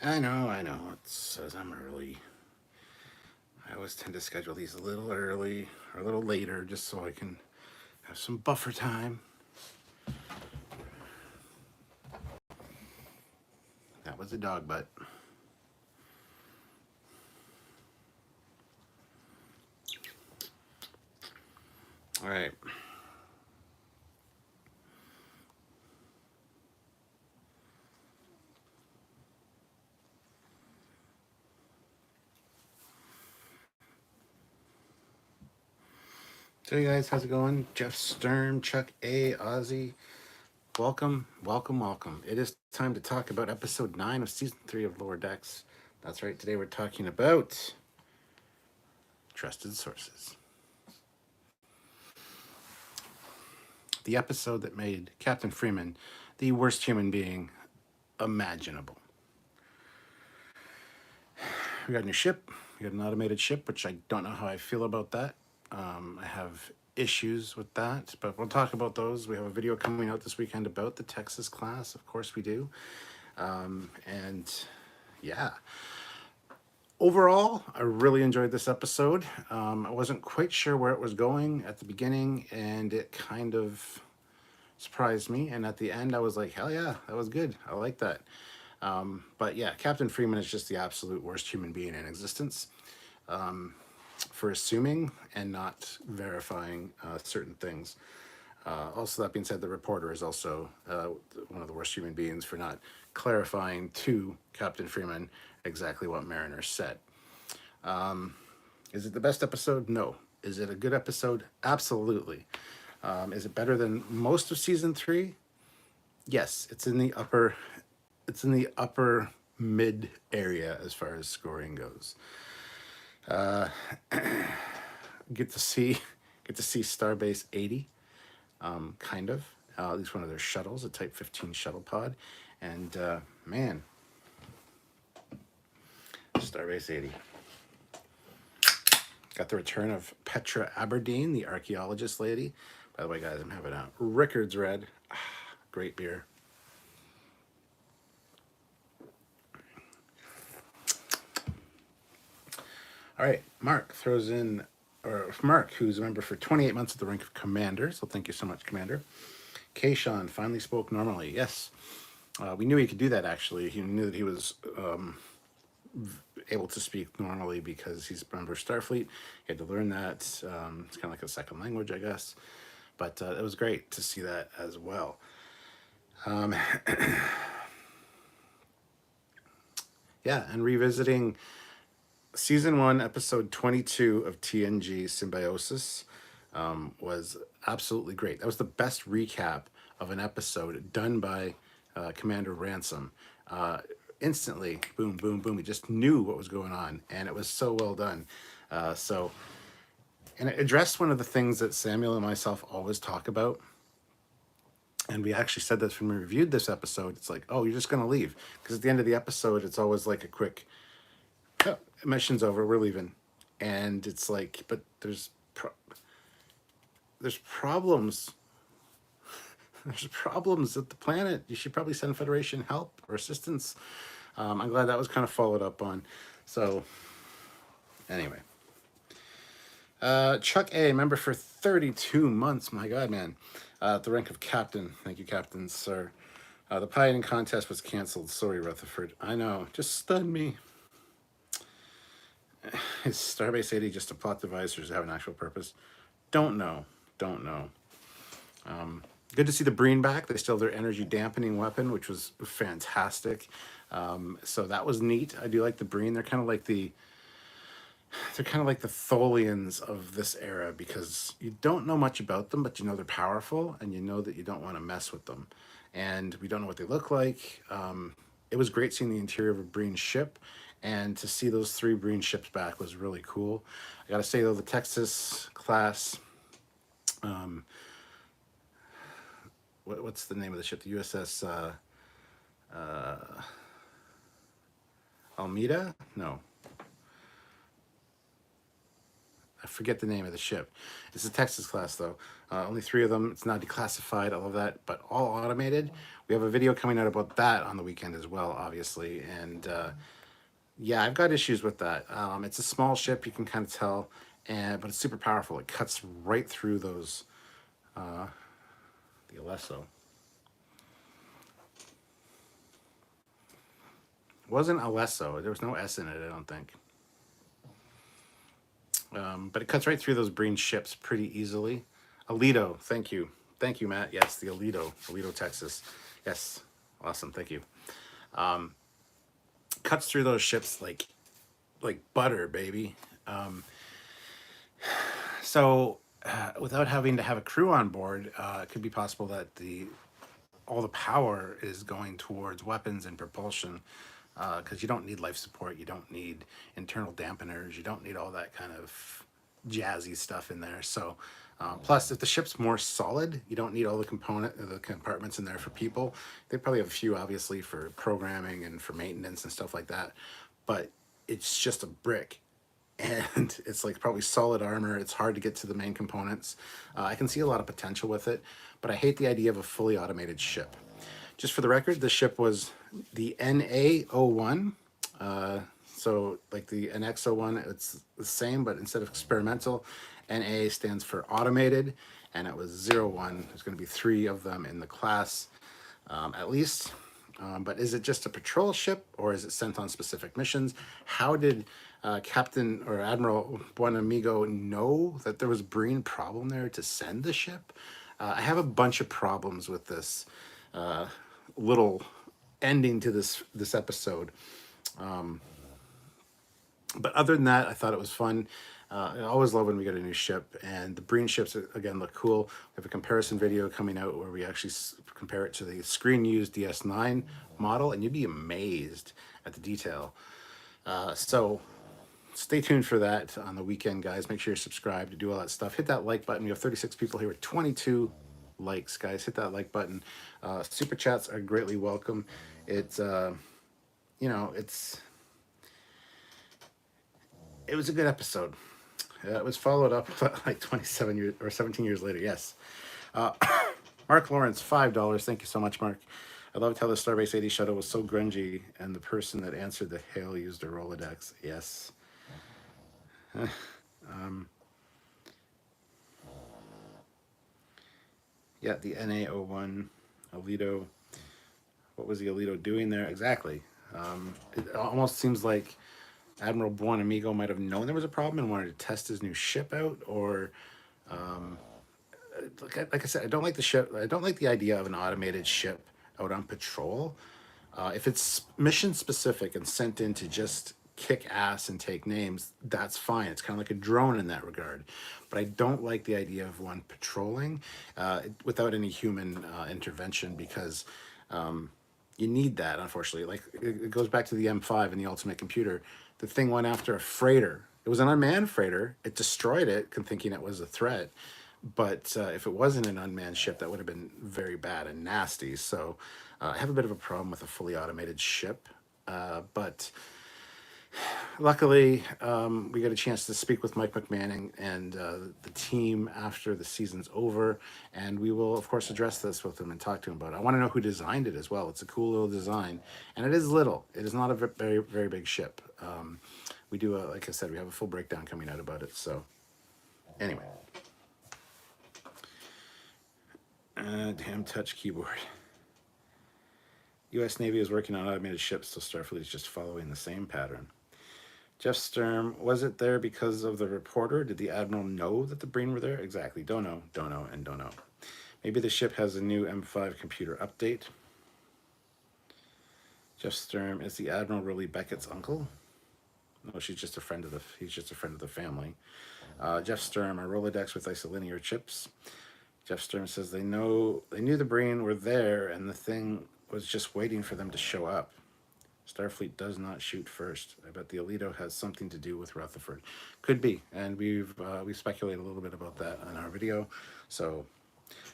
I know. It says I'm early. I always tend to schedule these a little early or a little later just so I can have some buffer time. That was a dog butt. All right. So, you guys, how's it going? Jeff Sturm, Chuck A, Ozzy. Welcome, welcome, welcome. It is time to talk about episode 9 of season 3 of Lower Decks. That's right. Today we're talking about trusted sources. The episode that made Captain Freeman the worst human being imaginable. We got a new ship. We got an automated ship, which I don't know how I feel about that. I have issues with that, but we'll talk about those. We have a video coming out this weekend about the Texas class. Of course we do. And yeah, overall, I really enjoyed this episode. I wasn't quite sure where it was going at the beginning, and it kind of surprised me. And at the end, I was like, hell yeah, that was good. I like that. But yeah, Captain Freeman is just the absolute worst human being in existence for assuming and not verifying certain things. Also, that being said, the reporter is also one of the worst human beings for not clarifying to Captain Freeman exactly what Mariner said. Is it the best episode? No. Is it a good episode? Absolutely. Is it better than most of season 3? Yes, it's in the upper mid area as far as scoring goes. Get to see Starbase 80, kind of. At least one of their shuttles, a Type 15 shuttle pod, and man, Starbase 80. Got the return of Petra Aberdeen, the archaeologist lady. By the way, guys, I'm having a Rickard's Red. Great beer. All right, Mark throws in, or Mark, who's a member for 28 months at the rank of Commander. So thank you so much, Commander. Kayshawn finally spoke normally. Yes, we knew he could do that. Actually, he knew that he was able to speak normally because he's a member of Starfleet. He had to learn that. It's kind of like a second language, I guess. But it was great to see that as well. Yeah, and revisiting season 1, episode 22 of TNG Symbiosis was absolutely great. That was the best recap of an episode done by Commander Ransom. Instantly, boom, boom, boom. We just knew what was going on, and it was so well done. And it addressed one of the things that Samuel and myself always talk about. And we actually said this when we reviewed this episode. It's like, oh, you're just going to leave. Because at the end of the episode, it's always like a quick, oh, mission's over, we're leaving. And it's like, but there's problems. There's problems at the planet. You should probably send Federation help or assistance. I'm glad that was kind of followed up on. So, anyway. Chuck A, member for 32 months. My God, man. At the rank of captain. Thank you, Captain, sir. The pie eating contest was canceled. Sorry, Rutherford. I know. Just stunned me. Is Starbase 80 just a plot device or does it have an actual purpose? Don't know. Good to see the Breen back. They still have their energy dampening weapon, which was fantastic. So that was neat. I do like the Breen. They're kind of like the Tholians of this era because you don't know much about them, but you know they're powerful and you know that you don't want to mess with them. And we don't know what they look like. It was great seeing the interior of a Breen ship, and to see those 3 Breen ships back was really cool. I gotta say though, the Texas class, what's the name of the ship? The USS Almeida? No. I forget the name of the ship. It's a Texas class though. Only 3 of them. It's not declassified. I love that, but all automated. We have a video coming out about that on the weekend as well, obviously. And yeah, I've got issues with that. It's a small ship, you can kind of tell, but it's super powerful. It cuts right through those. The Alesso. It wasn't Alesso. There was no S in it, I don't think. But it cuts right through those Breen ships pretty easily. Alito, thank you. Thank you, Matt. Yes, the Alito, Texas. Yes, awesome, thank you. Cuts through those ships like butter, baby. So without having to have a crew on board, it could be possible that all the power is going towards weapons and propulsion, because you don't need life support, you don't need internal dampeners, you don't need all that kind of jazzy stuff in there. So plus, if the ship's more solid, you don't need all the compartments in there for people. They probably have a few, obviously, for programming and for maintenance and stuff like that, but it's just a brick. And it's like probably solid armor. It's hard to get to the main components. I can see a lot of potential with it, but I hate the idea of a fully automated ship. Just for the record, the ship was the NA01. So like the NX01, it's the same, but instead of experimental, NA stands for automated, and it was 01. There's going to be 3 of them in the class, at least. But is it just a patrol ship, or is it sent on specific missions? How did Captain or Admiral Buenamigo know that there was a Breen problem there to send the ship? I have a bunch of problems with this little ending to this episode. But other than that, I thought it was fun. I always love when we get a new ship, and the Breen ships, again, look cool. We have a comparison video coming out where we actually compare it to the screen-used DS9 model, and you'd be amazed at the detail. So stay tuned for that on the weekend, guys. Make sure you're subscribed to do all that stuff. Hit that like button. We have 36 people here with 22 likes, guys. Hit that like button. Super chats are greatly welcome. It's, you know, it was a good episode. It was followed up like 27 years or 17 years later. Yes. Mark Lawrence, $5. Thank you so much, Mark. I loved how the Starbase 80 shuttle was so grungy, and the person that answered the hail used a Rolodex. Yes. Yeah, the NA01 Alito. What was the Alito doing there? Exactly. It almost seems like Admiral Buenamigo might have known there was a problem and wanted to test his new ship out, or like I said, I don't like the ship. I don't like the idea of an automated ship out on patrol. If it's mission specific and sent in to just kick ass and take names, that's fine. It's kind of like a drone in that regard. But I don't like the idea of one patrolling without any human intervention, because you need that, unfortunately. Like, it goes back to the M5 and the Ultimate Computer. The thing went after a freighter. It was an unmanned freighter. It destroyed it, thinking it was a threat. But if it wasn't an unmanned ship, that would have been very bad and nasty. So I have a bit of a problem with a fully automated ship. But luckily, we got a chance to speak with Mike McMahon and the team after the season's over, and we will, of course, address this with him and talk to him about it. I want to know who designed it as well. It's a cool little design, and it is little. It is not a very, very big ship. We do, like I said, we have a full breakdown coming out about it. So, anyway. Damn touch keyboard. U.S. Navy is working on automated ships, so Starfleet is just following the same pattern. Jeff Sturm, was it there because of the reporter? Did the Admiral know that the Breen were there? Exactly. Don't know, and don't know. Maybe the ship has a new M5 computer update. Jeff Sturm, is the Admiral really Beckett's uncle? No, he's just a friend of the family. Jeff Sturm, a Rolodex with isolinear chips. Jeff Sturm says they knew the Breen were there, and the thing was just waiting for them to show up. Starfleet does not shoot first. I bet the Alito has something to do with Rutherford. Could be, and we've speculated a little bit about that in our video. So,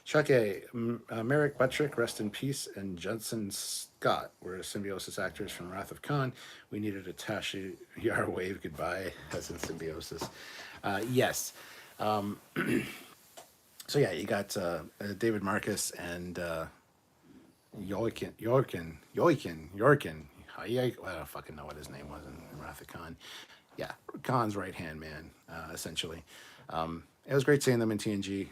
Chuck A, Merrick Buttrick, rest in peace, and Judson Scott were Symbiosis actors from Wrath of Khan. We needed a Tasha Yar wave goodbye, as in Symbiosis. Yes. So yeah, you got David Marcus and Yorkin. I don't fucking know what his name was in Wrath of Khan. Yeah, Khan's right hand man, essentially. It was great seeing them in TNG.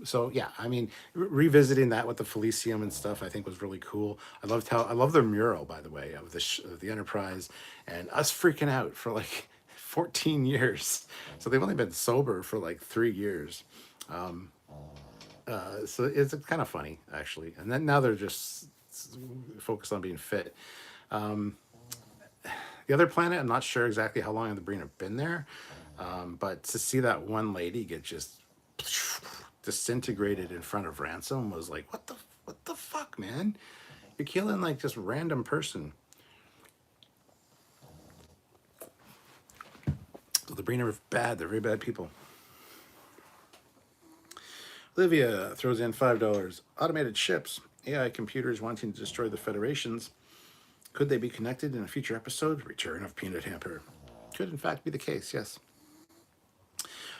So yeah, I mean, revisiting that with the Felicium and stuff, I think was really cool. I love their mural, by the way, of of the Enterprise, and us freaking out for like 14 years. So they've only been sober for like 3 years. So it's kind of funny actually. And then now they're just focused on being fit. The other planet, I'm not sure exactly how long the Breen have been there, but to see that one lady get just disintegrated in front of Ransom was like, what the fuck, man? You're killing like just random person. So the Breen are bad. They're very bad people. Olivia throws in $5. Automated ships, AI computers wanting to destroy the Federations. Could they be connected in a future episode? Return of Peanut Hamper. Could in fact be the case, yes.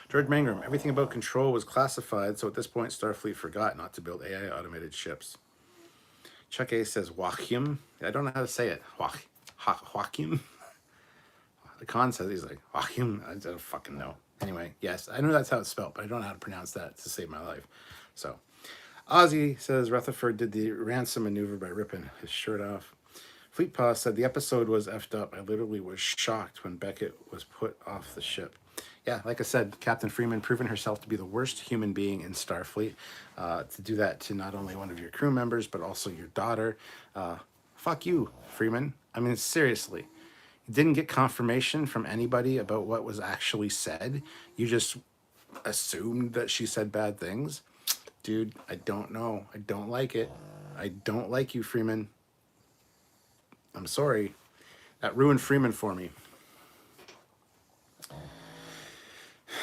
George Mangrum, everything about control was classified, so at this point Starfleet forgot not to build AI automated ships. Chuck A says Joachim. I don't know how to say it. Joachim. The Khan says he's like Joachim. I don't fucking know. Anyway, yes, I know that's how it's spelled, but I don't know how to pronounce that to save my life. So, Ozzy says Rutherford did the ransom maneuver by ripping his shirt off. Fleet Paw said the episode was effed up. I literally was shocked when Beckett was put off the ship. Yeah, like I said, Captain Freeman proving herself to be the worst human being in Starfleet. To do that to not only one of your crew members, but also your daughter. Fuck you, Freeman. I mean, seriously. You didn't get confirmation from anybody about what was actually said. You just assumed that she said bad things. Dude, I don't know. I don't like it. I don't like you, Freeman. I'm sorry. That ruined Freeman for me.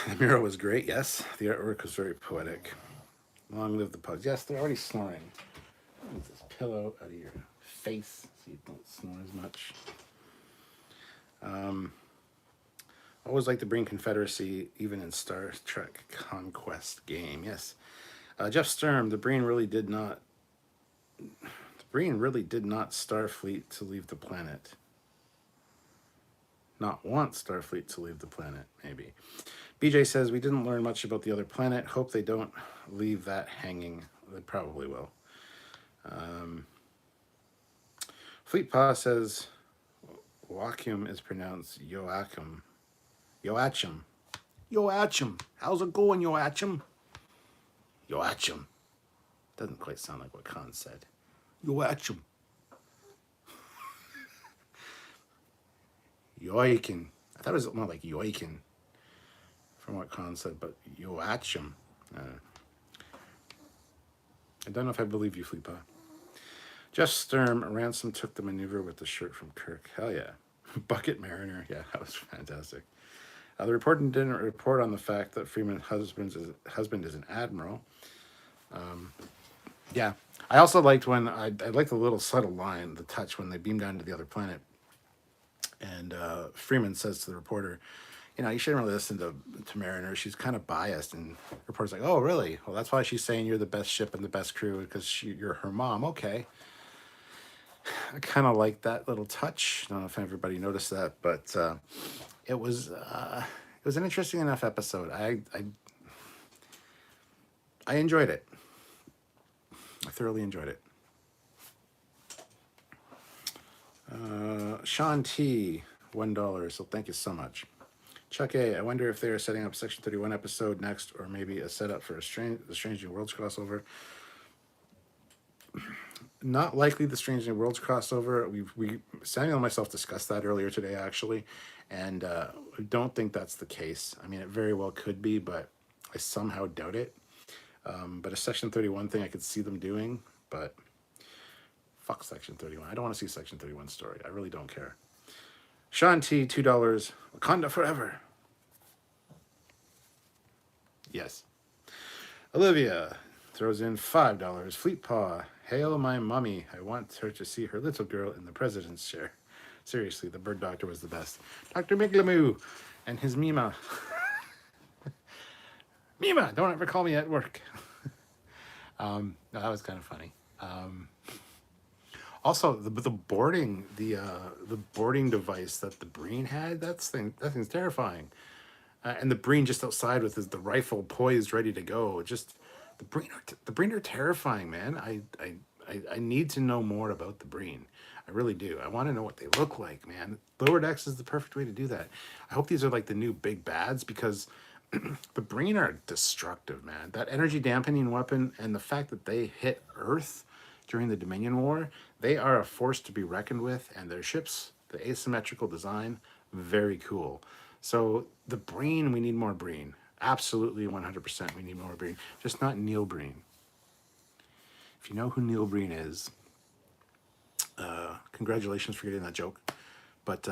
The mural was great, yes. The artwork was very poetic. Long live the pugs. Yes, they're already snoring. Move this pillow out of your face so you don't snore as much. I always like the Breen Confederacy, even in Star Trek Conquest game. Yes. Jeff Sturm, the Breen really did not Starfleet to leave the planet. Not want Starfleet to leave the planet, maybe. BJ says, we didn't learn much about the other planet. Hope they don't leave that hanging. They probably will. Fleet Pa says, Joachim is pronounced Joachim. Joachim. Joachim. How's it going, Joachim? Joachim. Doesn't quite sound like what Khan said. Joachim. Joachim. I thought it was more like Joachim from what Khan said, but Joachim. I don't know if I believe you, Fleepa. Jeff Sturm, Ransom took the maneuver with the shirt from Kirk. Hell yeah. Bucket Mariner. Yeah, that was fantastic. The report didn't report on the fact that Freeman's husband is an admiral. Yeah. I also liked when, I liked the little subtle line, the touch, when they beam down to the other planet. And Freeman says to the reporter, you know, you shouldn't really listen to Mariner. She's kind of biased. And the reporter's like, oh, really? Well, that's why she's saying you're the best ship and the best crew, because you're her mom. Okay. I kind of like that little touch. I don't know if everybody noticed that, but it was an interesting enough episode. I enjoyed it. I thoroughly enjoyed it. Sean T, $1. So thank you so much. Chuck A, I wonder if they are setting up Section 31 episode next, or maybe a setup for the Strange New Worlds crossover. Not likely the Strange New Worlds crossover. We Samuel and myself discussed that earlier today, actually, and we don't think that's the case. I mean, it very well could be, but I somehow doubt it. But a Section 31 thing I could see them doing, but fuck Section 31. I don't want to see Section 31 story. I really don't care. Sean T, $2. Wakanda forever. Yes. Olivia throws in $5. Fleet Paw. Hail my mummy. I want her to see her little girl in the president's chair. Seriously, the bird doctor was the best. Dr. Miglamoo. And his Mima. Mima, don't ever call me at work. No, that was kind of funny. Also, the boarding device that the Breen had, that thing's terrifying. And the Breen just outside with the rifle poised, ready to go. Just the Breen are terrifying, man. I need to know more about the Breen. I really do. I want to know what they look like, man. Lower decks is the perfect way to do that. I hope these are like the new big bads because the Breen are destructive, man. That energy dampening weapon and the fact that they hit Earth during the Dominion War, they are a force to be reckoned with, and their ships, the asymmetrical design, very cool. So the Breen, we need more Breen. Absolutely 100% we need more Breen. Just not Neil Breen. If you know who Neil Breen is, congratulations for getting that joke. But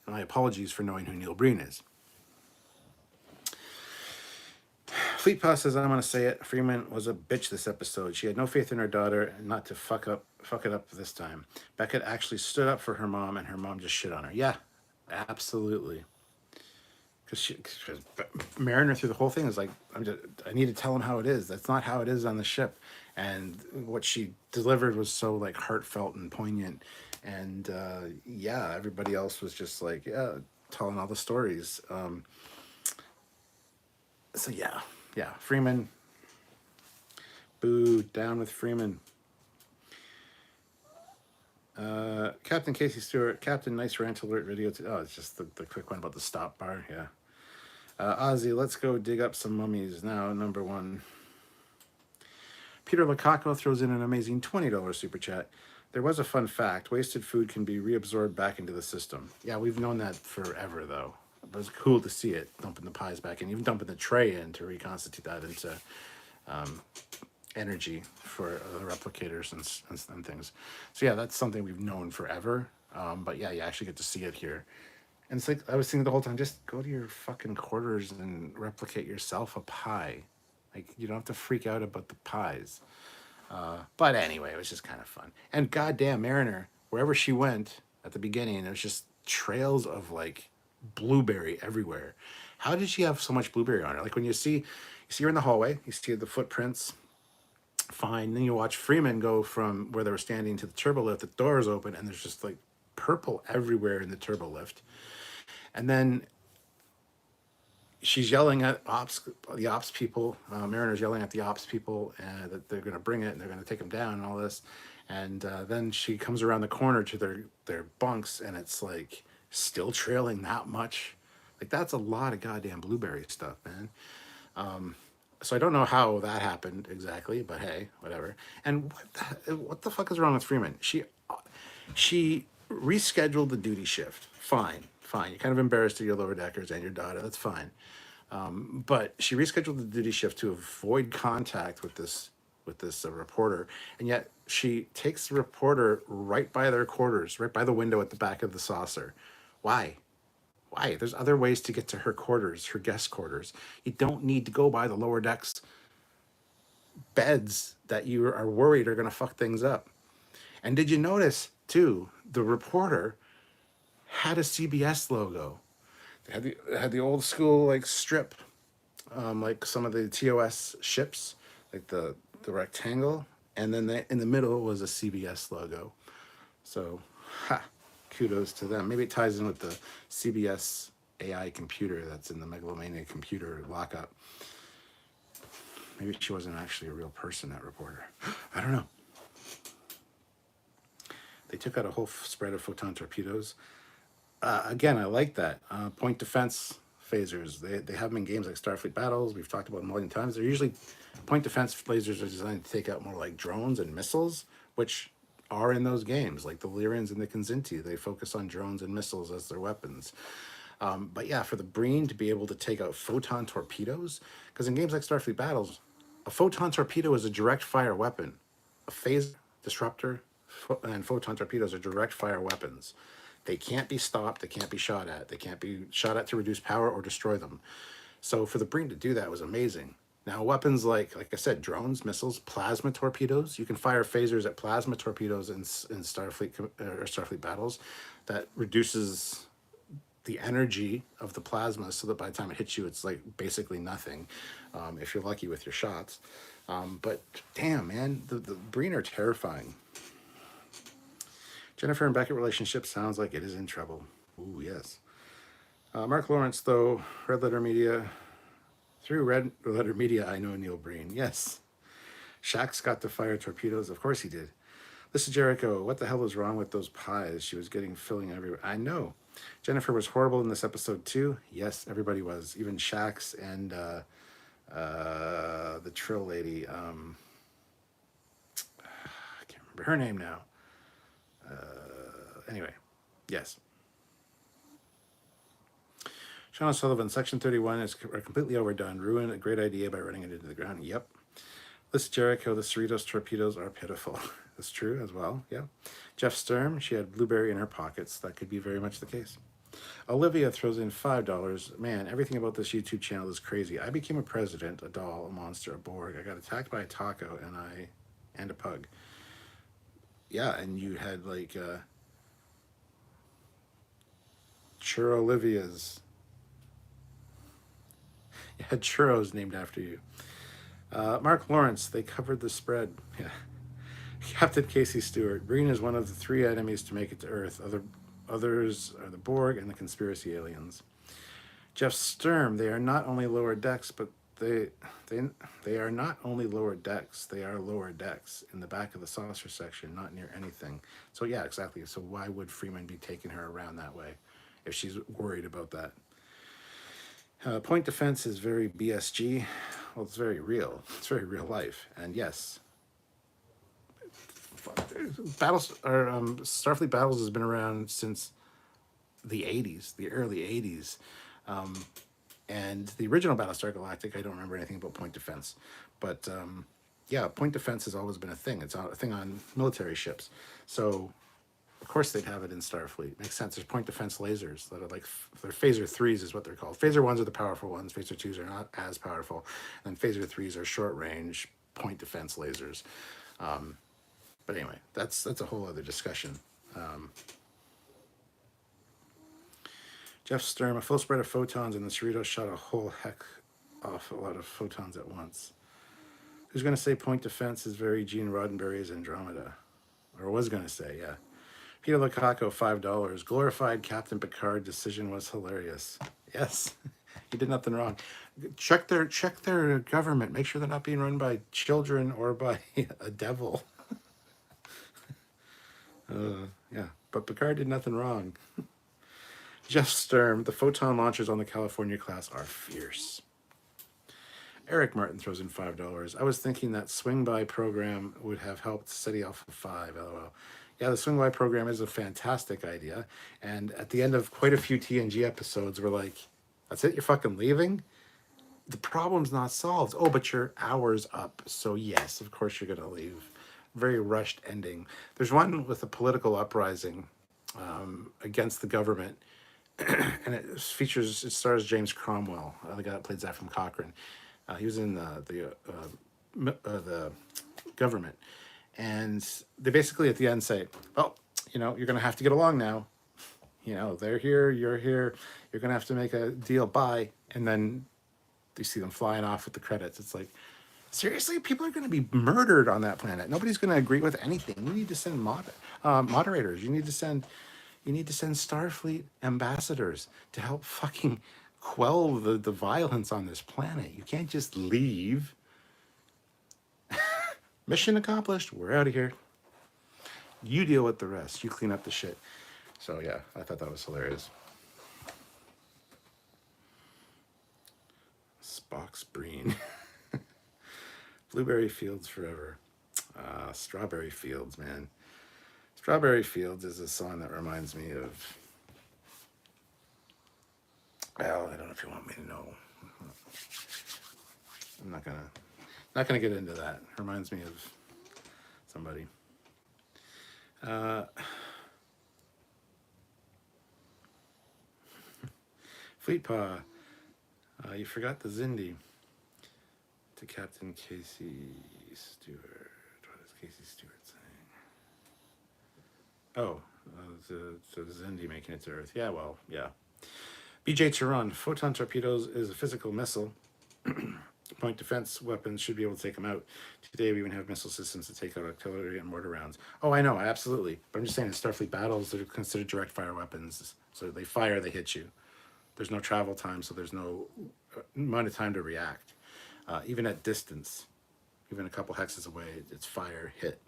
my apologies for knowing who Neil Breen is. Fleet Pass says, I'm going to say it. Freeman was a bitch this episode. She had no faith in her daughter not to fuck it up this time. Beckett actually stood up for her mom, and her mom just shit on her. Yeah, absolutely. Because Mariner through the whole thing is like, I need to tell him how it is. That's not how it is on the ship. And what she delivered was so like heartfelt and poignant. And yeah, everybody else was just like, yeah, telling all the stories. So yeah, Freeman. Boo, down with Freeman. Captain Casey Stewart, Captain, nice rant alert video. Oh, it's just the quick one about the stop bar. Yeah. Ozzy, let's go dig up some mummies now. Number one. Peter Lakako throws in an amazing $20 super chat. There was a fun fact. Wasted food can be reabsorbed back into the system. Yeah, we've known that forever, though. It was cool to see it, dumping the pies back in, even dumping the tray in to reconstitute that into energy for the replicators and things. So yeah, that's something we've known forever. But yeah, you actually get to see it here. And it's like, I was thinking the whole time, just go to your fucking quarters and replicate yourself a pie. Like, you don't have to freak out about the pies. But anyway, it was just kind of fun. And goddamn Mariner, wherever she went at the beginning, there was just trails of like blueberry everywhere. How did she have so much blueberry on her? Like when you see her in the hallway, you see the footprints, fine. Then you watch Freeman go from where they were standing to the turbo lift, the door is open, and there's just like purple everywhere in the turbo lift. And then she's yelling at the ops people. Mariner's yelling at the ops people that they're going to bring it and they're going to take them down and all this. And then she comes around the corner to their bunks, and it's like still trailing that much. Like that's a lot of goddamn blueberry stuff, man. So I don't know how that happened exactly, but hey, whatever. And what the fuck is wrong with Freeman? She rescheduled the duty shift. Fine. You're kind of embarrassed of your lower deckers and your daughter. That's fine. But she rescheduled the duty shift to avoid contact with this reporter, and yet she takes the reporter right by their quarters, right by the window at the back of the saucer. Why? There's other ways to get to her quarters, her guest quarters. You don't need to go by the lower decks beds that you are worried are going to fuck things up. And did you notice too, the reporter had a CBS logo. They had the old school like strip, like some of the TOS ships, like the rectangle, and then in the middle was a CBS logo. So, kudos to them. Maybe it ties in with the CBS AI computer that's in the Megalomania computer lockup. Maybe she wasn't actually a real person, that reporter. I don't know. They took out a whole spread of photon torpedoes. Again, I like that. Point defense phasers. They have them in games like Starfleet Battles. We've talked about them a million times. They're usually point defense lasers are designed to take out more like drones and missiles, which are in those games, like the Lyrians and the Kinzinti. They focus on drones and missiles as their weapons. But yeah, for the Breen to be able to take out photon torpedoes, because in games like Starfleet Battles, a photon torpedo is a direct fire weapon. A phase disruptor and photon torpedoes are direct fire weapons. They can't be stopped. They can't be shot at. They can't be shot at to reduce power or destroy them. So for the Breen to do that was amazing. Now weapons like I said, drones, missiles, plasma torpedoes. You can fire phasers at plasma torpedoes in Starfleet or Starfleet Battles. That reduces the energy of the plasma so that by the time it hits you, it's like basically nothing, if you're lucky with your shots. But damn, man, the Breen are terrifying. Jennifer and Beckett relationship sounds like it is in trouble. Ooh, yes. Mark Lawrence, though, Red Letter Media. Through Red Letter Media, I know Neil Breen. Yes. Shax got to fire torpedoes. Of course he did. Listen, Jericho, what the hell was wrong with those pies? She was getting filling everywhere. I know. Jennifer was horrible in this episode, too. Yes, everybody was. Even Shax and the Trill lady. I can't remember her name now. Anyway, yes. Sean O'Sullivan, Section 31 is completely overdone. Ruin a great idea by running it into the ground. Yep. Listen, Jericho, the Cerritos torpedoes are pitiful. That's true as well. Yeah. Jeff Sturm, she had blueberry in her pockets. That could be very much the case. Olivia throws in $5. Man, everything about this YouTube channel is crazy. I became a president, a doll, a monster, a Borg. I got attacked by a taco and a pug. Yeah, and you had like Churro Olivia's. You had churros named after you. Mark Lawrence, they covered the spread. Yeah. Captain Casey Stewart. Breen is one of the 3 enemies to make it to Earth. Others are the Borg and the conspiracy aliens. Jeff Sturm, they are not only lower decks, but they are not only lower decks, they are lower decks in the back of the saucer section, not near anything. So yeah, exactly. So why would Freeman be taking her around that way if she's worried about that? Point defense is very BSG. Well, it's very real. It's very real life. And yes, Starfleet Battles has been around since the 80s, the early 80s. And the original Battlestar Galactic, I don't remember anything about point defense. But yeah, point defense has always been a thing. It's a thing on military ships. So of course they'd have it in Starfleet. Makes sense. There's point defense lasers that are like, they're phaser 3s is what they're called. Phaser 1s are the powerful ones. Phaser 2s are not as powerful. And phaser 3s are short range point defense lasers. But anyway, that's a whole other discussion. Jeff Sturm, a full spread of photons, and the Cerritos shot a whole heck off a lot of photons at once. Who's going to say point defense is very Gene Roddenberry's Andromeda? Or was going to say, yeah. Peter Lukaku, $5. Glorified Captain Picard decision was hilarious. Yes, he did nothing wrong. Check their government. Make sure they're not being run by children or by a devil. Yeah, but Picard did nothing wrong. Jeff Sturm, the photon launchers on the California class are fierce. Eric Martin throws in $5. I was thinking that swing by program would have helped SETI Alpha 5, lol. Yeah, the swing by program is a fantastic idea. And at the end of quite a few TNG episodes, we're like, that's it? You're fucking leaving? The problem's not solved. Oh, but your hour's up. So yes, of course you're going to leave. Very rushed ending. There's one with a political uprising against the government. And it stars James Cromwell, the guy that played Zach from Cochrane. He was in the government. And they basically at the end say, well, you're going to have to get along now. They're here, you're here. You're going to have to make a deal, bye. And then you see them flying off with the credits. It's like, seriously, people are going to be murdered on that planet. Nobody's going to agree with anything. You need to send moderators. You need to send Starfleet ambassadors to help fucking quell the violence on this planet. You can't just leave. Mission accomplished. We're out of here. You deal with the rest. You clean up the shit. So yeah, I thought that was hilarious. Spock's Breen. Blueberry Fields forever. Strawberry Fields, man. Strawberry Fields is a song that reminds me of... Well, I don't know if you want me to know. I'm not gonna get into that. It reminds me of somebody. Fleet Paw. You forgot the Zindi. To Captain Casey Stewart. What is Casey Stewart saying? Oh, the Zindi making it to Earth. Yeah, well, yeah. BJ Turan, photon torpedoes is a physical missile. Point defense weapons should be able to take them out. Today we even have missile systems to take out artillery and mortar rounds. Oh, I know, absolutely. But I'm just saying in Starfleet battles, they're considered direct fire weapons. So they fire, they hit you. There's no travel time, so there's no amount of time to react. Even at distance, even a couple hexes away, it's fire, hit.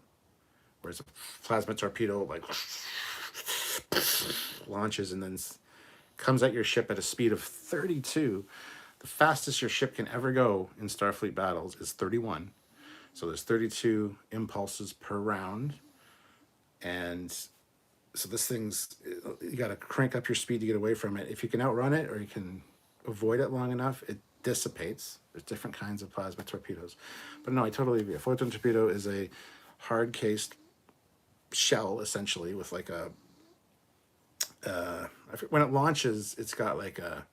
Whereas a plasma torpedo, like, launches and then comes at your ship at a speed of 32. The fastest your ship can ever go in Starfleet battles is 31. So there's 32 impulses per round. And so this thing's, you got to crank up your speed to get away from it. If you can outrun it or you can avoid it long enough, it dissipates. There's different kinds of plasma torpedoes. But no, I totally agree. A photon torpedo is a hard-cased shell, essentially, with like a, when it launches, it's got like a,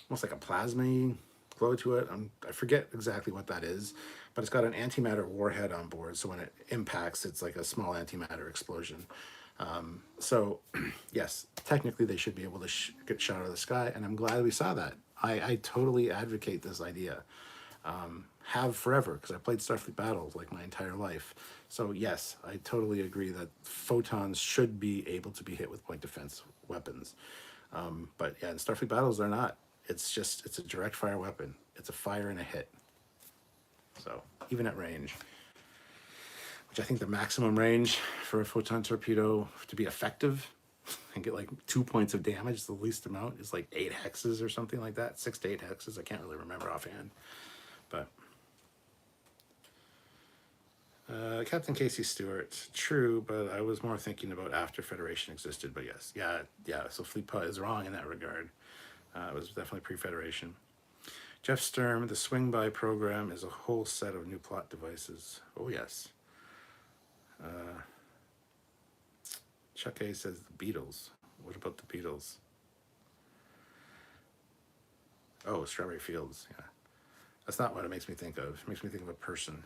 almost like a plasma glow to it. I forget exactly what that is, but it's got an antimatter warhead on board. So when it impacts, it's like a small antimatter explosion. So yes, technically they should be able to get shot out of the sky. And I'm glad we saw that. I totally advocate this idea. Have forever, because I played Starfleet battles like my entire life. So yes, I totally agree that photons should be able to be hit with point defense weapons. But yeah, in Starfleet battles, they're not. It's a direct fire weapon. It's a fire and a hit. So even at range, which I think the maximum range for a photon torpedo to be effective and get like 2 points of damage, the least amount is like 8 hexes or something like that. 6 to 8 hexes. I can't really remember offhand. But Captain Casey Stewart, true, but I was more thinking about after Federation existed. But yes, yeah. So Fleetpa is wrong in that regard. It was definitely pre-Federation. Jeff Sturm, the Swing By program is a whole set of new plot devices. Oh yes. Chuck A says the Beatles. What about the Beatles? Oh, Strawberry Fields. Yeah, that's not what it makes me think of. It makes me think of a person.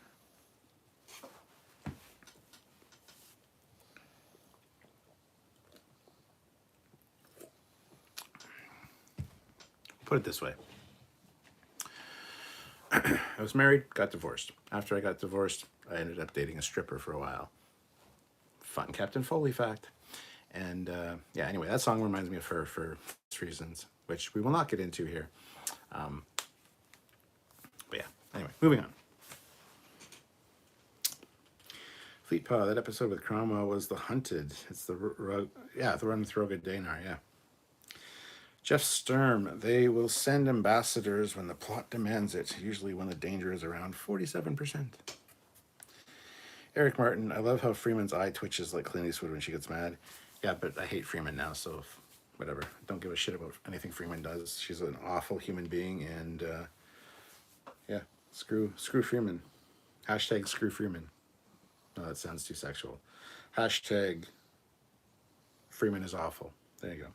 Put it this way. I was married, got divorced. After I got divorced, I ended up dating a stripper for a while. Fun Captain Foley fact. And yeah, anyway, that song reminds me of her for reasons, which we will not get into here. But yeah, anyway, moving on. Fleetpaw, that episode with Cromwell was The Hunted. It's the run with Roga Danar, yeah. Jeff Sturm, they will send ambassadors when the plot demands it, usually when the danger is around 47%. Eric Martin, I love how Freeman's eye twitches like Clint Eastwood when she gets mad. Yeah, but I hate Freeman now, so whatever. Don't give a shit about anything Freeman does. She's an awful human being, and yeah, screw Freeman. Hashtag screw Freeman. No, that sounds too sexual. Hashtag Freeman is awful. There you go.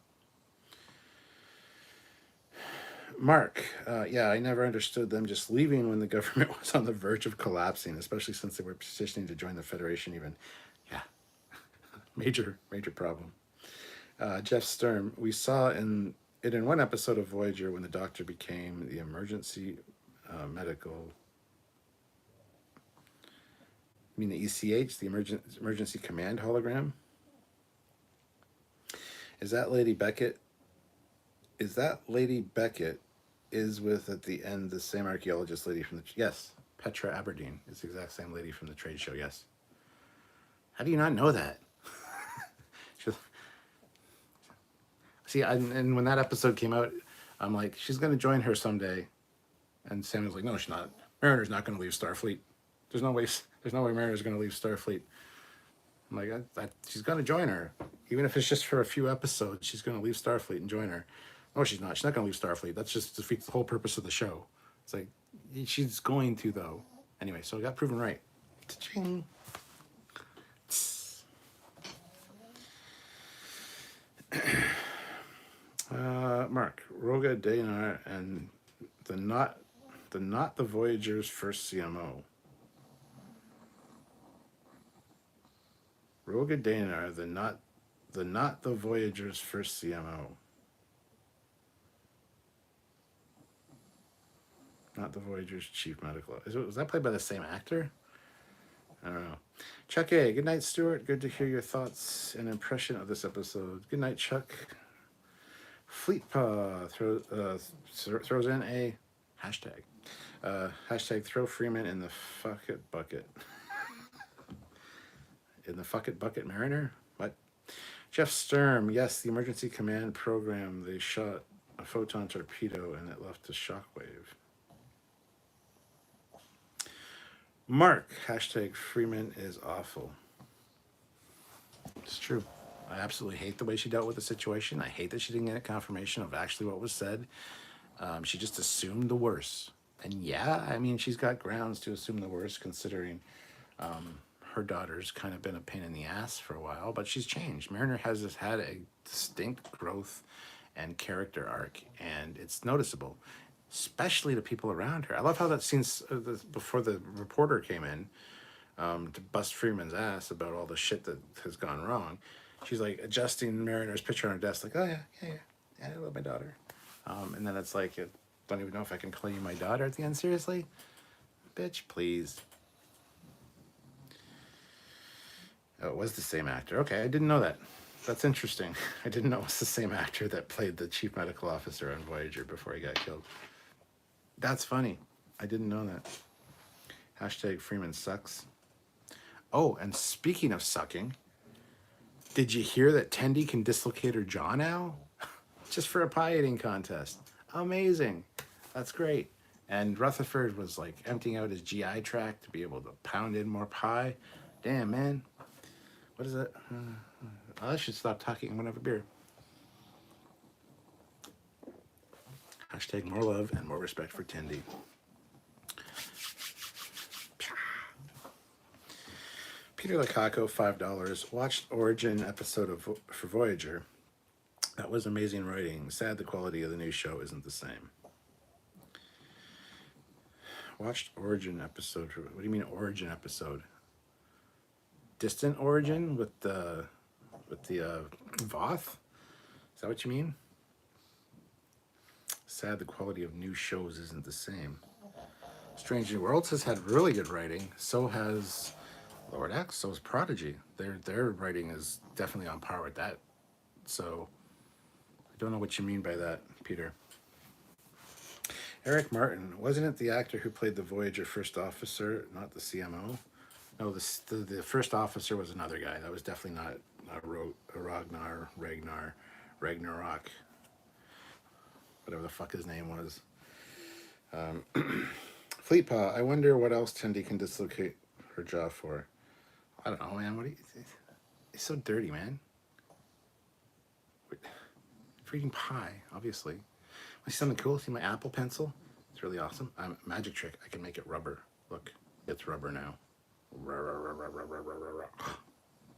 Mark, yeah, I never understood them just leaving when the government was on the verge of collapsing, especially since they were petitioning to join the Federation even. Yeah, major problem. Jeff Sturm, we saw in one episode of Voyager when the Doctor became the emergency medical, I mean the ECH, the emergency command hologram. Is that Lady Beckett? Is with at the end the same archaeologist lady from the, yes, Petra Aberdeen is the exact same lady from the trade show. Yes. How do you not know that? See, and when that episode came out, I'm like, she's going to join her someday, and Samuel's like, no, she's not. Mariner's not going to leave Starfleet. There's no way Mariner's going to leave Starfleet. I'm like, she's going to join her, even if it's just for a few episodes. She's going to leave Starfleet and join her. No, she's not. She's not going to leave Starfleet. That's just defeats the whole purpose of the show. It's like, she's going to, though. Anyway, so I got proven right. Ta-ching. Mark, Roga Danar and the not the Voyager's first CMO. Roga Danar, the not the Voyager's first CMO. not the Voyager's chief medical officer. Was that played by the same actor? I don't know. Chuck A. Good night, Stuart. Good to hear your thoughts and impression of this episode. Good night, Chuck. Fleetpaw throws in a hashtag. Hashtag throw Freeman in the fuck it bucket. In the fuck it bucket Mariner? What? Jeff Sturm. Yes, the emergency command program. They shot a photon torpedo and it left a shockwave. Mark. Hashtag Freeman is awful. It's true. I absolutely hate the way she dealt with the situation. I hate that she didn't get a confirmation of actually what was said. She just assumed the worst. And yeah, I mean, she's got grounds to assume the worst considering her daughter's kind of been a pain in the ass for a while, but she's changed. Mariner has had a distinct growth and character arc, and it's noticeable, especially to people around her. I love how that scene before the reporter came in to bust Freeman's ass about all the shit that has gone wrong. She's like adjusting Mariner's picture on her desk, like, oh yeah, I love my daughter. And then it's like, I don't even know if I can call you my daughter at the end. Seriously? Bitch, please. Oh, it was the same actor. Okay, I didn't know that. That's interesting. I didn't know it was the same actor that played the chief medical officer on Voyager before he got killed. That's funny. I didn't know that. Hashtag Freeman sucks. Oh, and speaking of sucking, did you hear that Tendi can dislocate her jaw now? Just for a pie eating contest. Amazing. That's great. And Rutherford was like emptying out his GI tract to be able to pound in more pie. Damn, man. What is it? I should stop talking and have a beer. Hashtag more love and more respect for Tendi. Peter Lukaku, $5. Watched Origin episode for Voyager. That was amazing writing. Sad the quality of the new show isn't the same. Watched Origin episode. What do you mean Origin episode? Distant Origin with the Voth? Is that what you mean? Sad the quality of new shows isn't the same. Strange New Worlds has had really good writing. So has Lord X. So has Prodigy. Their writing is definitely on par with that. So I don't know what you mean by that, Peter. Eric Martin. Wasn't it the actor who played the Voyager first officer, not the CMO? No, the first officer was another guy. That was definitely not Ragnarok, whatever the fuck his name was. Fleetpaw, I wonder what else Tendi can dislocate her jaw for. I don't know, man. It's so dirty, man. For eating pie, obviously. Want to see something cool? See my Apple Pencil? It's really awesome. Magic trick. I can make it rubber. Look, it's rubber now.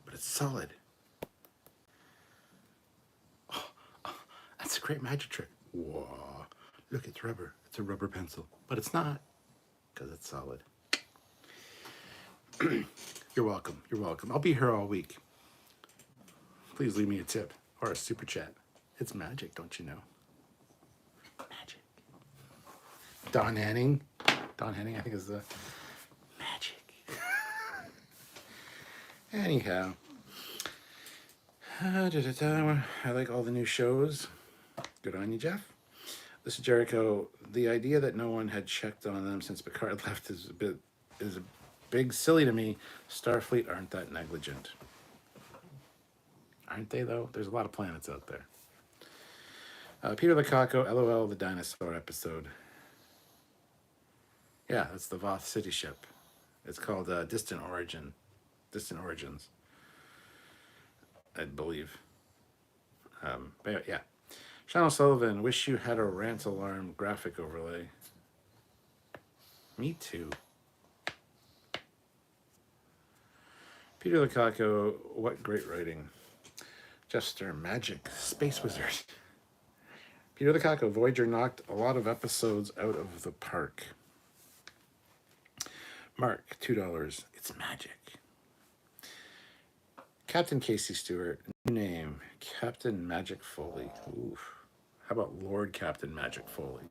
But it's solid. Oh, that's a great magic trick. Whoa. Look, it's rubber. It's a rubber pencil. But it's not, because it's solid. You're welcome. You're welcome. I'll be here all week. Please leave me a tip or a super chat. It's magic, don't you know? Magic. Don Henning, I think, is the magic. Anyhow, I like all the new shows. Good on you, Jeff. This is Jericho. The idea that no one had checked on them since Picard left is a big silly to me. Starfleet aren't that negligent. Aren't they, though? There's a lot of planets out there. Peter Lukaku, LOL, the dinosaur episode. Yeah, that's the Voth City ship. It's called Distant Origins, I believe. But yeah. Sean O'Sullivan, wish you had a rant alarm graphic overlay. Me too. Peter Lukaku, what great writing. Jester, magic, space wizard. Peter Lukaku, Voyager knocked a lot of episodes out of the park. Mark, $2. It's magic. Captain Casey Stewart, new name, Captain Magic Foley. Oof. How about Lord Captain Magic Foley?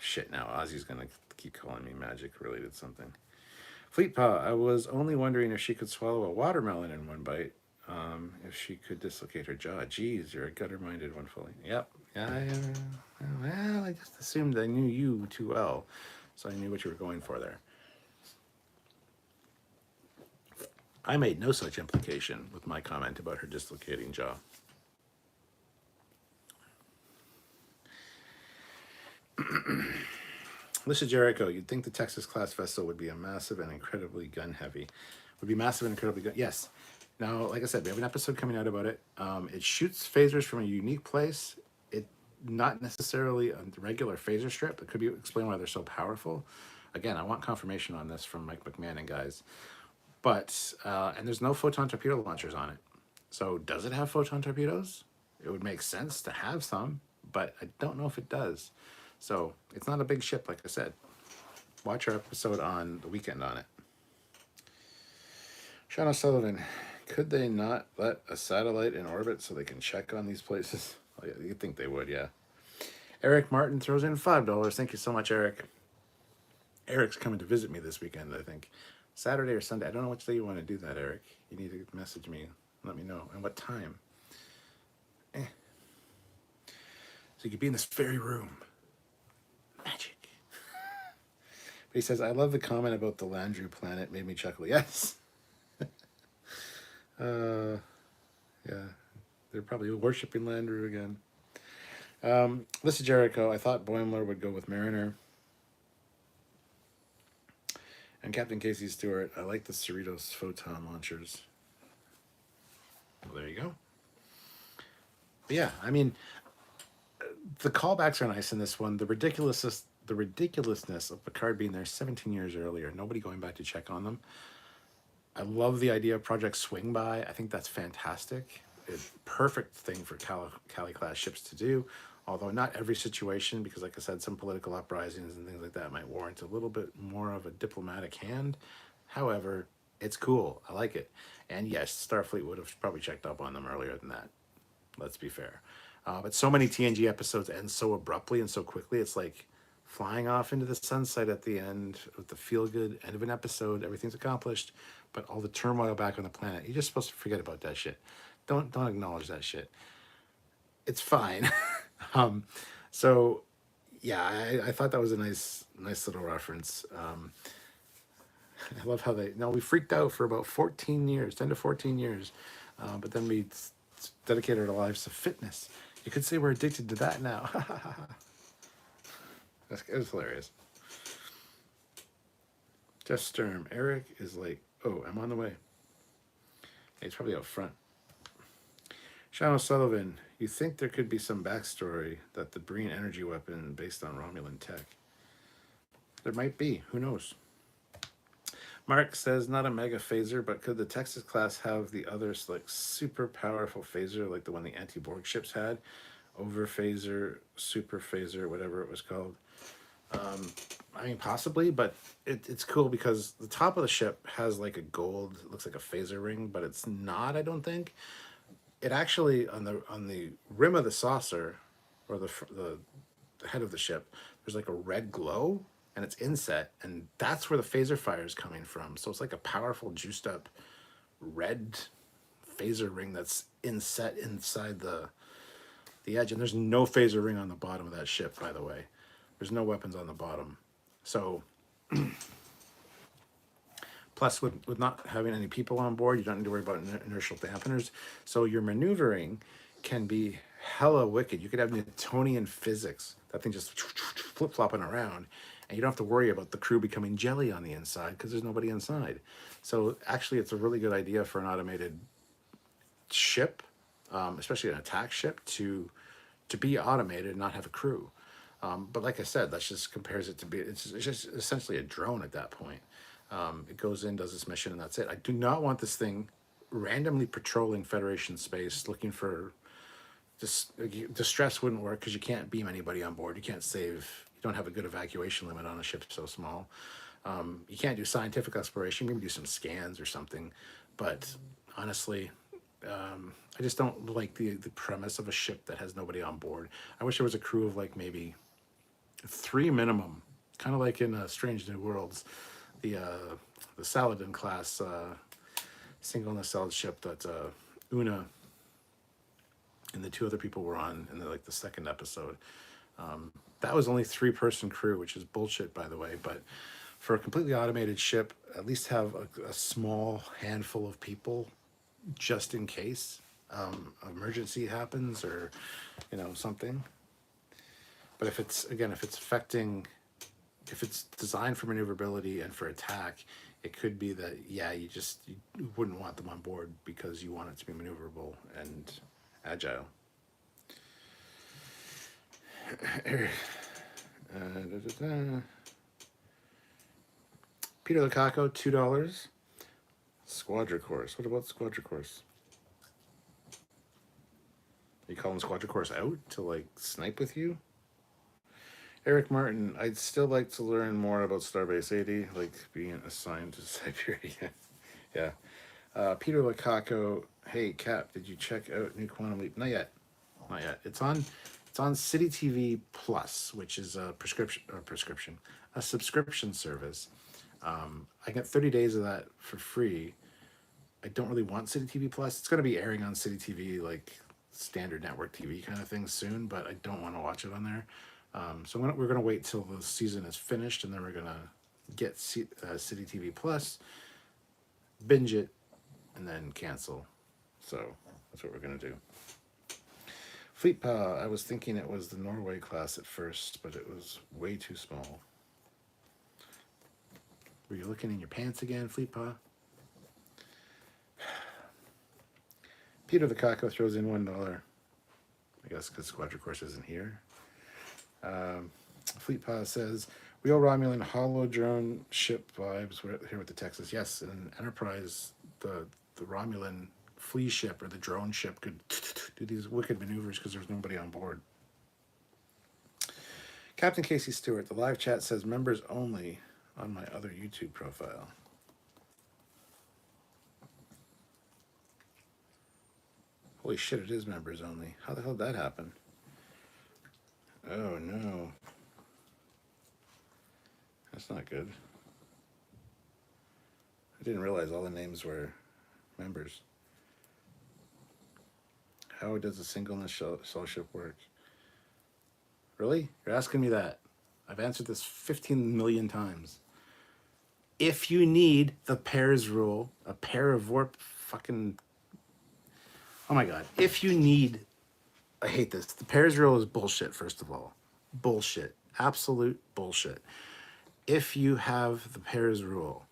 Shit, now Ozzy's gonna keep calling me magic related something. Fleet Paw, I was only wondering if she could swallow a watermelon in one bite. If she could dislocate her jaw. Geez, you're a gutter-minded one, Foley. Yep. Yeah, well, I just assumed I knew you too well, so I knew what you were going for there. I made no such implication with my comment about her dislocating jaw. Lisa Jericho, you'd think the Texas class vessel would be a massive and incredibly gun heavy. Would be massive and incredibly gun. Yes. Now, like I said, we have an episode coming out about it. It shoots phasers from a unique place. It not necessarily a regular phaser strip. It could be explain why they're so powerful. Again, I want confirmation on this from Mike McMahon and guys. But and there's no photon torpedo launchers on it. So does it have photon torpedoes? It would make sense to have some, but I don't know if it does. So it's not a big ship, like I said. Watch our episode on the weekend on it. Sean O'Sullivan, could they not let a satellite in orbit so they can check on these places? Oh, yeah, you'd think they would, yeah. Eric Martin throws in $5. Thank you so much, Eric. Eric's coming to visit me this weekend, I think. Saturday or Sunday. I don't know which day you want to do that, Eric. You need to message me. Let me know. And what time. So you could be in this very room. Magic. But he says, I love the comment about the Landru planet. Made me chuckle. Yes. Yeah. They're probably worshipping Landru again. Listen, Jericho, I thought Boimler would go with Mariner. And Captain Casey Stewart, I like the Cerritos photon launchers. Well, there you go. But yeah, I mean, the callbacks are nice in this one. The ridiculousness of Picard being there 17 years earlier, nobody going back to check on them. I love the idea of Project Swing By. I think that's fantastic. It's a perfect thing for Cali class ships to do. Although not every situation, because like I said, some political uprisings and things like that might warrant a little bit more of a diplomatic hand. However, it's cool. I like it. And yes, Starfleet would have probably checked up on them earlier than that. Let's be fair. But so many TNG episodes end so abruptly and so quickly. It's like flying off into the sunset at the end with the feel-good end of an episode. Everything's accomplished, but all the turmoil back on the planet. You're just supposed to forget about that shit. Don't acknowledge that shit. It's fine. So yeah, I thought that was a nice little reference. I love how we freaked out for about 14 years, 10 to 14 years. But then we dedicated our lives to fitness. You could say we're addicted to that now. It was hilarious. Jeff Sturm, Eric is like, oh, I'm on the way. Hey, he's probably out front. Sean O'Sullivan, you think there could be some backstory that the Breen energy weapon based on Romulan tech? There might be. Who knows? Mark says, not a mega phaser, but could the Texas class have the others like super powerful phaser like the one the anti-Borg ships had? Over phaser, super phaser, whatever it was called. I mean, possibly, but it's cool because the top of the ship has like a gold, it looks like a phaser ring, but it's not, I don't think. It actually, on the rim of the saucer, or the head of the ship, there's like a red glow, and it's inset, and that's where the phaser fire is coming from. So it's like a powerful, juiced up red phaser ring that's inset inside the edge. And there's no phaser ring on the bottom of that ship, by the way. There's no weapons on the bottom. So, plus with not having any people on board, you don't need to worry about inertial dampeners. So your maneuvering can be hella wicked. You could have Newtonian physics. That thing just flip-flopping around. And you don't have to worry about the crew becoming jelly on the inside because there's nobody inside. So actually, it's a really good idea for an automated ship, especially an attack ship, to be automated and not have a crew. But like I said, that just compares it to be, it's just essentially a drone at that point. It goes in, does its mission, and that's it. I do not want this thing randomly patrolling Federation space looking for distress. Wouldn't work because you can't beam anybody on board. You can't save, you don't have a good evacuation limit on a ship so small. You can't do scientific exploration. Maybe do some scans or something. But honestly, I just don't like the premise of a ship that has nobody on board. I wish there was a crew of like maybe 3 minimum, kind of like in Strange New Worlds, the Saladin class single nacelle ship that Una and the 2 other people were on in the second episode. That was only 3-person crew, which is bullshit, by the way. But for a completely automated ship, at least have a small handful of people just in case emergency happens or something. But if it's if it's designed for maneuverability and for attack, it could be that you wouldn't want them on board because you want it to be maneuverable and agile. Peter Lukaku, $2. Squadra Course. What about Squadra Course? Are you calling Squadra Course out to snipe with you? Eric Martin, I'd still like to learn more about Starbase 80, like being assigned to Siberia. Yeah. Peter Lukaku, hey Cap, did you check out New Quantum Leap? Not yet. It's on City TV Plus, which is a subscription service. I get 30 days of that for free. I don't really want City TV Plus. It's going to be airing on City TV, like standard network TV kind of thing soon, but I don't want to watch it on there. So we're going to wait till the season is finished, and then we're going to get City TV Plus, binge it, and then cancel. So that's what we're going to do. Fleet Pa, I was thinking it was the Norway class at first, but it was way too small. Were you looking in your pants again, Fleet Pa? Peter the Caco throws in $1. I guess because Squadra Course isn't here. Fleet Pa says, real Romulan hollow drone ship vibes. We're here with the Texas. Yes, in Enterprise, the Romulan flea ship or the drone ship could do these wicked maneuvers because there's nobody on board. Captain Casey Stewart, the live chat says members only on my other YouTube profile. Holy shit, it is members only. How the hell did that happen? Oh no. That's not good. I didn't realize all the names were members. How does a single nacelle ship work? Really? You're asking me that? I've answered this 15 million times. If you need the pairs rule, a pair of warp fucking... Oh my god. If you need... I hate this. The pairs rule is bullshit, first of all. Bullshit. Absolute bullshit. If you have the pairs rule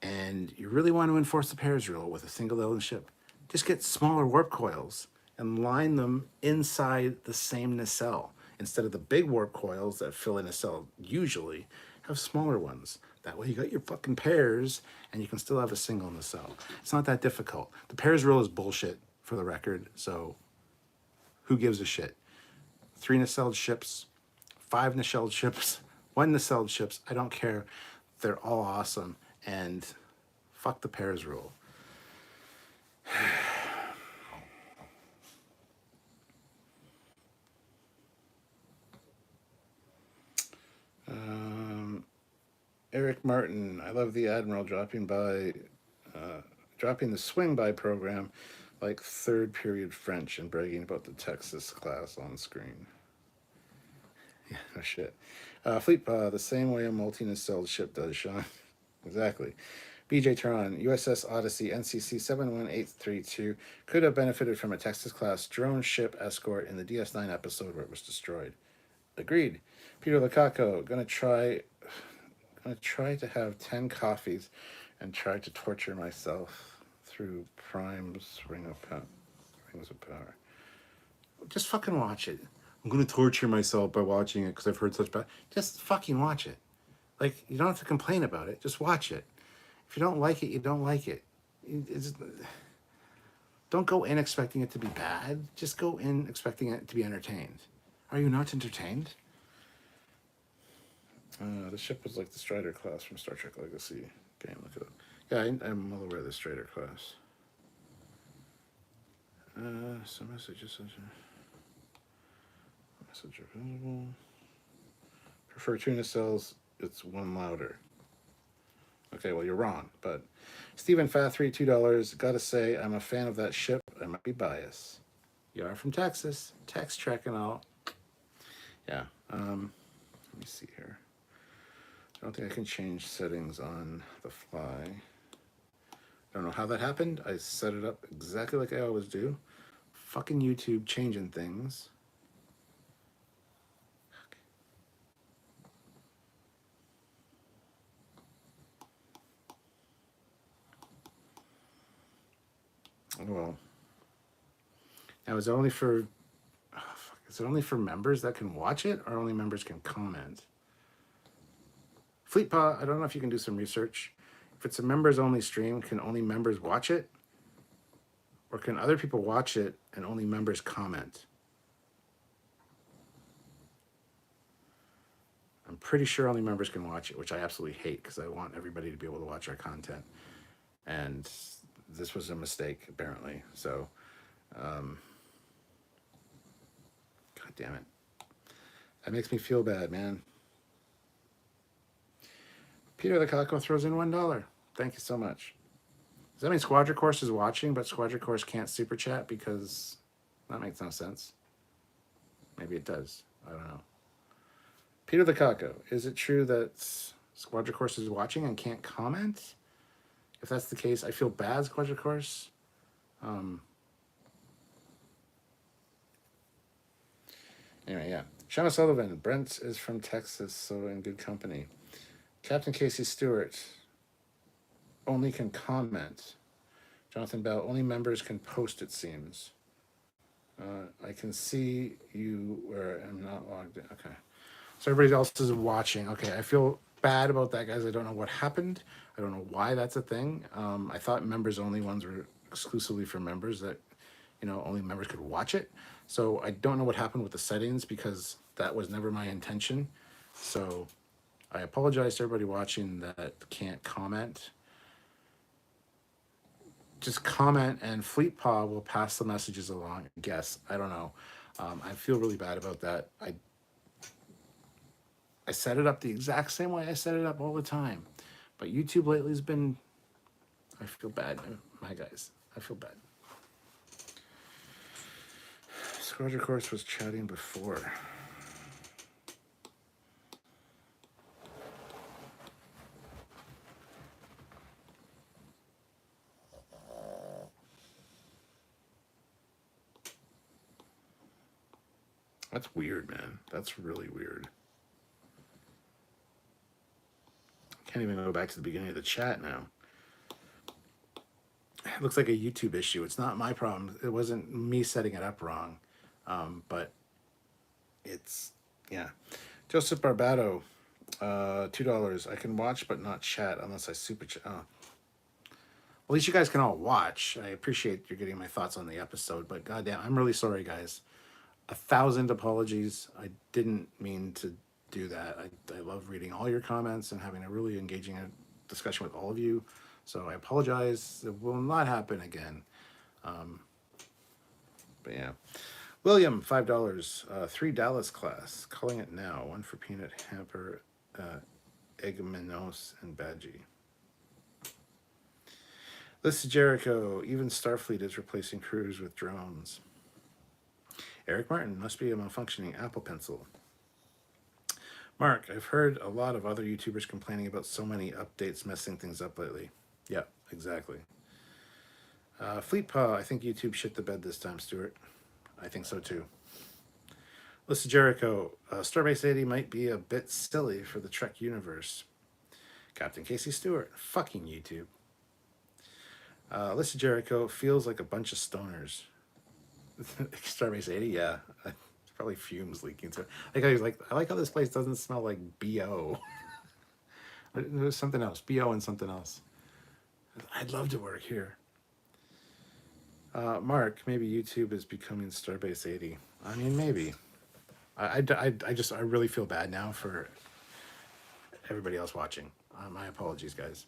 and you really want to enforce the pairs rule with a single element ship, just get smaller warp coils and line them inside the same nacelle. Instead of the big warp coils that fill a nacelle usually, have smaller ones. That way you got your fucking pairs and you can still have a single nacelle. It's not that difficult. The pairs rule is bullshit, for the record, so who gives a shit? 3 nacelled ships, 5 nacelled ships, 1 nacelled ships, I don't care. They're all awesome, and fuck the pairs rule. Eric Martin, I love the Admiral dropping the swing by program like third period French and bragging about the Texas class on screen. Yeah, no shit. Fleet the same way a multi-nacelled ship does, Sean. Exactly. BJ Tron, USS Odyssey, NCC 71832, could have benefited from a Texas class drone ship escort in the DS9 episode where it was destroyed. Agreed. Peter Lukaku, gonna try to have 10 coffees and try to torture myself through Prime's Rings of Power. Just fucking watch it. I'm gonna torture myself by watching it because I've heard such bad. Just fucking watch it. Like, you don't have to complain about it. Just watch it. If you don't like it, you don't like it. Don't go in expecting it to be bad. Just go in expecting it to be entertained. Are you not entertained? The ship was like the Strider class from Star Trek Legacy game. Look it up. Yeah, I'm well aware of the Strider class. Some message available. prefer tuna cells. It's one louder. Okay, well, you're wrong. But Stephen Fathry, $2. Gotta say, I'm a fan of that ship. I might be biased. You are from Texas. Text Trek and all. Yeah. Let me see here. I don't think I can change settings on the fly. I don't know how that happened. I set it up exactly like I always do. Fucking YouTube changing things. Well, now is it only for is it only for members that can watch it, or only members can comment? Fleetpaw, I don't know if you can do some research. If it's a members only stream, can only members watch it? Or can other people watch it and only members comment? I'm pretty sure only members can watch it, which I absolutely hate because I want everybody to be able to watch our content. And this was a mistake, apparently. So, God damn it. That makes me feel bad, man. Peter the Calico throws in $1. Thank you so much. Does that mean Squadra Course is watching, but Squadra Course can't super chat because that makes no sense? Maybe it does. I don't know. Peter the Calico, is it true that Squadra Course is watching and can't comment? If that's the case, I feel bad, Squadra Course. Anyway, yeah. Shauna Sullivan, Brent is from Texas, so in good company. Captain Casey Stewart, only can comment. Jonathan Bell, only members can post, it seems. I can see you where I'm not logged in. Okay. So everybody else is watching. Okay, I feel bad about that, guys. I don't know what happened. I don't know why that's a thing. I thought members only ones were exclusively for members, that, you know, only members could watch it. So I don't know what happened with the settings because that was never my intention. So I apologize to everybody watching that can't comment. Just comment and Fleetpaw will pass the messages along. I guess. I don't know. I feel really bad about that. I set it up the exact same way I set it up all the time. But YouTube lately has been, I feel bad, my guys. I feel bad. Squadra Course was chatting before. That's weird, man. That's really weird. Can't even go back to the beginning of the chat now. It looks like a YouTube issue. It's not my problem. It wasn't me setting it up wrong. But it's, yeah. Joseph Barbado, $2. I can watch but not chat unless I super chat. Oh. At least you guys can all watch. I appreciate you getting my thoughts on the episode, but goddamn, I'm really sorry, guys. 1,000 apologies. I didn't mean to do that. I love reading all your comments and having a really engaging discussion with all of you. So I apologize. It will not happen again. But yeah. William, $5. 3 Dallas class. Calling it now. 1 for Peanut Hamper, Eggmanos, and Badgie. This is Jericho. Even Starfleet is replacing crews with drones. Eric Martin, must be a malfunctioning Apple Pencil. Mark, I've heard a lot of other YouTubers complaining about so many updates messing things up lately. Yeah, exactly. Fleetpaw, I think YouTube shit the bed this time, Stuart. I think so too. Listen, Jericho, Starbase 80 might be a bit silly for the Trek universe. Captain Casey Stewart, fucking YouTube. Listen, Jericho, feels like a bunch of stoners. Starbase 80, yeah. It's probably fumes leaking. So, I like how this place doesn't smell like BO. There's something else. BO and something else. I'd love to work here. Mark, maybe YouTube is becoming Starbase 80. I mean, maybe. I really feel bad now for everybody else watching. My apologies, guys.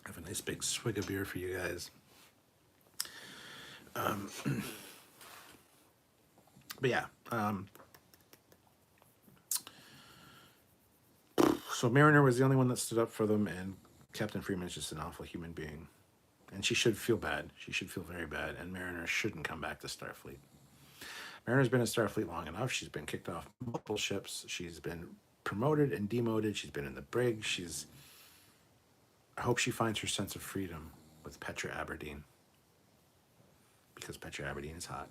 I have a nice big swig of beer for you guys. But yeah, so Mariner was the only one that stood up for them, and Captain Freeman is just an awful human being. And she should feel bad. She should feel very bad, and Mariner shouldn't come back to Starfleet. Mariner's been in Starfleet long enough. She's been kicked off multiple ships. She's been promoted and demoted. She's been in the brig. I hope she finds her sense of freedom with Petra Aberdeen. Because Petra Aberdeen is hot.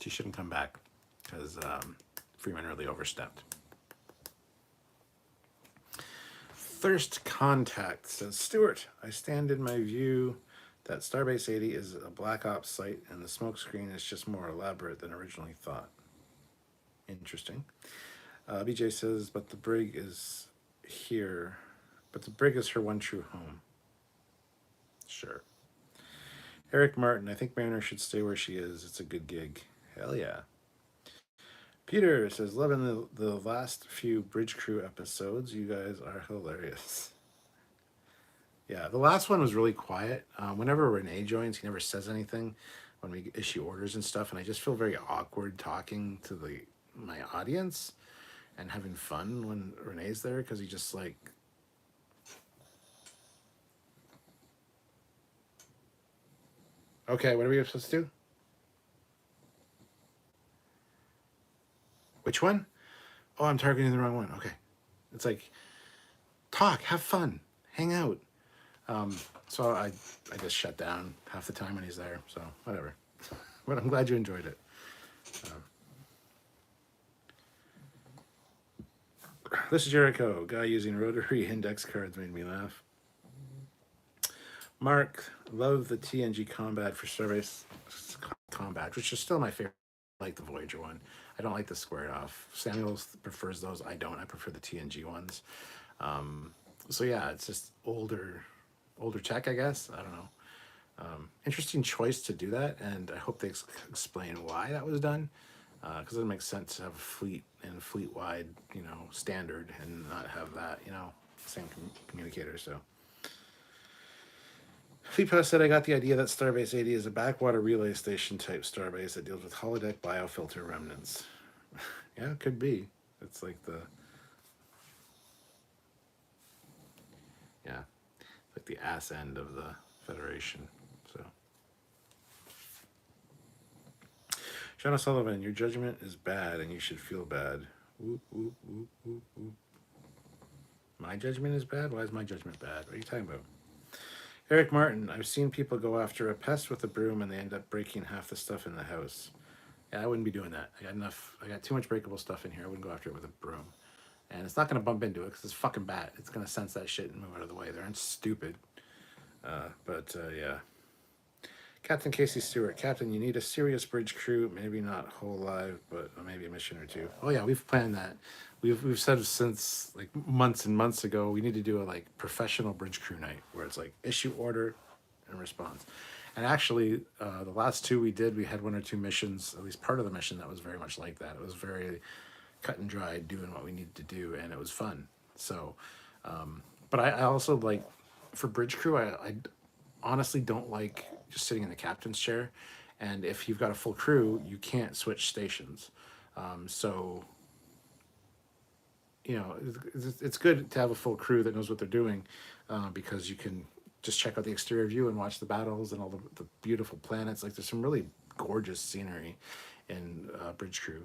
She shouldn't come back because Freeman really overstepped. Thirst Contact says, Stuart, I stand in my view that Starbase 80 is a Black Ops site and the smokescreen is just more elaborate than originally thought. Interesting. BJ says, but the brig is here. But the brig is her one true home. Sure. Eric Martin, I think Mariner should stay where she is. It's a good gig. Hell yeah. Peter says, loving the last few Bridge Crew episodes. You guys are hilarious. Yeah, the last one was really quiet. Whenever Renee joins, he never says anything when we issue orders and stuff, and I just feel very awkward talking to my audience and having fun when Renee's there, because he just like... Okay, what are we supposed to do? Which one? Oh, I'm targeting the wrong one. Okay. It's like, talk, have fun, hang out. So I just shut down half the time when he's there, so whatever. But I'm glad you enjoyed it. This is Jericho. Guy using rotary index cards made me laugh. Mark, love the TNG combat for Starbase combat, which is still my favorite. I like the Voyager one. I don't like the squared off. Samuel prefers those. I don't. I prefer the TNG ones. So yeah, it's just older tech, I guess. I don't know. Interesting choice to do that, and I hope they explain why that was done, because it doesn't make sense to have a fleet and fleet-wide, standard, and not have that, same communicator. So FleetPass said, I got the idea that Starbase 80 is a backwater relay station type starbase that deals with holodeck biofilter remnants. Yeah, it could be. It's like the ass end of the Federation. So, Sean O'Sullivan, your judgment is bad and you should feel bad. Whoop, whoop, whoop, whoop, whoop. My judgment is bad? Why is my judgment bad? What are you talking about? Eric Martin, I've seen people go after a pest with a broom and they end up breaking half the stuff in the house. Yeah, I wouldn't be doing that. I got too much breakable stuff in here. I wouldn't go after it with a broom. And it's not going to bump into it because it's fucking bat. It's going to sense that shit and move out of the way. They aren't stupid. Yeah. Captain Casey Stewart. Captain, you need a serious bridge crew. Maybe not whole live, but maybe a mission or two. Oh, yeah, we've planned that. We've said since like months and months ago, we need to do a like professional bridge crew night where it's like issue order and response. And actually, the last two we did, we had one or two missions, at least part of the mission that was very much like that. It was very cut and dried, doing what we needed to do, and it was fun. So, but I also like, for bridge crew, I honestly don't like just sitting in the captain's chair. And if you've got a full crew, you can't switch stations. So, it's good to have a full crew that knows what they're doing, because you can just check out the exterior view and watch the battles and all the beautiful planets. Like, there's some really gorgeous scenery in bridge crew.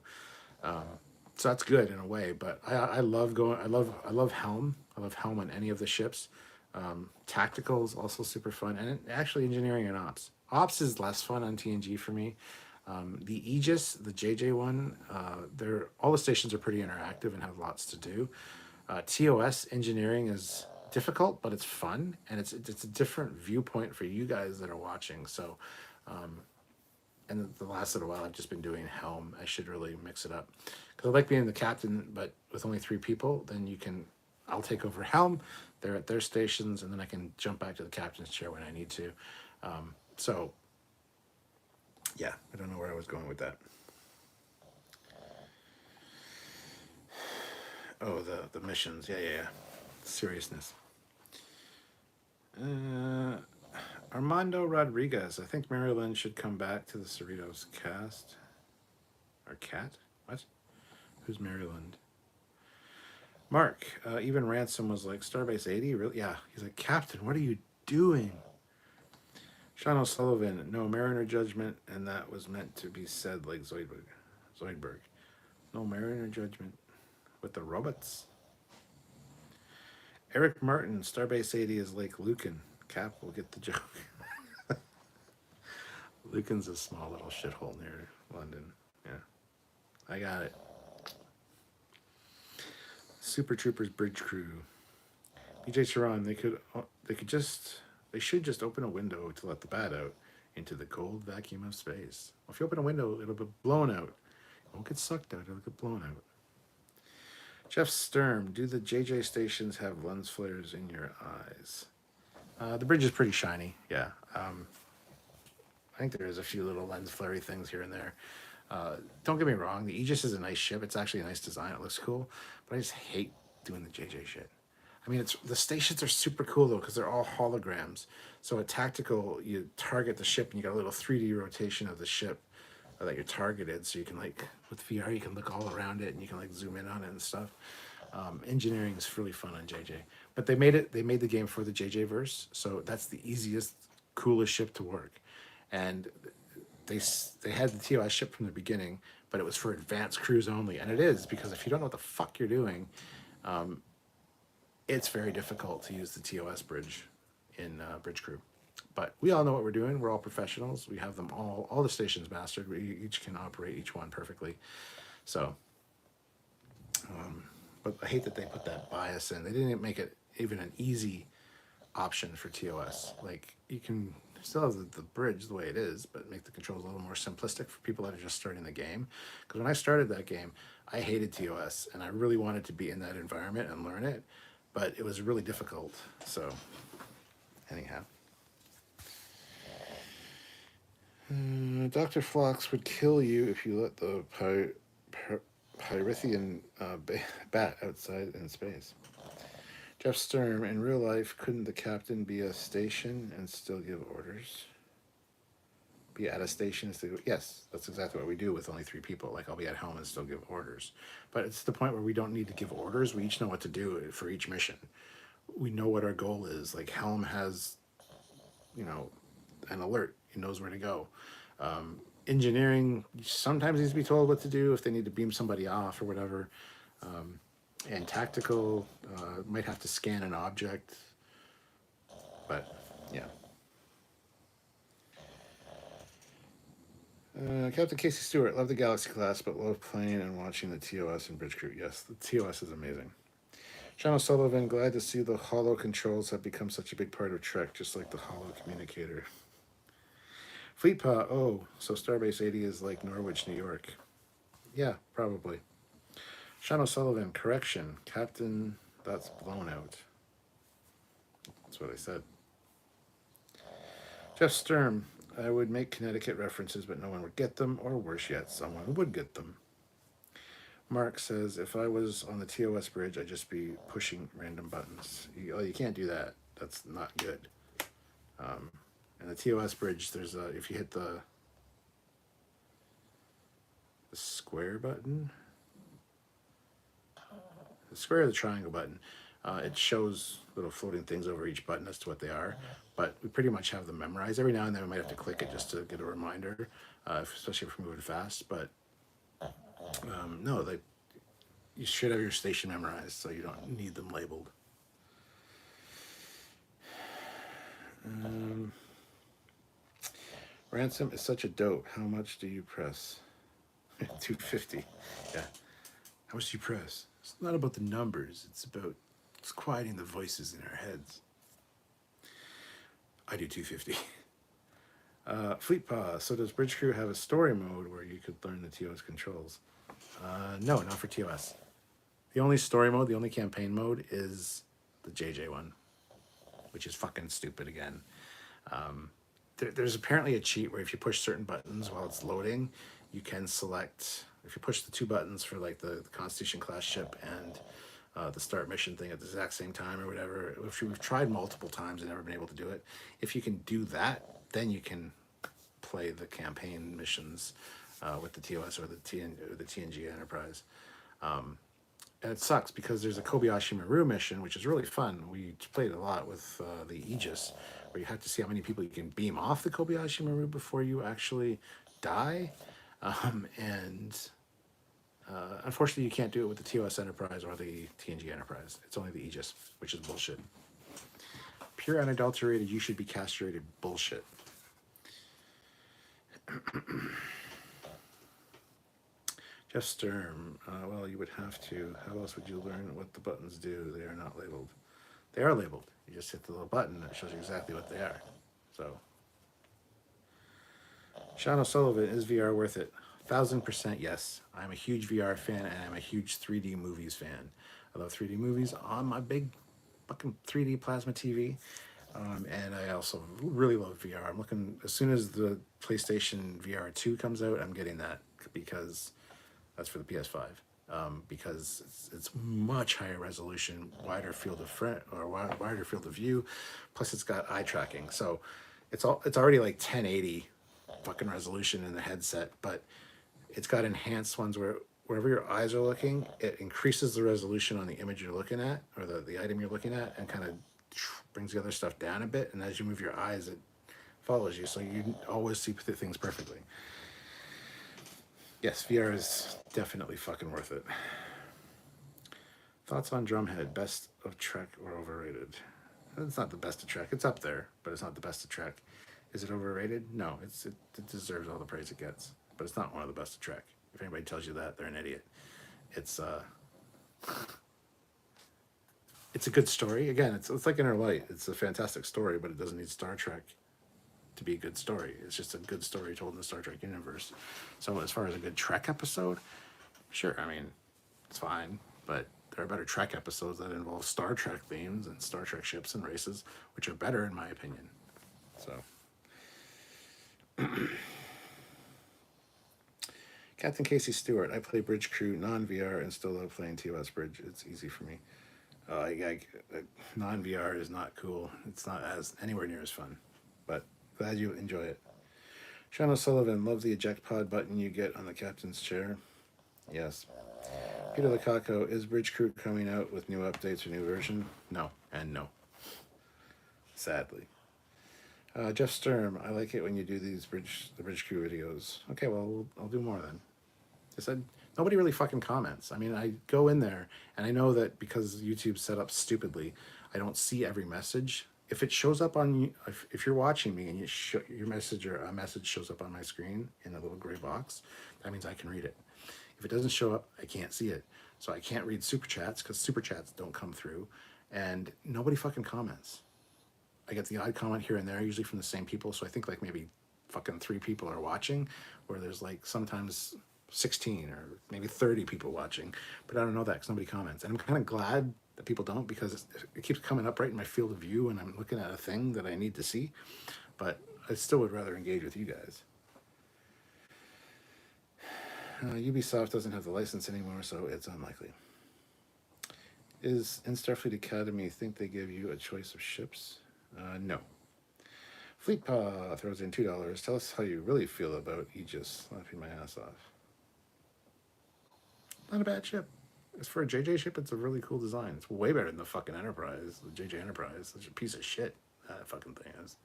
So that's good in a way, but I love Helm. I love Helm on any of the ships. Tactical is also super fun, and actually engineering and ops. Ops is less fun on TNG for me. The Aegis, the JJ one, all the stations are pretty interactive and have lots to do. TOS engineering is difficult, but it's fun, and it's a different viewpoint for you guys that are watching. So, and the last little while I've just been doing Helm. I should really mix it up because I like being the captain, but with only 3 people, then I'll take over Helm. They're at their stations, and then I can jump back to the captain's chair when I need to. So, yeah, I don't know where I was going with that. Oh, the missions. Yeah. Seriousness. Armando Rodriguez. I think Marilyn should come back to the Cerritos cast. Or cat? What? Who's Maryland? Mark. Even Ransom was like, Starbase 80? Really? Yeah. He's like, Captain, what are you doing? Sean O'Sullivan. No Mariner judgment, and that was meant to be said like Zoidberg. Zoidberg. No Mariner judgment with the robots. Eric Martin. Starbase 80 is like Lucan. Cap will get the joke. Lucan's a small little shithole near London. Yeah. I got it. Super Troopers Bridge Crew. BJ Sharon, they should just open a window to let the bat out into the cold vacuum of space. Well, if you open a window, it'll be blown out. It won't get sucked out, it'll get blown out. Jeff Sturm, do the JJ stations have lens flares in your eyes? The bridge is pretty shiny, yeah. I think there is a few little lens flary things here and there. Don't get me wrong, the Aegis is a nice ship. It's actually a nice design. It looks cool, but I just hate doing the JJ shit. I mean, the stations are super cool though because they're all holograms. So at tactical, you target the ship and you got a little 3D rotation of the ship that you're targeted. So you can like with VR, you can look all around it and you can like zoom in on it and stuff. Engineering is really fun on JJ, but they made the game for the JJ verse. So that's the easiest, coolest ship to work, and they had the TOS ship from the beginning, but it was for advanced crews only. And it is, because if you don't know what the fuck you're doing, it's very difficult to use the TOS bridge in Bridge Crew. But we all know what we're doing. We're all professionals. We have them all the stations mastered. We each can operate each one perfectly. So, but I hate that they put that bias in. They didn't make it even an easy option for TOS. Like, you can still have the bridge the way it is, but make the controls a little more simplistic for people that are just starting the game. Because when I started that game, I hated TOS, and I really wanted to be in that environment and learn it, but it was really difficult. So, anyhow. Dr. Phlox would kill you if you let the Pyrithian bat outside in space. Jeff Sturm, in real life, couldn't the captain be a station and still give orders? Be at a station and still... Yes, that's exactly what we do with only 3 people. Like, I'll be at home and still give orders. But it's the point where we don't need to give orders. We each know what to do for each mission. We know what our goal is. Like, Helm has, an alert. He knows where to go. Engineering sometimes needs to be told what to do if they need to beam somebody off or whatever. And tactical might have to scan an object, but yeah. Captain Casey Stewart, love the Galaxy class, but love playing and watching the TOS and Bridge Crew. Yes, the TOS is amazing. Sean O'Sullivan, glad to see the holo controls have become such a big part of Trek, just like the holo communicator. Fleetpaw, oh, so Starbase 80 is like Norwich, New York. Yeah, probably. Sean O'Sullivan, correction, Captain, that's blown out. That's what I said. Jeff Sturm, I would make Connecticut references, but no one would get them, or worse yet, someone would get them. Mark says, if I was on the TOS bridge, I'd just be pushing random buttons. You can't do that. That's not good. And the TOS bridge, there's if you hit the square button, the square or the triangle button, it shows little floating things over each button as to what they are, but we pretty much have them memorized. Every now and then we might have to click it just to get a reminder, especially if we're moving fast, but no, you should have your station memorized, so you don't need them labeled. Ransom is such a dope. How much do you press? 250. Yeah. How much do you press? It's not about the numbers. It's quieting the voices in our heads. I do 250. Fleetpaw. So does Bridge Crew have a story mode where you could learn the TOS controls? No, not for TOS. The only story mode, the only campaign mode is the JJ one, which is fucking stupid again. There's apparently a cheat where if you push certain buttons while it's loading, you can select, if you push the 2 buttons for like the Constitution class ship and the start mission thing at the exact same time or whatever. If we've tried multiple times and never been able to do it, if you can do that, then you can play the campaign missions with the TOS or the TNG Enterprise. And it sucks because there's a Kobayashi Maru mission, which is really fun. We played a lot with the Aegis, where you have to see how many people you can beam off the Kobayashi Maru before you actually die. Unfortunately, you can't do it with the TOS Enterprise or the TNG Enterprise. It's only the Aegis, which is bullshit. Pure unadulterated, you should be castrated bullshit. Jeff Sturm, well, you would have to. How else would you learn what the buttons do? They are not labeled. They are labeled. You just hit the little button that shows you exactly what they are. So, Sean O'Sullivan, is VR worth it? 1000% yes. I'm a huge VR fan and I'm a huge 3D movies fan. I love 3D movies on my big fucking 3D plasma TV. And I also really love VR. I'm looking, as soon as the PlayStation VR 2 comes out, I'm getting that because that's for the PS5. Because it's much higher resolution, wider field of wider field of view. Plus, it's got eye tracking, so it's already like 1080 fucking resolution in the headset, but it's got enhanced ones where wherever your eyes are looking, it increases the resolution on the image you're looking at or the item you're looking at, and kind of brings the other stuff down a bit. And as you move your eyes, it follows you, so you always see things perfectly. Yes, VR is definitely fucking worth it. Thoughts on Drumhead, best of Trek or overrated? It's not the best of Trek. It's up there, but it's not the best of Trek. Is it overrated? No, it deserves all the praise it gets, but it's not one of the best of Trek. If anybody tells you that, they're an idiot. It's a good story. Again, it's like Inner Light. It's a fantastic story, but it doesn't need Star Trek to be a good story. It's just a good story told in the Star Trek universe. So as far as a good Trek episode, sure, I mean, it's fine, but there are better Trek episodes that involve Star Trek themes and Star Trek ships and races, which are better in my opinion. So Captain Casey Stewart, I play Bridge Crew non-VR and still love playing TOS Bridge. It's easy for me. Non-VR is not cool. It's not anywhere near as fun, but glad you enjoy it. Sean O'Sullivan, love the eject pod button you get on the captain's chair. Yes. Peter Lukaku, is Bridge Crew coming out with new updates or new version? No, and no. Sadly. Jeff Sturm, I like it when you do the Bridge Crew videos. Okay, well, I'll do more then. I said, nobody really fucking comments. I mean, I go in there, and I know that because YouTube's set up stupidly, I don't see every message. If it shows up on, if you're watching me and your message or a message shows up on my screen in a little gray box, that means I can read it. If it doesn't show up, I can't see it. So I can't read super chats because super chats don't come through, and nobody fucking comments. I get the odd comment here and there, usually from the same people. So I think like maybe fucking 3 people are watching, where there's like sometimes 16 or maybe 30 people watching, but I don't know that because nobody comments. And I'm kind of glad that people don't, because it keeps coming up right in my field of view and I'm looking at a thing that I need to see, but I still would rather engage with you guys. Ubisoft doesn't have the license anymore, so it's unlikely. Is in Starfleet Academy think they give you a choice of ships? No. Fleetpaw throws in $2. Tell us how you really feel about Aegis. Laughing my ass off. Not a bad ship. As for a JJ ship, it's a really cool design. It's way better than the fucking Enterprise, the JJ Enterprise. It's a piece of shit, that fucking thing is.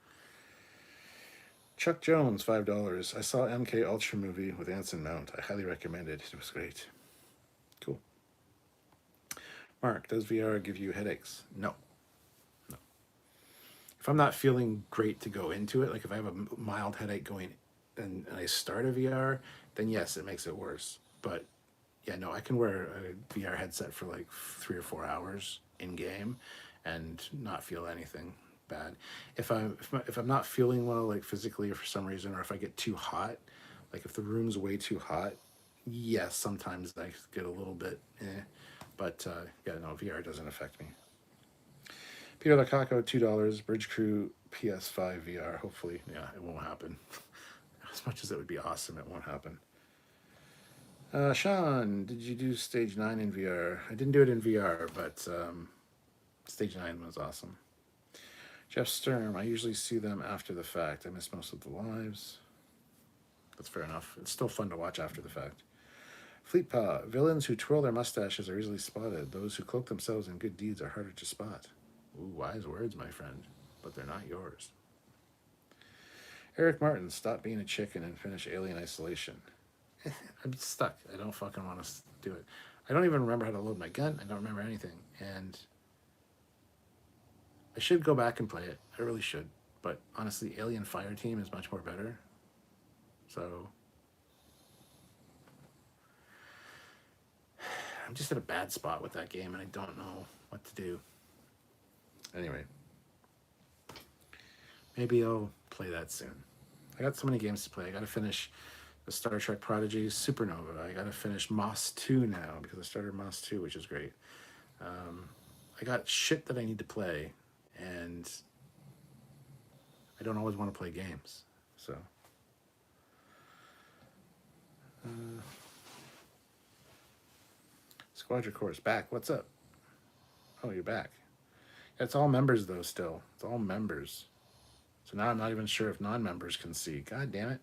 Chuck Jones, $5. I saw MK Ultra movie with Anson Mount. I highly recommend it. It was great. Cool. Mark, does VR give you headaches? No. No. If I'm not feeling great to go into it, like if I have a mild headache going and I start a VR, then yes, it makes it worse. But yeah, no, I can wear a VR headset for like 3 or 4 hours in game and not feel anything bad. If I'm not feeling well, like physically or for some reason, or if I get too hot, like if the room's way too hot, yes, sometimes I get a little bit but yeah, no, VR doesn't affect me. Peter Lukaku, $2. Bridge Crew PS5 VR. Hopefully, yeah, it won't happen. As much as it would be awesome, it won't happen. Sean, did you do Stage 9 in VR? I didn't do it in VR, but Stage 9 was awesome. Jeff Sturm, I usually see them after the fact. I miss most of the lives. That's fair enough. It's still fun to watch after the fact. Fleetpaw, villains who twirl their mustaches are easily spotted. Those who cloak themselves in good deeds are harder to spot. Ooh, wise words, my friend, but they're not yours. Eric Martin, stop being a chicken and finish Alien Isolation. I'm stuck. I don't fucking want to do it. I don't even remember how to load my gun. I don't remember anything. And I should go back and play it. I really should. But honestly, Alien Fireteam is much more better. So I'm just at a bad spot with that game and I don't know what to do. Anyway, maybe I'll play that soon. I got so many games to play. I got to finish the Star Trek Prodigy Supernova. I got to finish Moss 2 now because I started Moss 2, which is great. I got shit that I need to play, and I don't always want to play games. So, Squadron Course back. What's up? Oh, you're back. It's all members though. Still, it's all members. So now I'm not even sure if non-members can see. God damn it.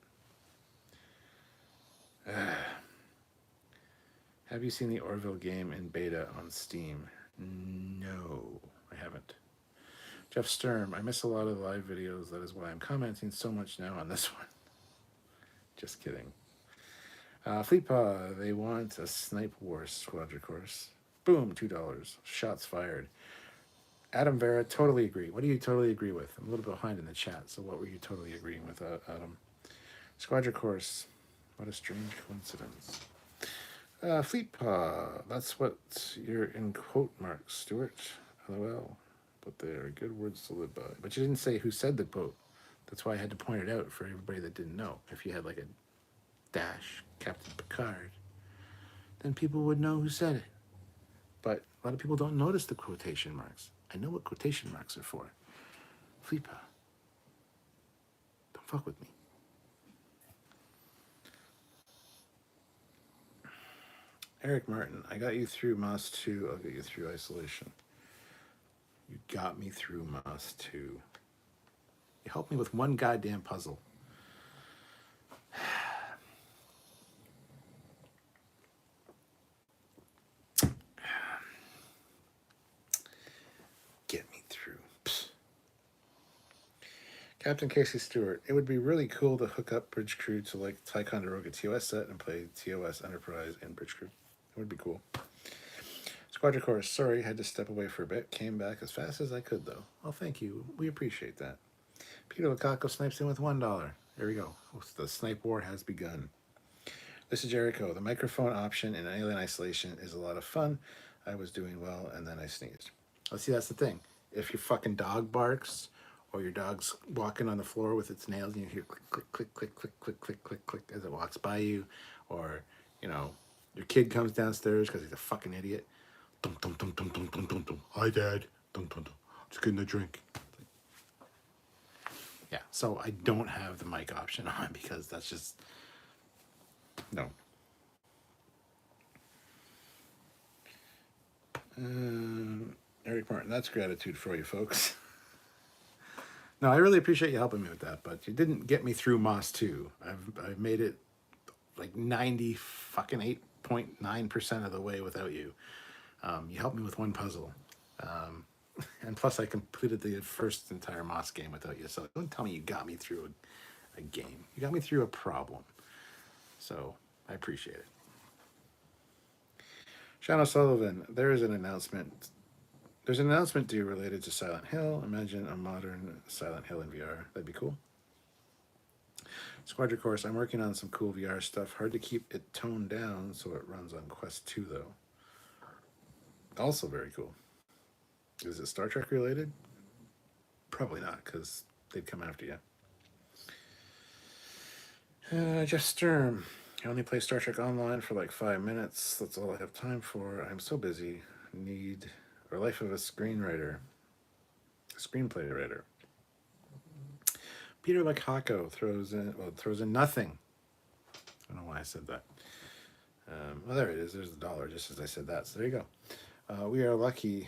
Have you seen the Orville game in beta on Steam? No, I haven't. Jeff Sturm, I miss a lot of the live videos. That is why I'm commenting so much now on this one. Just kidding. Fleetpaw, they want a Snipe Wars Squadron Course. Boom, $2. Shots fired. Adam Vera, totally agree. What do you totally agree with? I'm a little bit behind in the chat, so what were you totally agreeing with, Adam? Squadron Course, what a strange coincidence. Fleetpaw, that's what you're in quote marks, Stuart. LOL. But they are good words to live by. But you didn't say who said the quote. That's why I had to point it out for everybody that didn't know. If you had like a dash, Captain Picard, then people would know who said it. But a lot of people don't notice the quotation marks. I know what quotation marks are for. Fleetpaw, don't fuck with me. Eric Martin, I got you through Moss 2. I'll get you through Isolation. You got me through Moss 2. You helped me with one goddamn puzzle. Get me through. Psst. Captain Casey Stewart, it would be really cool to hook up Bridge Crew to like Ticonderoga TOS set and play TOS Enterprise and Bridge Crew. It would be cool. Squadron Course, sorry, had to step away for a bit. Came back as fast as I could, though. Well, thank you. We appreciate that. Peter Lukaku snipes in with $1. There we go. The snipe war has begun. This is Jericho. The microphone option in Alien Isolation is a lot of fun. I was doing well, and then I sneezed. Let's see, that's the thing. If your fucking dog barks, or your dog's walking on the floor with its nails, and you hear click, click, click, click, click, click, click, click, click as it walks by you, or, you know, your kid comes downstairs because he's a fucking idiot. Dum, dum, dum, dum, dum, dum, dum, dum. Hi, Dad. Dum, dum, dum. Just getting a drink. Yeah, so I don't have the mic option on because that's just, no. Eric Martin, that's gratitude for you, folks. No, I really appreciate you helping me with that, but you didn't get me through Moss 2. I've made it like 98.9% of the way without you. You helped me with one puzzle. And plus I completed the first entire Moss game without you. So don't tell me you got me through a game. You got me through a problem. So I appreciate it. Sean O'Sullivan, there is an announcement. There's an announcement due related to Silent Hill. Imagine a modern Silent Hill in VR. That'd be cool. Squadron Course, I'm working on some cool VR stuff. Hard to keep it toned down so it runs on Quest 2 though. Also very cool. Is it Star Trek related? Probably not, because they'd come after you. Jeff Sturm, I only play Star Trek Online for like 5 minutes. That's all I have time for. I'm so busy. Need a life of a screenwriter. A screenplay writer. Peter Lakako throws in nothing. I don't know why I said that. Well, there it is. There's the dollar, just as I said that. So there you go. We are lucky.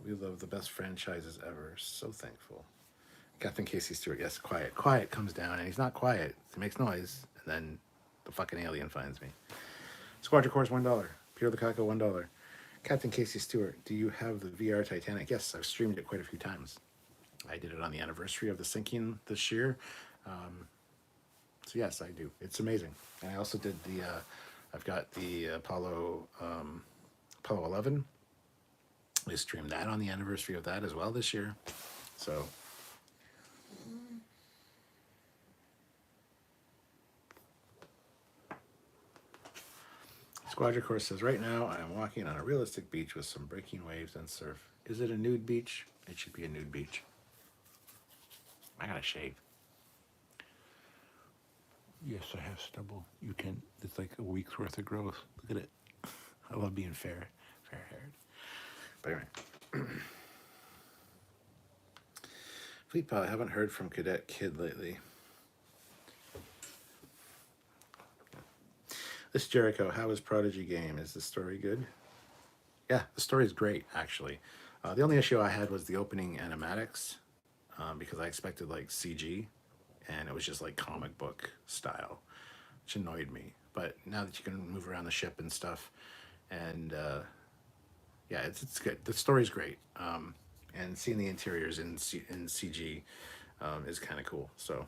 We love the best franchises ever. So thankful. Captain Casey Stewart. Yes, quiet. Quiet comes down, and he's not quiet. He makes noise, and then the fucking alien finds me. Squadron Course, $1. Peter the Caco, $1. Captain Casey Stewart. Do you have the VR Titanic? Yes, I've streamed it quite a few times. I did it on the anniversary of the sinking this year. So yes, I do. It's amazing. And I also did the. I've got the Apollo 11. We streamed that on the anniversary of that as well this year. So. Squadron Course says, right now I am walking on a realistic beach with some breaking waves and surf. Is it a nude beach? It should be a nude beach. I gotta shave. Yes, I have stubble. You can, it's like a week's worth of growth. Look at it. I love being fair-haired. But anyway. Fleet Pal, I haven't heard from Cadet Kid lately. This Jericho, how is Prodigy game? Is the story good? Yeah, the story is great, actually. The only issue I had was the opening animatics, because I expected like CG, and it was just like comic book style, which annoyed me. But now that you can move around the ship and stuff, and yeah, it's good. The story's great, and seeing the interiors in CG is kind of cool. So.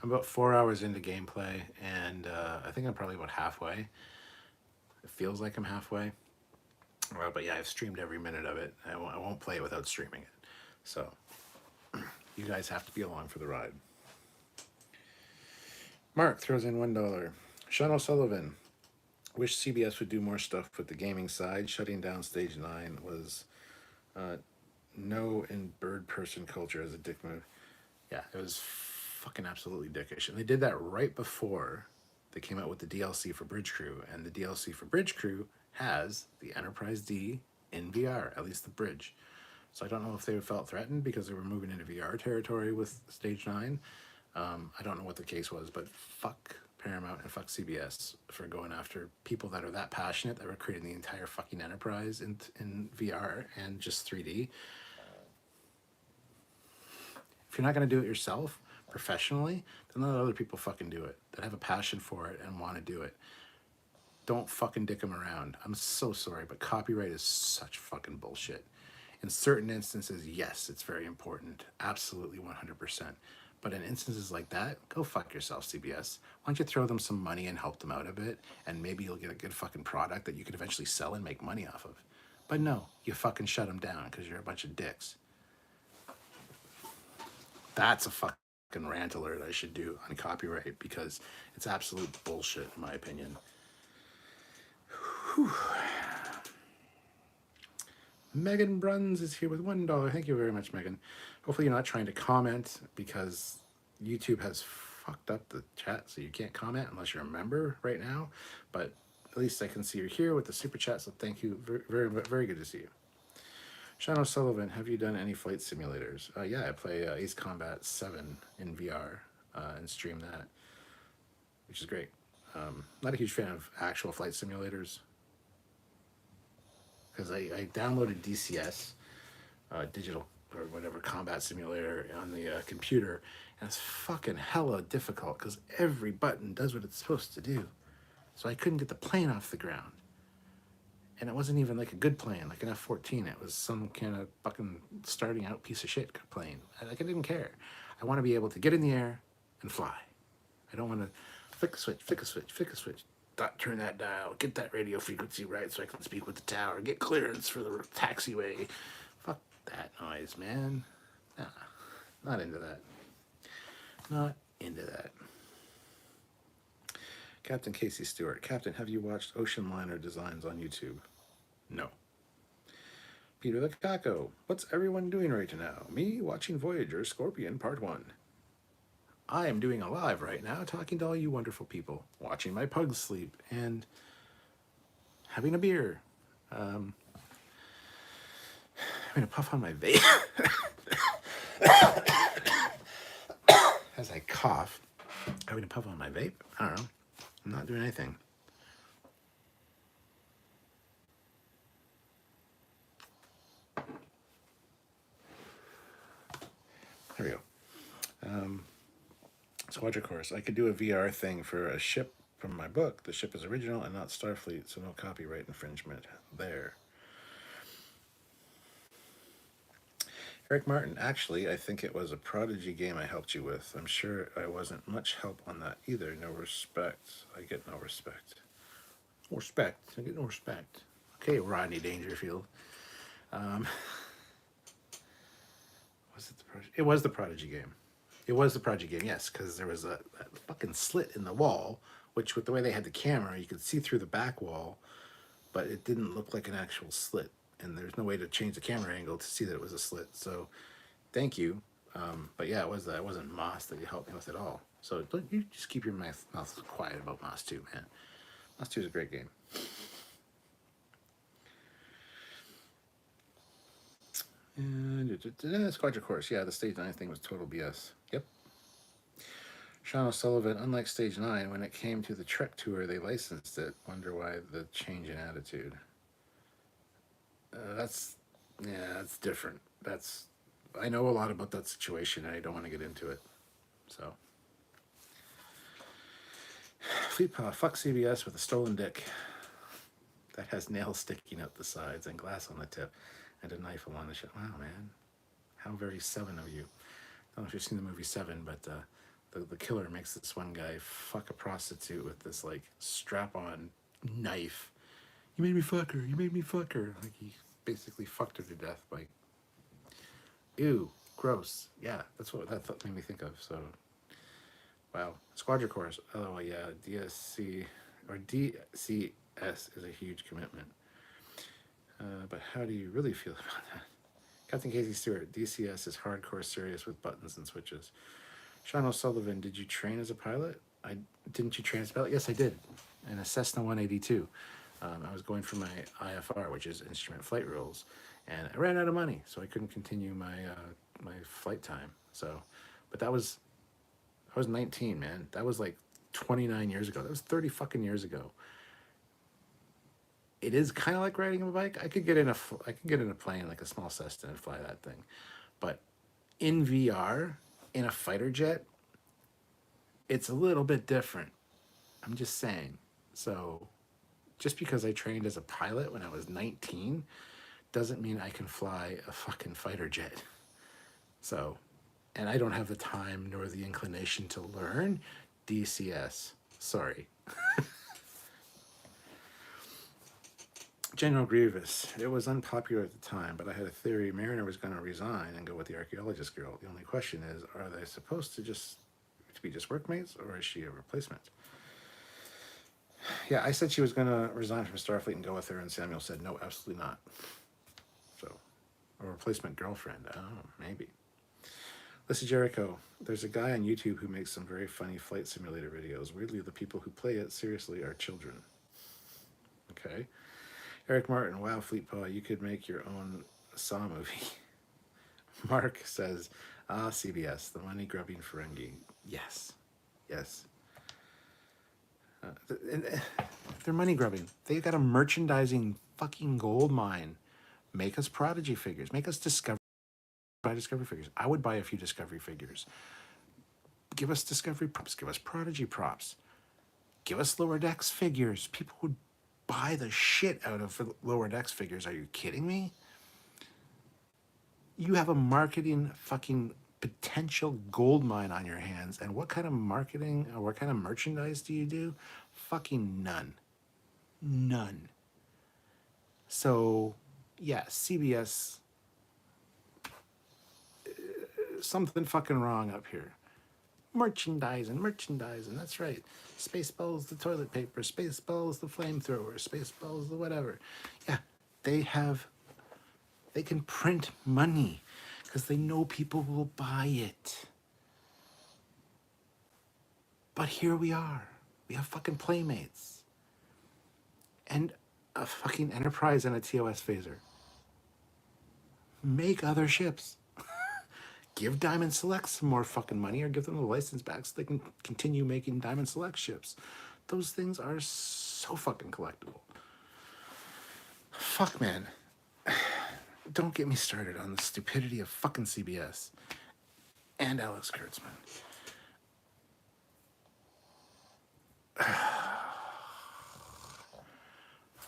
I'm about 4 hours into gameplay, and I think I'm probably about halfway. It feels like I'm halfway. But yeah, I've streamed every minute of it. I won't play it without streaming it. So you guys have to be along for the ride. Mark throws in $1. Sean O'Sullivan. Wish CBS would do more stuff with the gaming side. Shutting down Stage 9 was no in bird person culture as a dick move. Yeah, it was fucking absolutely dickish. And they did that right before they came out with the DLC for Bridge Crew. And the DLC for Bridge Crew has the Enterprise D in VR, at least the bridge. So I don't know if they felt threatened because they were moving into VR territory with Stage 9. I don't know what the case was, but fuck Paramount and fuck CBS for going after people that are that passionate that were creating the entire fucking Enterprise in VR and just 3D. If you're not going to do it yourself professionally, then let other people fucking do it that have a passion for it and want to do it. Don't fucking dick them around. I'm so sorry, but copyright is such fucking bullshit. In certain instances, yes, it's very important. Absolutely 100%. But in instances like that, go fuck yourself, CBS. Why don't you throw them some money and help them out a bit, and maybe you'll get a good fucking product that you could eventually sell and make money off of. But no, you fucking shut them down because you're a bunch of dicks. That's a fucking rant alert I should do on copyright because it's absolute bullshit in my opinion. Whew. Megan Bruns is here with $1. Thank you very much, Megan. Hopefully you're not trying to comment because YouTube has fucked up the chat so you can't comment unless you're a member right now. But at least I can see you're here with the super chat, so thank you. Very, very, very good to see you. Sean O'Sullivan, have you done any flight simulators? Yeah, I play Ace Combat 7 in VR and stream that, which is great. Not a huge fan of actual flight simulators because I downloaded DCS, digital or whatever combat simulator on the computer, and it's fucking hella difficult because every button does what it's supposed to do. So I couldn't get the plane off the ground. And it wasn't even like a good plane, like an F-14. It was some kind of fucking starting out piece of shit plane. Like, I didn't care. I want to be able to get in the air and fly. I don't want to flick a switch, flick a switch, flick a switch. Turn that dial, get that radio frequency right so I can speak with the tower, get clearance for the taxiway. Fuck that noise, man. Nah, not into that. Not into that. Captain Casey Stewart. Captain, have you watched ocean liner designs on YouTube? No. Peter the Caco. What's everyone doing right now? Me watching Voyager Scorpion Part 1. I am doing a live right now, talking to all you wonderful people, watching my pugs sleep, and having a beer. I'm going to puff on my vape. puff. Having a puff on my vape? I don't know. I'm not doing anything. There we go. Squadron Course. I could do a VR thing for a ship from my book. The ship is original and not Starfleet, so no copyright infringement there. Eric Martin, actually, I think it was a Prodigy game I helped you with. I'm sure I wasn't much help on that either. No respect. I get no respect. No respect. I get no respect. Okay, Rodney Dangerfield. Was it the Prodigy? It was the Prodigy game. It was the Prodigy game, yes, because there was a fucking slit in the wall, which with the way they had the camera, you could see through the back wall, but it didn't look like an actual slit. And there's no way to change the camera angle to see that it was a slit. So thank you. But yeah, it was that. It wasn't Moss that you helped me with at all. So don't you just keep your mouth quiet about Moss 2, man. Moss 2 is a great game. And Squadron Course. Yeah, the Stage 9 thing was total BS. Yep. Sean O'Sullivan, unlike Stage 9, when it came to the Trek tour, they licensed it. Wonder why the change in attitude. That's different. I know a lot about that situation, and I don't want to get into it. So, Fleetpaw, fuck CBS with a stolen dick that has nails sticking out the sides and glass on the tip, and a knife along the shelf. Wow, man, how very Seven of you. I don't know if you've seen the movie Seven, but the killer makes this one guy fuck a prostitute with this like strap-on knife. You made me fuck her. You made me fuck her. Like he basically fucked her to death by. Ew, gross. Yeah, that's what that thought made me think of. So, wow. Squadron Course. Oh yeah, DSC or DCS is a huge commitment. But how do you really feel about that? Captain Casey Stewart. DCS is hardcore serious with buttons and switches. Sean O'Sullivan. Did you train as a pilot? Didn't you train as a pilot? Yes, I did. In a Cessna 182. I was going for my IFR, which is Instrument Flight Rules, and I ran out of money, so I couldn't continue my my flight time. So, but I was 19, man. That was like 29 years ago. That was 30 fucking years ago. It is kind of like riding a bike. I could get in a plane like a small Cessna and fly that thing, but in VR in a fighter jet, it's a little bit different. I'm just saying. So. Just because I trained as a pilot when I was 19 doesn't mean I can fly a fucking fighter jet. So, and I don't have the time nor the inclination to learn DCS. Sorry. General Grievous. It was unpopular at the time, but I had a theory Mariner was going to resign and go with the archaeologist girl. The only question is, are they supposed to be just workmates, or is she a replacement? Yeah, I said she was going to resign from Starfleet and go with her, and Samuel said, no, absolutely not. So, a replacement girlfriend. I don't know, maybe. Listen, Jericho, there's a guy on YouTube who makes some very funny flight simulator videos. Weirdly, the people who play it, seriously, are children. Okay. Eric Martin, wow, Fleetpaw, you could make your own Saw movie. Mark says, CBS, the money-grubbing Ferengi. Yes. Yes. They're money grubbing. They got a merchandising fucking gold mine. Make us Prodigy figures. Make us Discovery figures. I would buy a few Discovery figures. Give us Discovery props. Give us Prodigy props. Give us Lower Decks figures. People would buy the shit out of Lower Decks figures. Are you kidding me? You have a marketing fucking potential gold mine on your hands, and what kind of marketing or what kind of merchandise do you do? Fucking none. So yeah, CBS, something fucking wrong up here. Merchandising, that's right. Spaceballs the toilet paper, Spaceballs the flamethrower, Spaceballs the whatever. Yeah, they can print money because they know people will buy it. But here we are. We have fucking Playmates. And a fucking Enterprise and a TOS phaser. Make other ships. give Diamond Select some more fucking money or give them the license back so they can continue making Diamond Select ships. Those things are so fucking collectible. Fuck, man. Don't get me started on the stupidity of fucking CBS and Alex Kurtzman.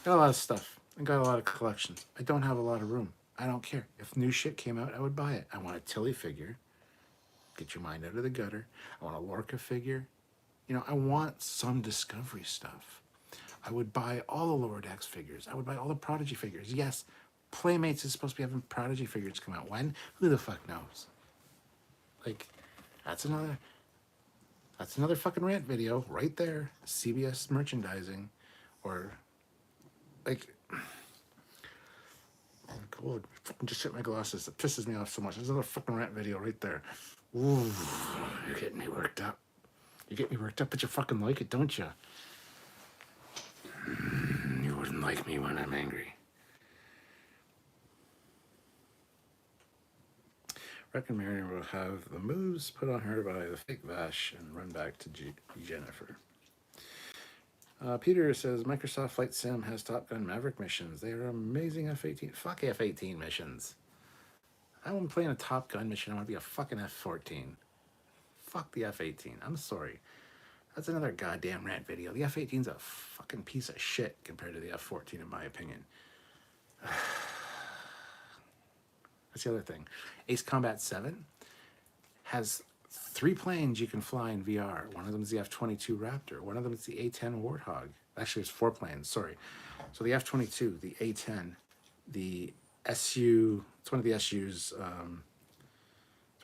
Got a lot of stuff. I got a lot of collections. I don't have a lot of room. I don't care. If new shit came out, I would buy it. I want a Tilly figure. Get your mind out of the gutter. I want a Lorca figure. You know, I want some Discovery stuff. I would buy all the Lower Decks figures. I would buy all the Prodigy figures. Yes, Playmates is supposed to be having Prodigy figures come out. When? Who the fuck knows? Like, that's another fucking rant video right there. CBS merchandising, or like, God, just hit my glasses. It pisses me off so much. There's another fucking rant video right there. Ooh, you're getting me worked up. You get me worked up, but you fucking like it, don't you? You wouldn't like me when I'm angry. Reckon Marion will have the moves put on her by the fake Vash and run back to Jennifer. Peter says Microsoft Flight Sim has Top Gun Maverick missions. They are amazing F-18. Fuck F-18 missions. I want to play in a Top Gun mission. I want to be a fucking F-14. Fuck the F-18. I'm sorry. That's another goddamn rant video. The F-18's a fucking piece of shit compared to the F-14, in my opinion. That's the other thing. Ace Combat 7 has 3 planes you can fly in VR. One of them is the F-22 Raptor. One of them is the A-10 Warthog. Actually, it's 4 planes, sorry. So the F-22, the A-10, the SU, it's one of the SUs, it's one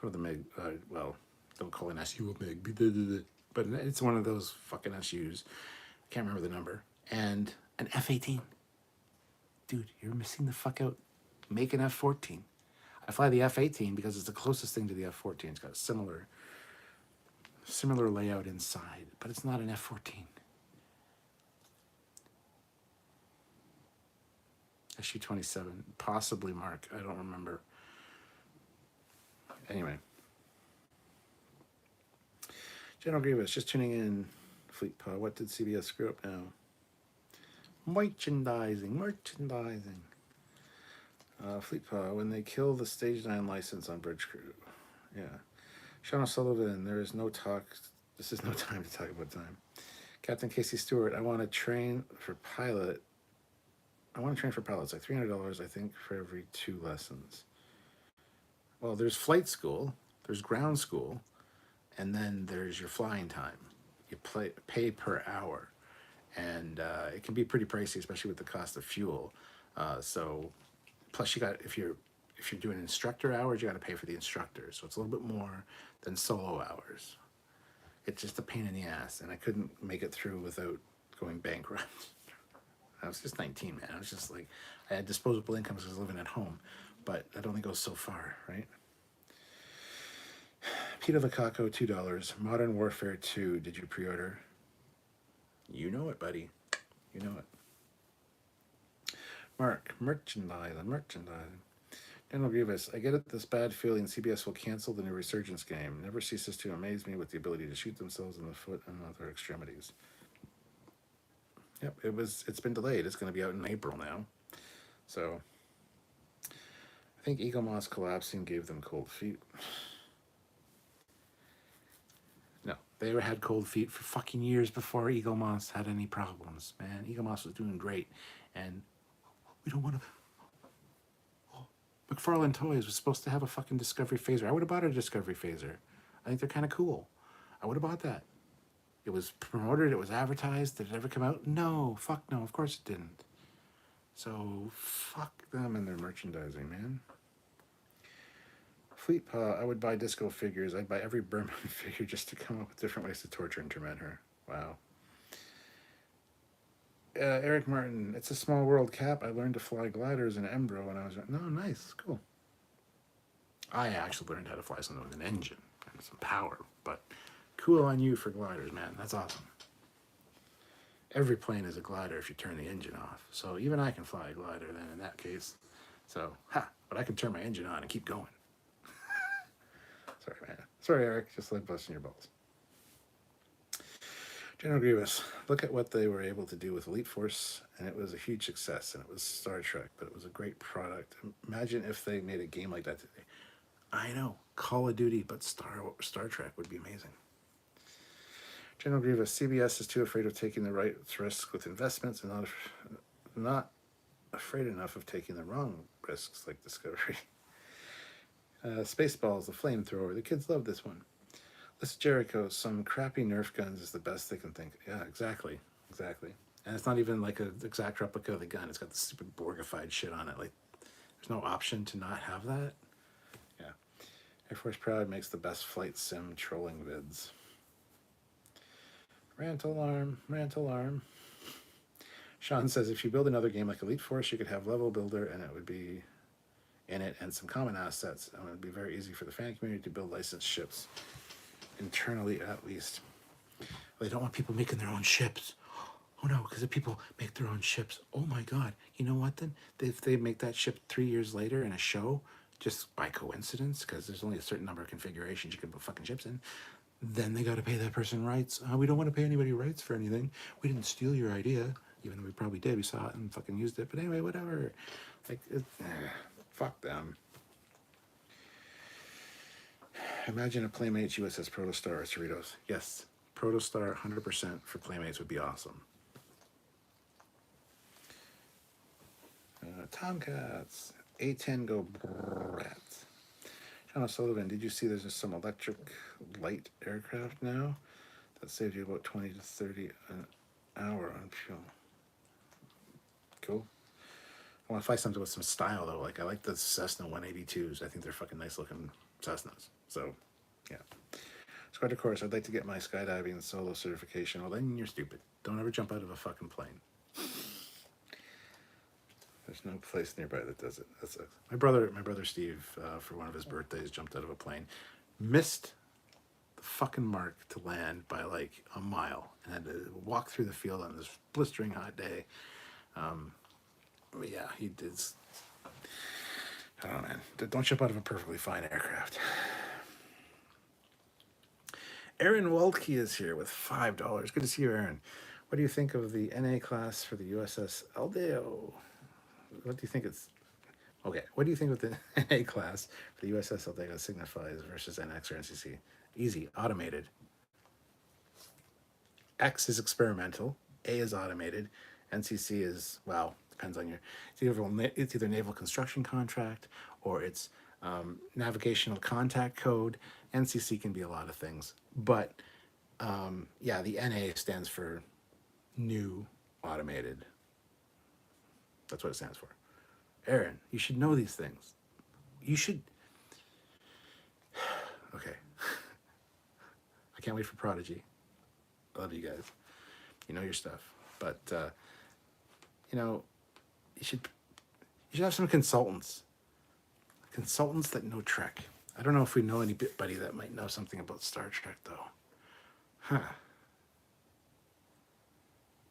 of the MiG, well, don't call an SU a MiG, but it's one of those fucking SUs. I can't remember the number. And an F-18. Dude, you're missing the fuck out. Make an F-14. I fly the F-18 because it's the closest thing to the F-14. It's got a similar layout inside, but it's not an F-14. SU-27, possibly Mark. I don't remember. Anyway. General Grievous, just tuning in. Fleet Paw, what did CBS screw up now? Merchandising. Fleet Paw, when they kill the Stage 9 license on Bridge Crew. Yeah. Sean O'Sullivan, there is no talk. This is no time to talk about time. Captain Casey Stewart, I want to train for pilot. I want to train for pilots, like $300, I think, for every 2 lessons. Well, there's flight school, there's ground school, and then there's your flying time. You pay per hour, and it can be pretty pricey, especially with the cost of fuel. So, plus you got if you're doing instructor hours, you got to pay for the instructor. So it's a little bit more than solo hours. It's just a pain in the ass, and I couldn't make it through without going bankrupt. I was just 19, man. I was just like, I had disposable income because I was living at home, but that only goes so far, right? Peter Lukaku, $2. Modern Warfare 2, did you pre-order? You know it, buddy. You know it. Mark, merchandising. Daniel Grievous, I get it, this bad feeling CBS will cancel the new Resurgence game. Never ceases to amaze me with the ability to shoot themselves in the foot and other extremities. Yep, it's been delayed. It's going to be out in April now. So, I think Eagle Moss collapsing gave them cold feet. No, they had cold feet for fucking years before Eagle Moss had any problems, man. Eagle Moss was doing great, and we don't want to... McFarlane Toys was supposed to have a fucking Discovery Phaser. I would have bought a Discovery Phaser. I think they're kind of cool. I would have bought that. It was promoted, it was advertised. Did it ever come out? No, fuck no, of course it didn't. So, fuck them and their merchandising, man. Fleet Paw, I would buy disco figures. I'd buy every Berman figure just to come up with different ways to torture and torment her. Wow. Eric Martin, it's a small world, Cap. I learned to fly gliders in Embro when I was... No, nice, cool. I actually learned how to fly something with an engine and some power, but cool on you for gliders, man. That's awesome. Every plane is a glider if you turn the engine off. So even I can fly a glider then in that case. So, but I can turn my engine on and keep going. Sorry, man. Sorry, Eric. Just like busting your balls. General Grievous. Look at what they were able to do with Elite Force, and it was a huge success. And it was Star Trek, but it was a great product. Imagine if they made a game like that today. I know, Call of Duty, but Star Trek would be amazing. General Grievous. CBS is too afraid of taking the right risks with investments and not afraid enough of taking the wrong risks like Discovery. Spaceballs, the flamethrower. The kids love this one. This Jericho, some crappy Nerf guns is the best they can think. Yeah, exactly. Exactly. And it's not even like an exact replica of the gun. It's got the stupid Borgified shit on it. Like, there's no option to not have that. Yeah. Air Force Proud makes the best flight sim trolling vids. Rant alarm, rant alarm. Sean says if you build another game like Elite Force, you could have level builder and it would be in it and some common assets. And it would be very easy for the fan community to build licensed ships. Internally, at least. Well, they don't want people making their own ships. Oh no, because if people make their own ships, oh my god, you know what then? If they make that ship 3 years later in a show, just by coincidence, because there's only a certain number of configurations you can put fucking ships in, then they got to pay that person rights. We don't want to pay anybody rights for anything. We didn't steal your idea, even though we probably did. We saw it and fucking used it. But anyway, whatever. Like, fuck them. Imagine a Playmates USS Protostar or Cerritos. Yes, Protostar 100% for Playmates would be awesome. Tomcats. A10 go brats. John O'Sullivan, did you see there's some electric light aircraft now that saved you about 20 to 30 an hour on fuel? Cool. I want to fly something with some style though. Like I like the Cessna 182s. I think they're fucking nice looking Cessnas. So, yeah. Squadron Course, I'd like to get my skydiving solo certification. Well, then you're stupid. Don't ever jump out of a fucking plane. There's no place nearby that does it. That sucks. My brother Steve, for one of his birthdays, jumped out of a plane, missed the fucking mark to land by like a mile, and had to walk through the field on this blistering hot day. But yeah, he did. I don't know, man. Don't jump out of a perfectly fine aircraft. Aaron Waldke is here with $5. Good to see you, Aaron. What do you think of the NA class for the USS Aldeo? What do you think it's... Okay, what do you think of the NA class for the USS Aldeo signifies versus NX or NCC? Easy, automated. X is experimental. A is automated. NCC is, well, depends on your... It's either naval construction contract or it's navigational contact code. NCC can be a lot of things. But, yeah, the NA stands for new automated. That's what it stands for. Aaron, you should know these things. You should... Okay. I can't wait for Prodigy. I love you guys. You know your stuff. But, you know, you should have some consultants. Consultants that know Trek. I don't know if we know anybody that might know something about Star Trek, though. Huh.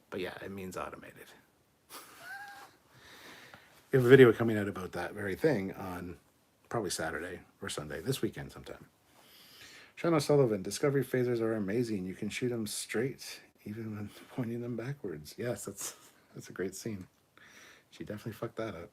But yeah, it means automated. We have a video coming out about that very thing on probably Saturday or Sunday, this weekend sometime. Sean O'Sullivan, Discovery phasers are amazing. You can shoot them straight, even when pointing them backwards. Yes, that's a great scene. She definitely fucked that up.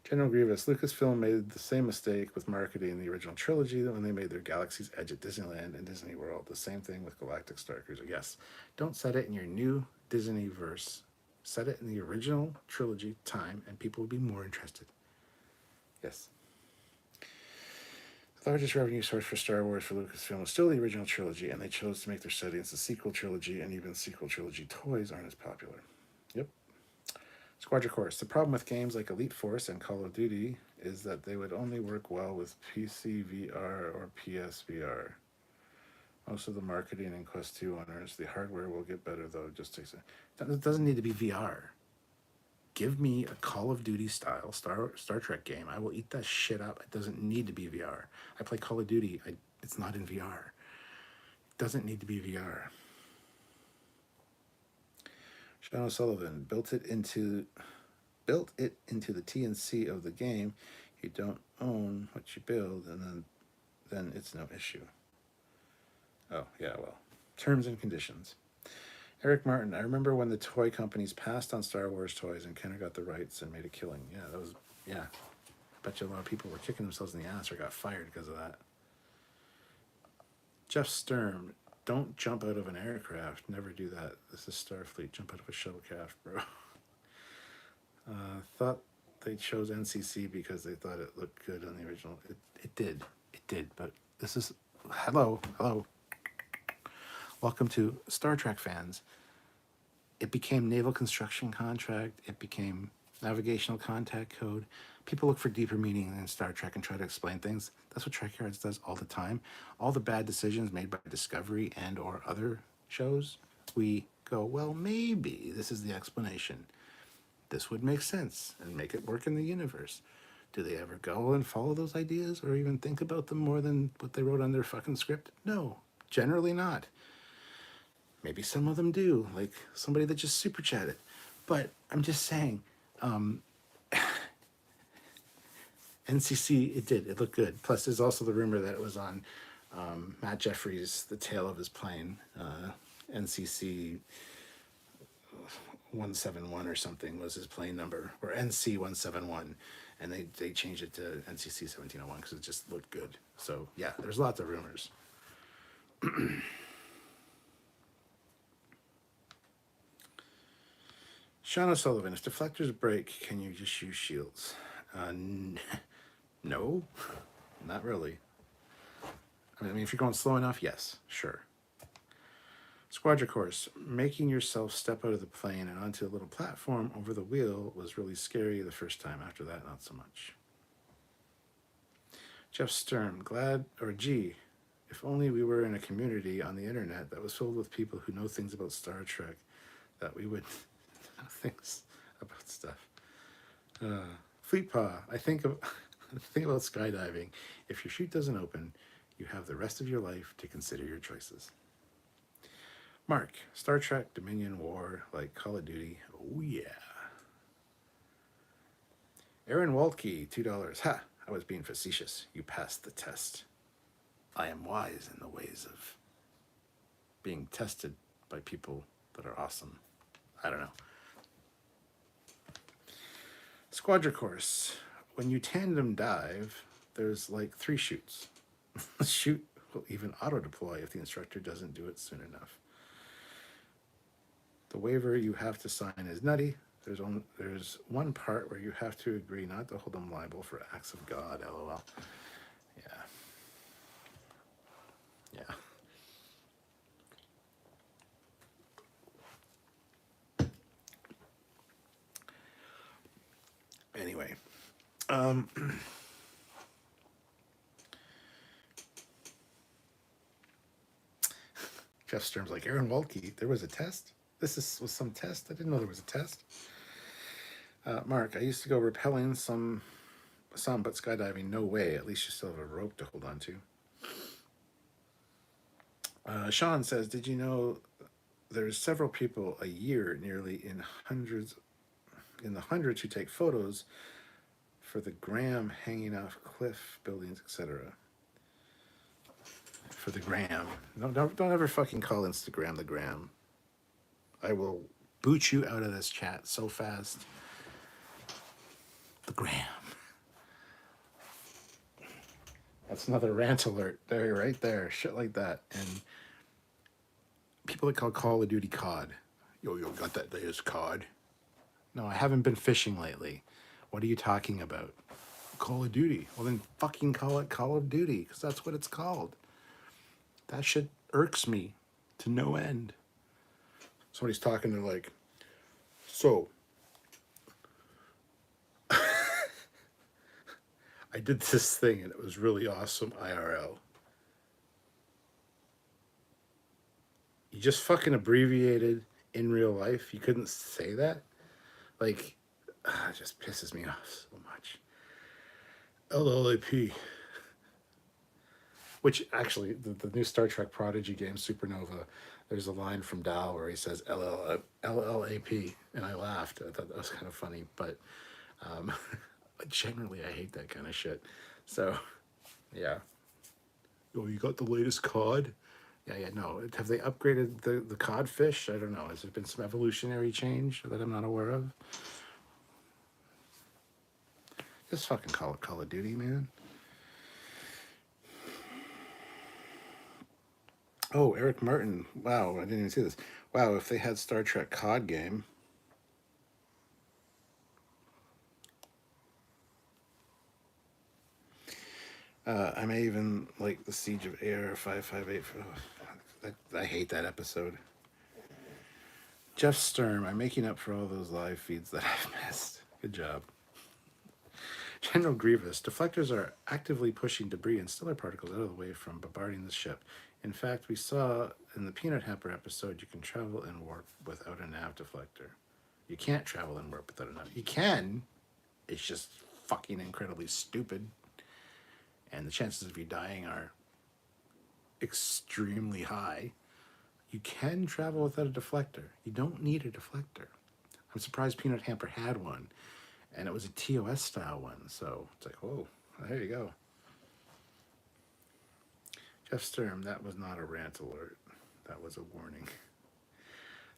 General Grievous, Lucasfilm made the same mistake with marketing the original trilogy when they made their Galaxy's Edge at Disneyland and Disney World. The same thing with Galactic Star Cruiser. Yes, don't set it in your new Disney verse. Set it in the original trilogy time, and people will be more interested. Yes. The largest revenue source for Star Wars for Lucasfilm was still the original trilogy, and they chose to make their settings the sequel trilogy, and even sequel trilogy toys aren't as popular. Yep. Squadron Course. The problem with games like Elite Force and Call of Duty is that they would only work well with PC VR or PSVR. Most of the marketing and Quest 2 owners, the hardware will get better though. It doesn't need to be VR. Give me a Call of Duty style Star Trek game. I will eat that shit up. It doesn't need to be VR. I play Call of Duty. It's not in VR. It doesn't need to be VR. Sean O'Sullivan built it into the TNC of the game. You don't own what you build, and then then it's no issue. Oh, yeah, well. Terms and conditions. Eric Martin, I remember when the toy companies passed on Star Wars toys and Kenner got the rights and made a killing. Yeah, that was, yeah. I bet you a lot of people were kicking themselves in the ass or got fired because of that. Jeff Sturm, don't jump out of an aircraft. Never do that. This is Starfleet. Jump out of a shuttlecraft, bro. Thought they chose NCC because they thought it looked good on the original. It did. It did. But this is... Hello. Welcome to Star Trek fans. It became naval construction contract. It became navigational contact code. People look for deeper meaning in Star Trek and try to explain things. That's what Trekyards does all the time. All the bad decisions made by Discovery and or other shows, we go, well, maybe this is the explanation. This would make sense and make it work in the universe. Do they ever go and follow those ideas or even think about them more than what they wrote on their fucking script? No, generally not. Maybe some of them do, like somebody that just super chatted. But I'm just saying, NCC, it did. It looked good. Plus, there's also the rumor that it was on Matt Jeffries' The Tail of His Plane, NCC 171 or something was his plane number, or NC 171, and they changed it to NCC 1701 because it just looked good. So yeah, there's lots of rumors. Sean O'Sullivan, if deflectors break, can you just use shields? No, not really. I mean, if you're going slow enough, yes, sure. Squadra course, making yourself step out of the plane and onto a little platform over the wheel was really scary the first time. After that, not so much. Jeff Sturm, gee, if only we were in a community on the internet that was filled with people who know things about Star Trek, that we would know things about stuff. Fleet Paw, I think about skydiving. If your chute doesn't open, you have the rest of your life to consider your choices. Mark, Star Trek, Dominion, War, like Call of Duty. Oh, yeah. Aaron Waltke, $2. Ha! I was being facetious. You passed the test. I am wise in the ways of being tested by people that are awesome. I don't know. Squadra course. When you tandem dive, there's like 3 chutes. The chute will even auto-deploy if the instructor doesn't do it soon enough. The waiver you have to sign is nutty. There's one part where you have to agree not to hold them liable for acts of God, LOL. Yeah. Anyway. Jeff Sturm's like, Aaron Waltke, there was a test? Was some test? I didn't know there was a test. Mark, I used to go rappelling some, but skydiving, no way. At least you still have a rope to hold on to. Sean says, did you know there's several people a year, nearly in the hundreds, who take photos for the gram, hanging off cliff, buildings, etc. For the gram. Don't ever fucking call Instagram the gram. I will boot you out of this chat so fast. The gram. That's another rant alert there, right there. Shit like that. And people that call of Duty COD. Yo, got that latest COD? No, I haven't been fishing lately. What are you talking about? Call of Duty. Well, then fucking call it Call of Duty, because that's what it's called. That shit irks me to no end. Somebody's talking, they're like, so, I did this thing and it was really awesome IRL. You just fucking abbreviated in real life. You couldn't say that? Like, it just pisses me off so much. LLAP. Which, actually, the new Star Trek Prodigy game, Supernova, there's a line from Dal where he says LLAP, and I laughed. I thought that was kind of funny, but generally I hate that kind of shit. So, yeah. Oh, you got the latest COD? Yeah, no. Have they upgraded the codfish? I don't know. Has there been some evolutionary change that I'm not aware of? Just fucking call it Call of Duty, man. Oh, Eric Martin. Wow, I didn't even see this. Wow, if they had Star Trek COD game. I may even like the Siege of AR 558. I hate that episode. Jeff Sturm, I'm making up for all those live feeds that I've missed. Good job. General Grievous, deflectors are actively pushing debris and stellar particles out of the way from bombarding the ship. In fact, we saw in the Peanut Hamper episode you can travel and warp without a nav deflector. You can't travel and warp without a nav. You can. It's just fucking incredibly stupid. And the chances of you dying are extremely high. You can travel without a deflector. You don't need a deflector. I'm surprised Peanut Hamper had one. And it was a TOS style one. So it's like, whoa, there you go. Jeff Sturm, that was not a rant alert. That was a warning.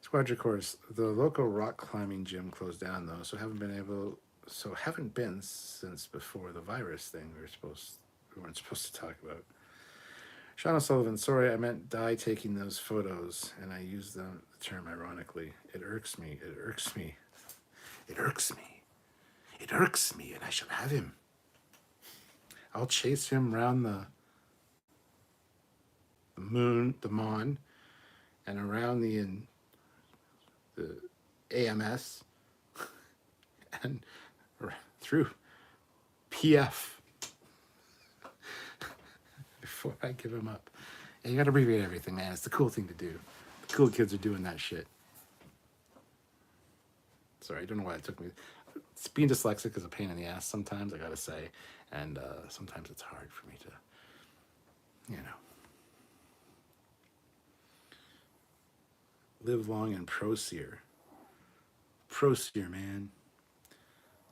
Squadron Course, the local rock climbing gym closed down though, so haven't been since before the virus thing we weren't supposed to talk about. Sean O'Sullivan, sorry, I meant die taking those photos, and I used the term ironically. It irks me. It irks me. It irks me. It irks me, and I shall have him. I'll chase him round the moon, the Mon, and around the AMS, and through PF before I give him up. And you got to abbreviate everything, man. It's the cool thing to do. The cool kids are doing that shit. Sorry, I don't know why it took me. Being dyslexic is a pain in the ass sometimes, I gotta say. And sometimes it's hard for me to, live long and Proseer. Proseer, man.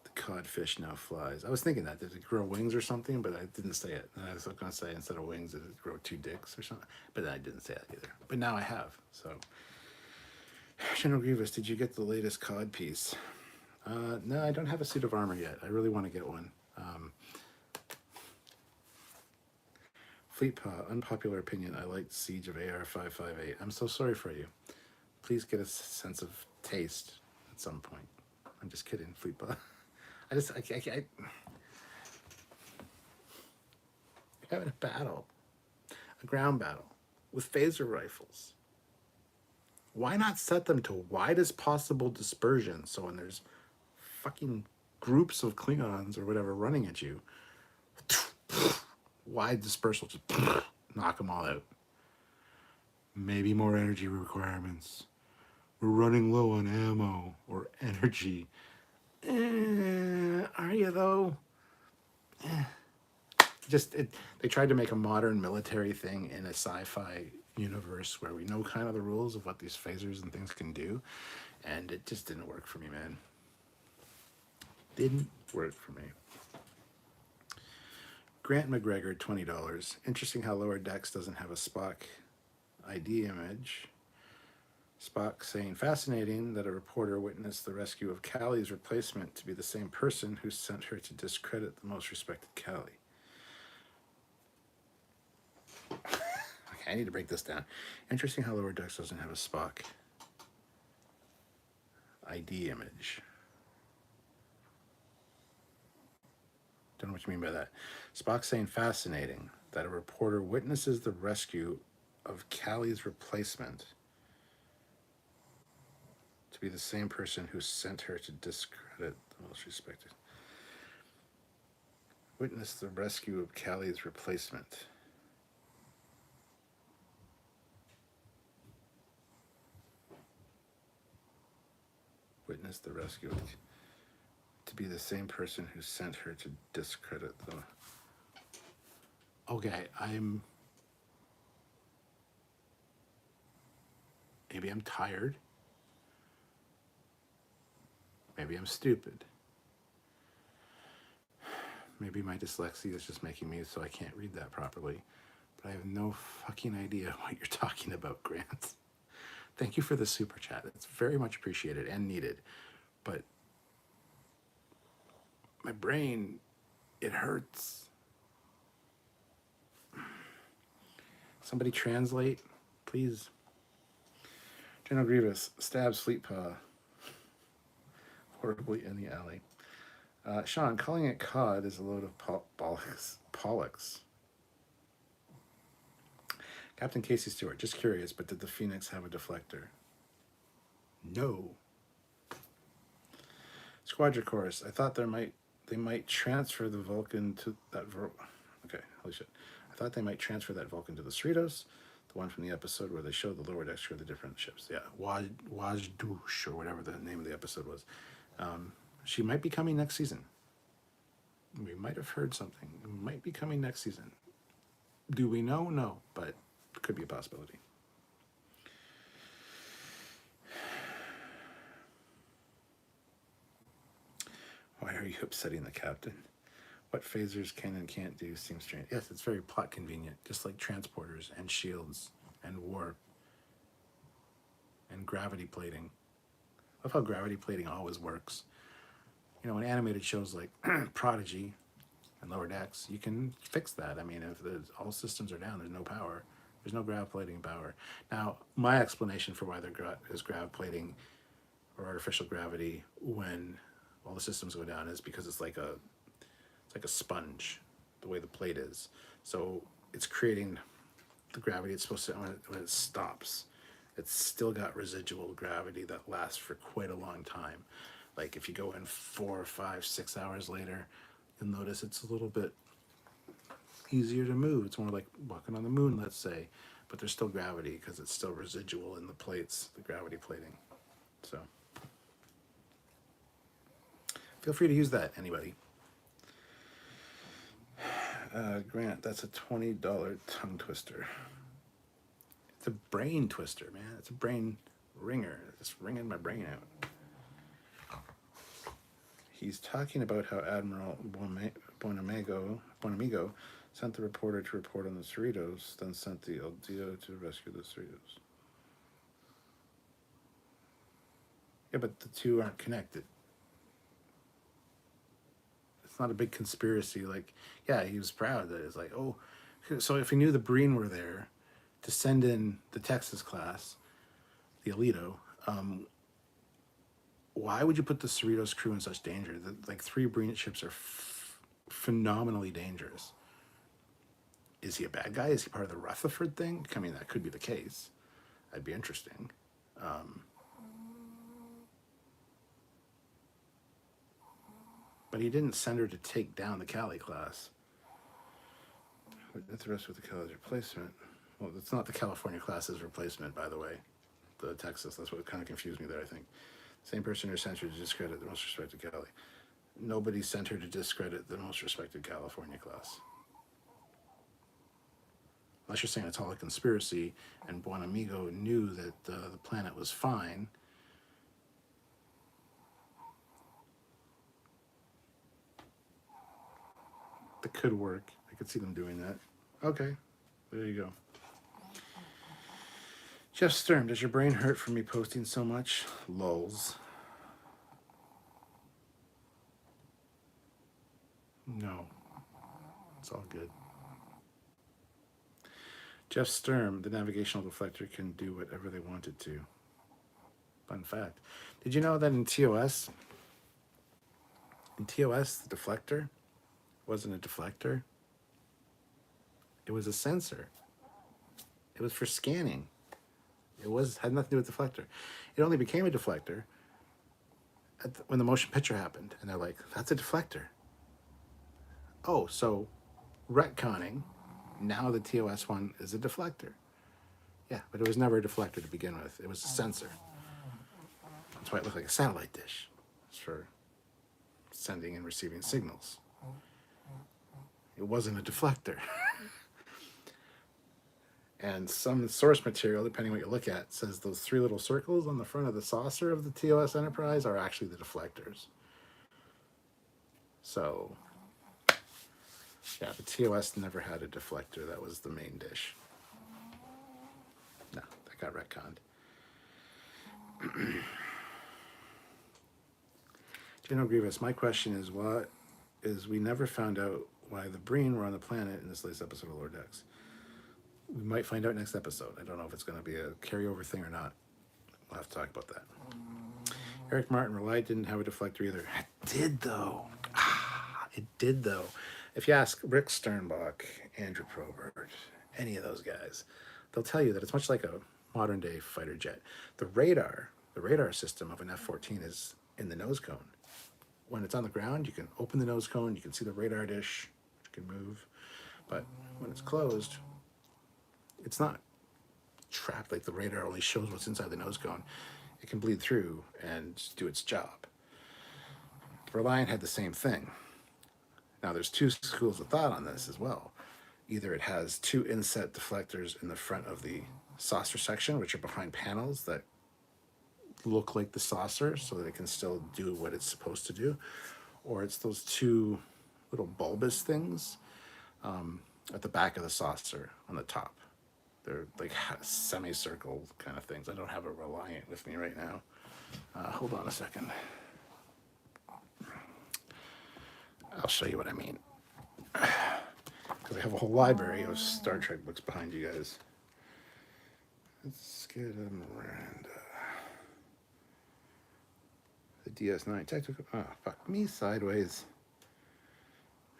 The codfish now flies. I was thinking that. Did it grow wings or something? But I didn't say it. And I was going to say instead of wings, did it grow 2 dicks or something? But then I didn't say that either. But now I have. So, General Grievous, did you get the latest COD piece? No, I don't have a suit of armor yet. I really want to get one. Fleetpaw, unpopular opinion. I liked Siege of AR 558. I'm so sorry for you. Please get a sense of taste at some point. I'm just kidding, Fleetpaw. I having a battle, a ground battle with phaser rifles. Why not set them to widest possible dispersion so when there's fucking groups of Klingons or whatever running at you, wide dispersal, just knock them all out. Maybe more energy requirements. We're running low on ammo or energy. Are you though? They tried to make a modern military thing in a sci-fi universe where we know kind of the rules of what these phasers and things can do, and it just didn't work for me, man. Didn't work for me. Grant McGregor, $20. Interesting how Lower Decks doesn't have a Spock ID image. Spock saying, fascinating that a reporter witnessed the rescue of Callie's replacement to be the same person who sent her to discredit the most respected Callie. Okay, I need to break this down. Interesting how Lower Decks doesn't have a Spock ID image. Don't know what you mean by that. Spock saying, fascinating that a reporter witnesses the rescue of Callie's replacement to be the same person who sent her to discredit the most respected. Witness the rescue of Callie's replacement. Witness the rescue to be the same person who sent her to discredit the... Okay, maybe I'm tired. Maybe I'm stupid. Maybe my dyslexia is just making me so I can't read that properly. But but I have no fucking idea what you're talking about, Grant. Thank you for the super chat. It's very much appreciated and needed. But my brain, it hurts. Somebody translate, please. General Grievous stabs Fleetpaw horribly in the alley. Sean, calling it cod is a load of bollocks. Captain Casey Stewart, just curious, but did the Phoenix have a deflector? No. Squadron Chorus, I thought they might transfer the Vulcan to that okay, holy shit. I thought they might transfer that Vulcan to the Cerritos, the one from the episode where they showed the lower decks for the different ships. Yeah, Wajdouche, or whatever the name of the episode was. She might be coming next season. We might have heard something. It might be coming next season. Do we know? No, but it could be a possibility. Why are you upsetting the captain? What phasers can and can't do seems strange. Yes, it's very plot convenient, just like transporters and shields and warp and gravity plating. I love how gravity plating always works. You know, in animated shows like Prodigy and Lower Decks, you can fix that. I mean, if all systems are down, there's no power. There's no grav plating power. Now, my explanation for why there is grav plating or artificial gravity when all the systems go down is because it's like a sponge, the way the plate is. So it's creating the gravity it's supposed to, when it stops, it's still got residual gravity that lasts for quite a long time. Like if you go in 4, 5, 6 hours later, you'll notice it's a little bit easier to move. It's more like walking on the moon, let's say, but there's still gravity because it's still residual in the plates, the gravity plating. So feel free to use that, anybody. Grant, that's a $20 tongue twister. It's a brain twister, man. It's a brain ringer. It's ringing my brain out. He's talking about how Admiral Bonamigo sent the reporter to report on the Cerritos, then sent the El Dio to rescue the Cerritos. Yeah, but the two aren't connected. It's not a big conspiracy. Like, yeah, he was proud that it's like, oh, so if he knew the Breen were there to send in the Texas class, the Alito, why would you put the Cerritos crew in such danger? Like 3 Breen ships are phenomenally dangerous. Is he a bad guy? Is he part of the Rutherford thing? I mean, that could be the case. That'd be interesting. But he didn't send her to take down the Cali class. That's the rest with the Cali's replacement. Well, it's not the California class's replacement, by the way. The Texas, that's what kind of confused me there, I think. Same person who sent her to discredit the most respected Cali. Nobody sent her to discredit the most respected California class. Unless you're saying it's all a conspiracy and Bonamigo knew that the planet was fine. That could work. I could see them doing that. Okay, there you go. Jeff Sturm, does your brain hurt from me posting so much? Lulz. No. It's all good. Jeff Sturm, the navigational deflector can do whatever they want it to. Fun fact. Did you know that in TOS, the deflector wasn't a deflector? It was a sensor. It was for scanning. It had nothing to do with deflector. It only became a deflector when the motion picture happened. And they're like, that's a deflector. Oh, so retconning, now the TOS one is a deflector. Yeah, but it was never a deflector to begin with. It was a sensor. That's why it looked like a satellite dish. It's for sending and receiving signals. It wasn't a deflector. And some source material, depending on what you look at, says those 3 little circles on the front of the saucer of the TOS Enterprise are actually the deflectors. So Yeah, the TOS never had a deflector. That was the main dish. No, that got retconned. General Grievous, my question is we never found out why the Breen were on the planet in this latest episode of Lord X. We might find out next episode. I don't know if it's going to be a carryover thing or not. We'll have to talk about that. Eric Martin, Reliant didn't have a deflector either. It did, though. It did, though. If you ask Rick Sternbach, Andrew Probert, any of those guys, they'll tell you that it's much like a modern-day fighter jet. The radar system of an F-14 is in the nose cone. When it's on the ground, you can open the nose cone, you can see the radar dish, which can move. But when it's closed, it's not trapped. Like the radar only shows what's inside the nose cone. It can bleed through and do its job. Reliant had the same thing. Now there's two schools of thought on this as well. Either it has two inset deflectors in the front of the saucer section, which are behind panels that look like the saucer so that it can still do what it's supposed to do, or it's those two little bulbous things at the back of the saucer on the top. They're like semicircle kind of things. I don't have a Reliant with me right now. Hold on a second. I'll show you what I mean. Because I have a whole library of Star Trek books behind you guys. Let's get a Miranda. The DS9 tactical. Oh, fuck me sideways.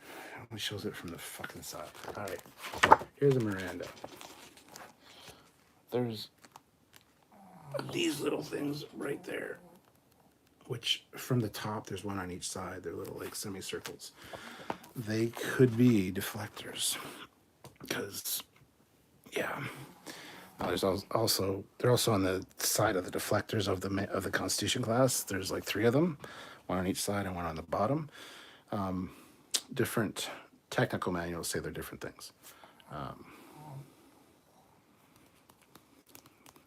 It only shows it from the fucking side. All right. Here's a Miranda. There's these little things right there, which from the top, there's one on each side. They're little like semicircles. They could be deflectors because, yeah. There's also they're also on the side of the deflectors of the Constitution class. There's like 3 of them, one on each side and one on the bottom. Different technical manuals say they're different things.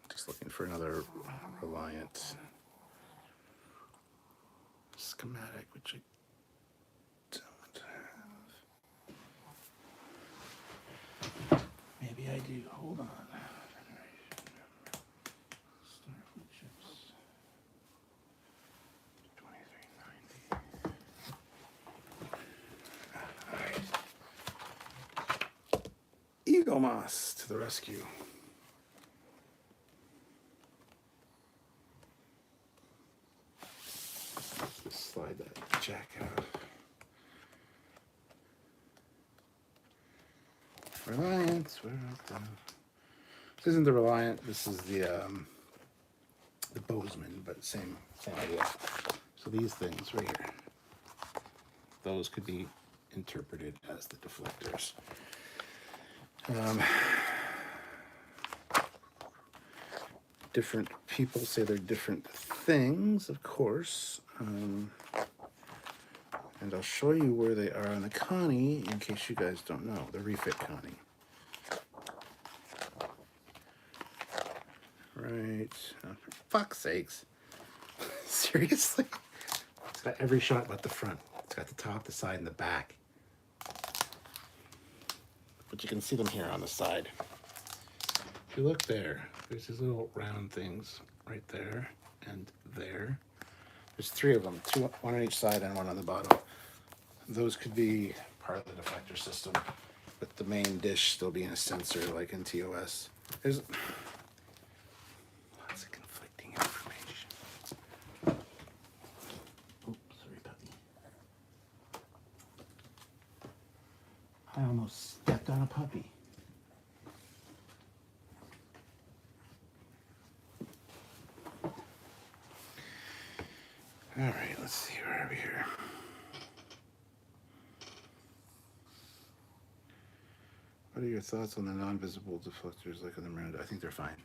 Just looking for another Reliant schematic, which I don't have. Maybe I do. Hold on. Starfleet ships. 2390. All right. Eagle Moss to the rescue. Just slide that jack out. Reliant, where are the... This isn't the Reliant, this is the Bozeman, but same idea. So these things right here, those could be interpreted as the deflectors. Different people say they're different things, of course. And I'll show you where they are on the Connie in case you guys don't know, the refit Connie. Right. Oh, for fuck's sakes. Seriously? It's got every shot but the front. It's got the top, the side, and the back. But you can see them here on the side. If you look there, there's these little round things right there and there. There's 3 of them, one on each side and one on the bottom. Those could be part of the deflector system, with the main dish still being a sensor like in TOS. There's lots of conflicting information. Oops, sorry, puppy. I almost stepped on a puppy. All right, let's see, where are we here? What are your thoughts on the non-visible deflectors like on the Miranda? I think they're fine.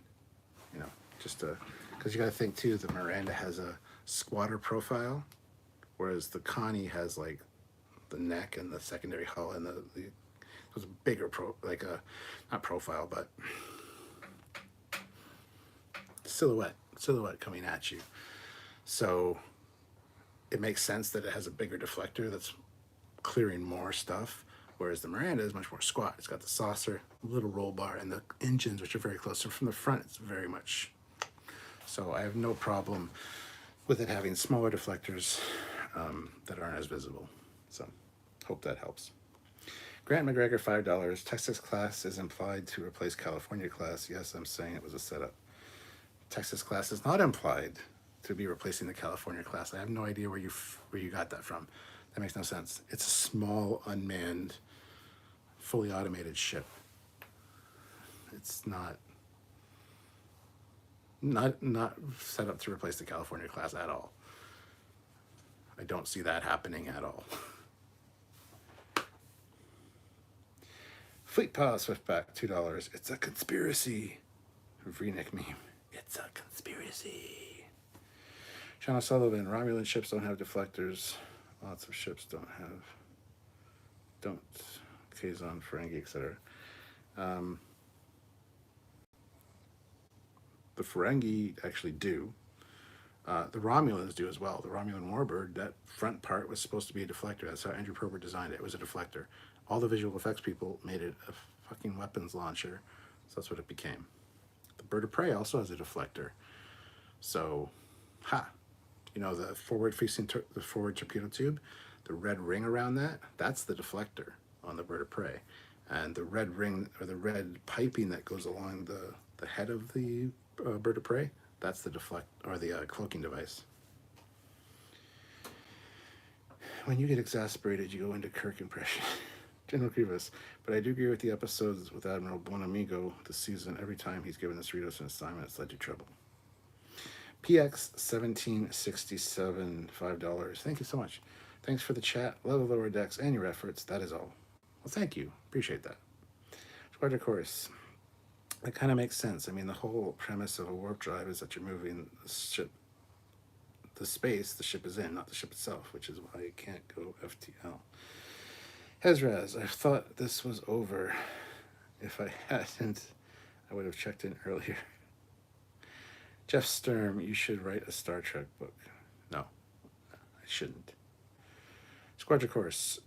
You know, just because you got to think too, the Miranda has a squatter profile, whereas the Connie has like the neck and the secondary hull and the it was a bigger not profile, but silhouette coming at you. So it makes sense that it has a bigger deflector that's clearing more stuff. Whereas the Miranda is much more squat. It's got the saucer, little roll bar, and the engines, which are very close. And from the front, it's very much. So I have no problem with it having smaller deflectors that aren't as visible. So hope that helps. Grant McGregor, $5. Texas class is implied to replace California class. Yes, I'm saying it was a setup. Texas class is not implied to be replacing the California class. I have no idea where you got that from. That makes no sense. It's a small, unmanned, fully automated ship. It's not set up to replace the California class at all. I don't see that happening at all. Fleet Pilot Swiftback, $2. It's a conspiracy. Vrenick meme. It's a conspiracy. Sean O'Sullivan, Romulan ships don't have deflectors. Lots of ships don't. Kazon, Ferengi, etc. The Ferengi actually do. The Romulans do as well. The Romulan Warbird, that front part was supposed to be a deflector. That's how Andrew Probert designed it. It was a deflector. All the visual effects people made it a fucking weapons launcher. So that's what it became. The Bird of Prey also has a deflector. So, you know, the forward torpedo tube, the red ring around that, that's the deflector on the Bird of Prey. And the red ring, or the red piping that goes along the head of the Bird of Prey, that's the cloaking device. When you get exasperated, you go into Kirk impression. General Grievous. But I do agree with the episodes with Admiral Bonamigo this season. Every time he's given the Cerritos an assignment, it's led to trouble. PX1767, $5. Thank you so much. Thanks for the chat. Love the lower decks and your efforts. That is all. Well, thank you. Appreciate that. Squadron Course. That kind of makes sense. I mean, the whole premise of a warp drive is that you're moving the ship, the space the ship is in, not the ship itself, which is why it can't go FTL. Hezraz, I thought this was over. If I hadn't, I would have checked in earlier. Jeff Sturm, you should write a Star Trek book. No, I shouldn't. Squadron Course,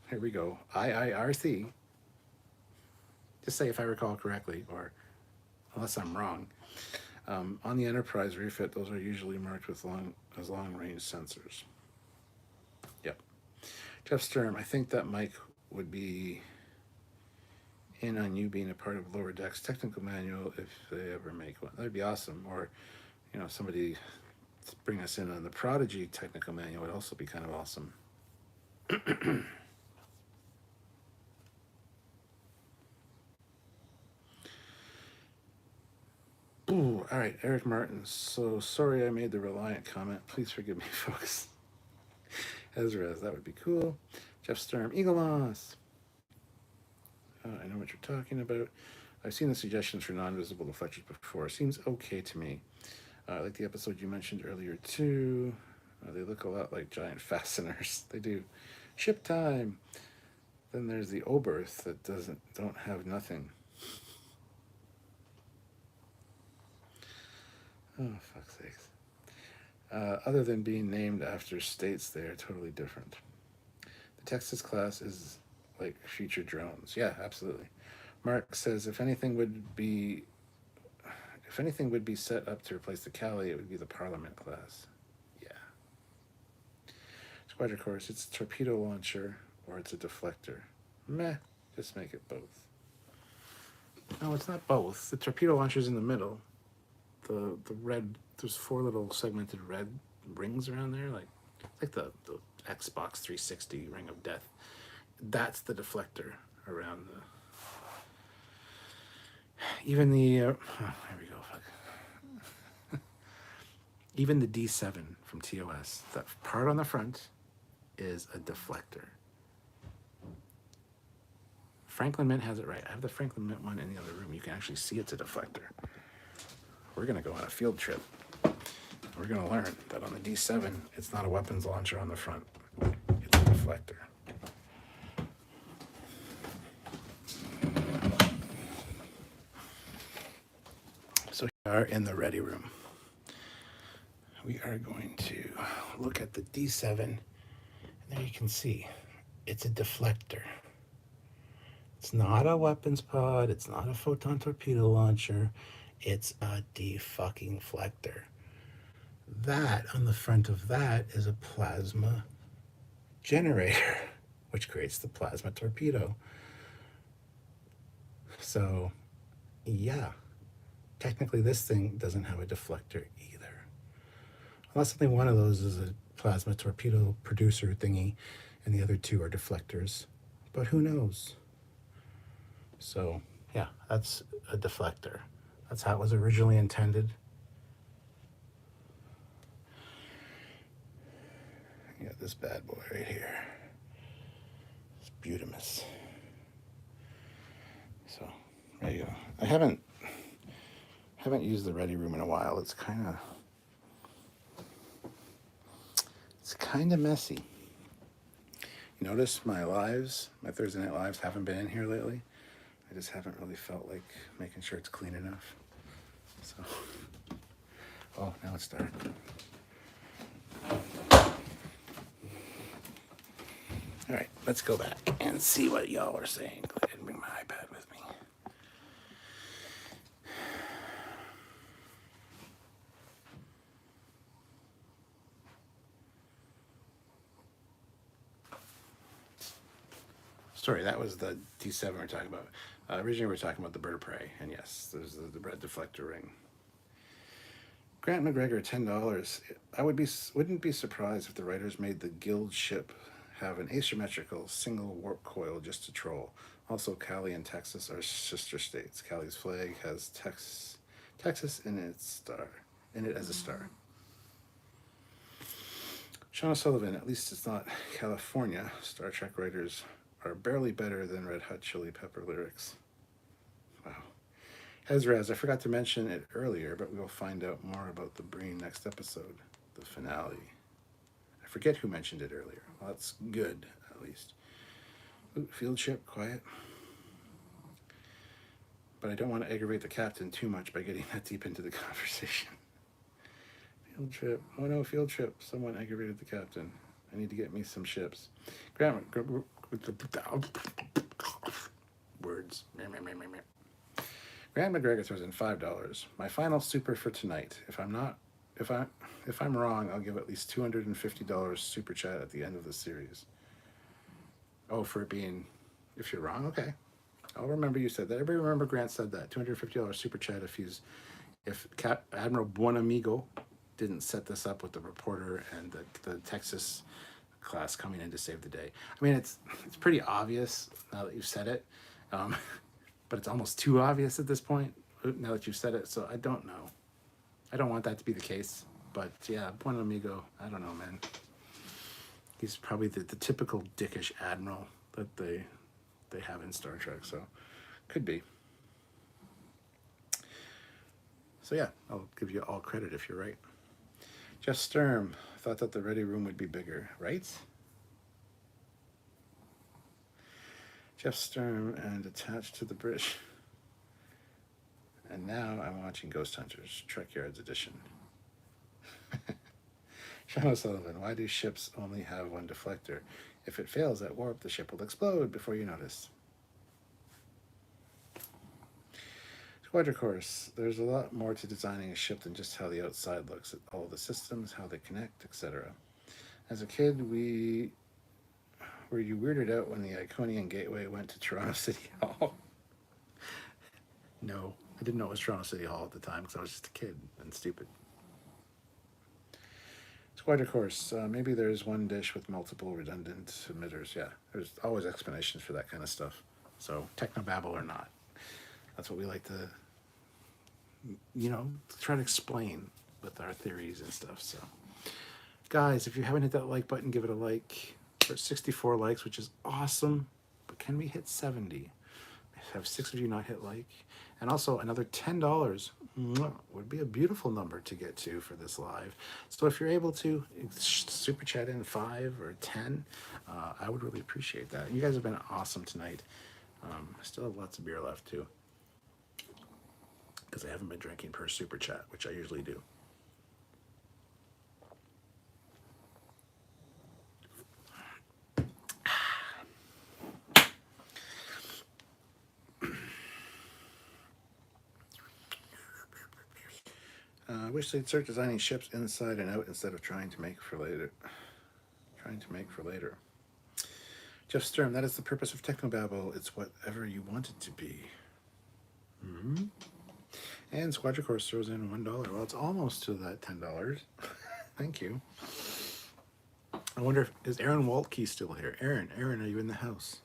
here we go. IIRC. Just say if I recall correctly, or unless I'm wrong. On the Enterprise refit, those are usually marked with long-range sensors. Yep. Jeff Sturm, I think that Mike would be in on you being a part of Lower Decks technical manual if they ever make one. That'd be awesome. Or, you know, somebody bring us in on the Prodigy technical manual would also be kind of awesome. Ooh, all right, Eric Martin. So sorry I made the Reliant comment. Please forgive me, folks. Ezra, that would be cool. Jeff Sturm, Eagle Moss. I know what you're talking about. I've seen the suggestions for non-visible deflectors before. Seems okay to me. Like the episode you mentioned earlier too. They look a lot like giant fasteners. They do. Ship time. Then there's the Oberth that don't have nothing. Oh, fuck's sakes. Other than being named after states, they are totally different. The Texas class is like future drones. Yeah, absolutely. Mark says if anything would be set up to replace the Cali, it would be the Parliament class. Yeah. Squadron Course, it's a torpedo launcher or it's a deflector. Meh, just make it both. No, it's not both. The torpedo launcher's in the middle. The red, there's 4 little segmented red rings around there, like the Xbox 360 ring of death. That's the deflector around the. Even the here we go. Fuck. Even the D7 from TOS, that part on the front is a deflector. Franklin Mint has it right. I have the Franklin Mint one in the other room. You can actually see it's a deflector. We're going to go on a field trip. We're going to learn that on the D7, it's not a weapons launcher on the front. It's a deflector. So we are in the ready room. We are going to look at the D7. And there you can see It's a deflector. It's not a weapons pod. It's not a photon torpedo launcher. It's a deflector. That, on the front of that, is a plasma generator, which creates the plasma torpedo. So, yeah, technically this thing doesn't have a deflector either. Unless only one of those is a plasma torpedo producer thingy, and the other two are deflectors. But who knows? So, yeah, that's a deflector. That's how it was originally intended. You got this bad boy right here. It's Butamus. So, there you go. I haven't used the ready room in a while. It's kind of messy. You notice my lives, my Thursday night lives haven't been in here lately. I just haven't really felt like making sure it's clean enough. So, oh, now it's dark. All right, let's go back and see what y'all are saying. I didn't bring my iPad with me. Sorry, that was the D7 we're talking about. Originally, we were talking about the bird of prey, and yes, there's the red deflector ring. Grant McGregor, $10. I wouldn't be surprised if the writers made the guild ship have an asymmetrical single warp coil just to troll. Also, Cali and Texas are sister states. Cali's flag has Texas in it as a star. Sean O'Sullivan, at least it's not California. Star Trek writers are barely better than Red Hot Chili Pepper lyrics. Wow. Ezraz, I forgot to mention it earlier, but we will find out more about the Breen next episode, the finale. I forget who mentioned it earlier. Well, that's good, at least. Ooh, field trip, quiet. But I don't want to aggravate the captain too much by getting that deep into the conversation. Field trip. Oh no, field trip. Someone aggravated the captain. I need to get me some ships. Grammar. Words. Grant McGregor throws in $5. My final super for tonight. If I'm wrong, I'll give at least $250 super chat at the end of the series. Oh, for it being, if you're wrong, okay. I'll remember you said that. Everybody remember Grant said that. $250 super chat if Admiral Buonamigo didn't set this up with the reporter and the Texas class coming in to save the day. I mean, it's pretty obvious now that you've said it, but it's almost too obvious at this point now that you've said it. So I don't know. I don't want that to be the case, but yeah, Buonamigo, I don't know, man. He's probably the typical dickish admiral that they have in Star Trek, so could be. So yeah, I'll give you all credit if you're right. Jeff Sturm thought that the ready room would be bigger, right? Jeff Sturm and attached to the British. And now I'm watching Ghost Hunters, Trekyards edition. Sean O'Sullivan, why do ships only have one deflector? If it fails at warp, the ship will explode before you notice. Squadron Course, there's a lot more to designing a ship than just how the outside looks, all the systems, how they connect, etc. As a kid, were you weirded out when the Iconian Gateway went to Toronto City Hall? No, I didn't know it was Toronto City Hall at the time because I was just a kid and stupid. Squadron Course, maybe there's one dish with multiple redundant emitters. Yeah, there's always explanations for that kind of stuff. So technobabble or not, that's what we like to, try to explain with our theories and stuff. So guys, if you haven't hit that like button, give it a like. We're at 64 likes, which is awesome, but can we hit 70? Have 6 of you not hit like? And also another $10 would be a beautiful number to get to for this live. So if you're able to super chat in 5 or 10, I would really appreciate that. You guys have been awesome tonight. I still have lots of beer left too, because I haven't been drinking per super chat, which I usually do. I wish they'd start designing ships inside and out instead of trying to make for later. Jeff Sturm, that is the purpose of Technobabble. It's whatever you want it to be. Mm-hmm. And Squadra Course throws in $1. Well, it's almost to that $10. Thank you. I wonder if is Aaron Waltke still here? Aaron, are you in the house?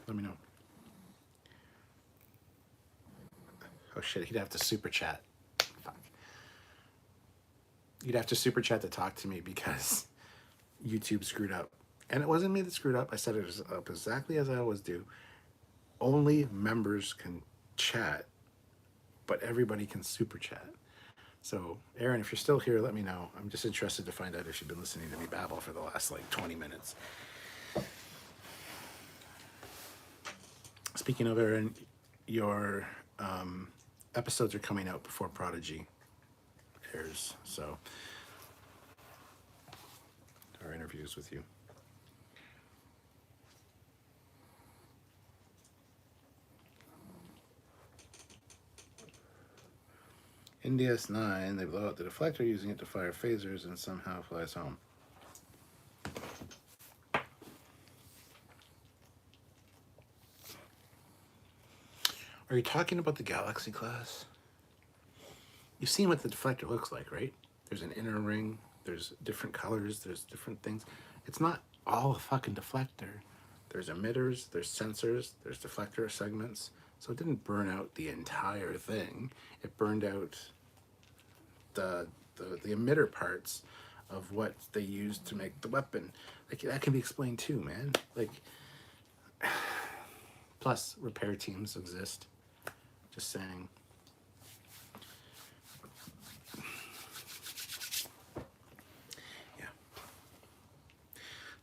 Let me know. Oh shit, he'd have to super chat. Fuck. You'd have to super chat to talk to me because YouTube screwed up. And it wasn't me that screwed up. I set it up exactly as I always do. Only members can chat, but everybody can super chat. So, Aaron, if you're still here, let me know. I'm just interested to find out if you've been listening to me babble for the last, 20 minutes. Speaking of Aaron, your episodes are coming out before Prodigy airs, so our interviews with you. In DS9, they blow out the deflector using it to fire phasers and somehow flies home. Are you talking about the Galaxy class? You've seen what the deflector looks like, right? There's an inner ring, there's different colors, there's different things. It's not all a fucking deflector. There's emitters, there's sensors, there's deflector segments. So it didn't burn out the entire thing. It burned out the emitter parts of what they used to make the weapon. That can be explained too, man. Plus repair teams exist. Just saying. Yeah.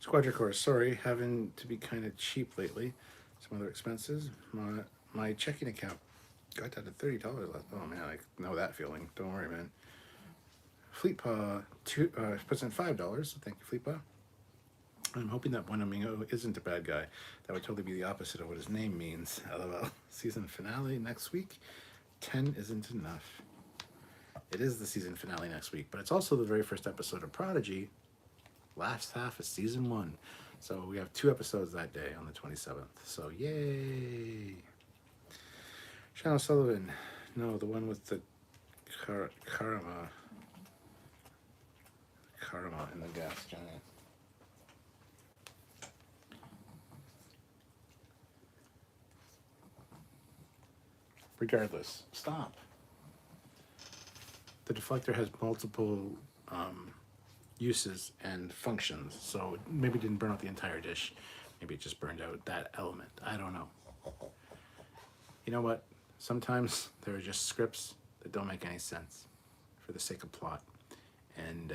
Squadra Course, sorry, having to be kind of cheap lately. Some other expenses. My checking account got down to $30 last. Oh man, I know that feeling. Don't worry, man. Fleetpaw puts in $5. So thank you, Fleetpaw. I'm hoping that Buenamingo isn't a bad guy. That would totally be the opposite of what his name means. LOL. Season finale next week. 10 isn't enough. It is the season finale next week, but it's also the very first episode of Prodigy. Last half of season 1. So we have 2 episodes that day on the 27th. So yay. Shannon Sullivan. No, the one with the Karama in the gas giant. Regardless, stop. The deflector has multiple uses and functions, so maybe it didn't burn out the entire dish. Maybe it just burned out that element. I don't know. You know what? Sometimes there are just scripts that don't make any sense for the sake of plot. And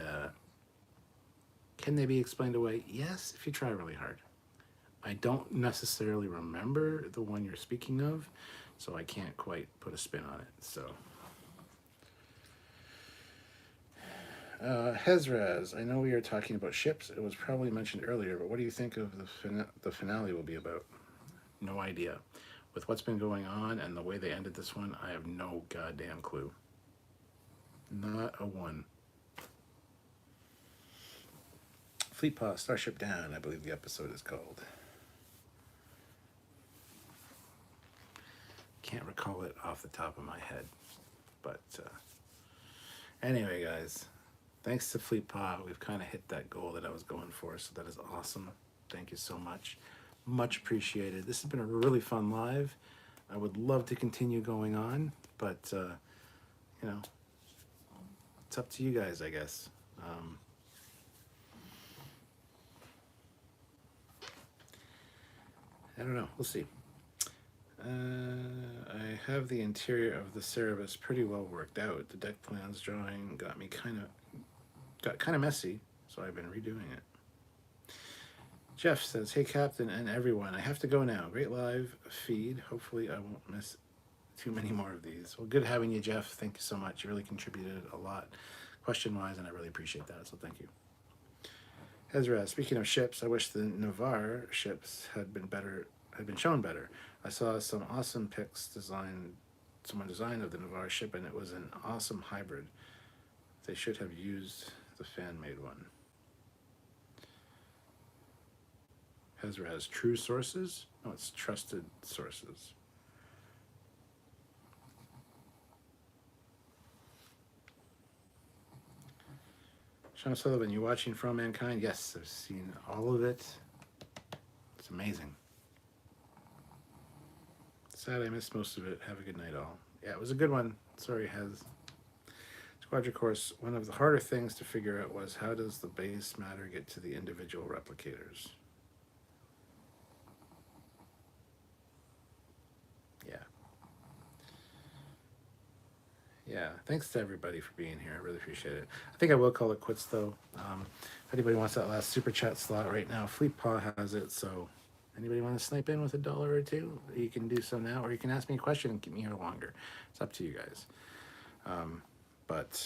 can they be explained away? Yes, if you try really hard. I don't necessarily remember the one you're speaking of, so I can't quite put a spin on it. So, Hezraz, I know we are talking about ships. It was probably mentioned earlier, but what do you think of the finale will be about? No idea. With what's been going on and the way they ended this one, I have no goddamn clue. Not a one. Fleetpaw, Starship Down, I believe the episode is called. Can't recall it off the top of my head. But anyway, guys, thanks to Fleetpaw, we've kind of hit that goal that I was going for, so that is awesome. Thank you so much. Much appreciated. This has been a really fun live. I would love to continue going on, but, you know, it's up to you guys, I guess. I don't know. We'll see. I have the interior of the Cerebus pretty well worked out. The deck plans drawing got kind of messy, so I've been redoing it. Jeff says, hey Captain and everyone, I have to go now. Great live feed. Hopefully I won't miss too many more of these. Well, good having you, Jeff. Thank you so much. You really contributed a lot question-wise, and I really appreciate that, so thank you. Ezra, speaking of ships, I wish the Navarre ships had been shown better. I saw some awesome pics someone designed of the Navarre ship, and it was an awesome hybrid. They should have used the fan-made one. Hezra has true sources? No, it's trusted sources. Sean Sullivan, you watching For All Mankind? Yes, I've seen all of it. It's amazing. Sad I missed most of it. Have a good night, all. Yeah, it was a good one. Sorry, Hez. Squadron Course, one of the harder things to figure out was how does the base matter get to the individual replicators? Yeah. Yeah, thanks to everybody for being here. I really appreciate it. I think I will call it quits, though. If anybody wants that last super chat slot right now, Fleet Paw has it, so anybody want to snipe in with $1 or $2, you can do so now, or you can ask me a question and keep me here longer. It's up to you guys. But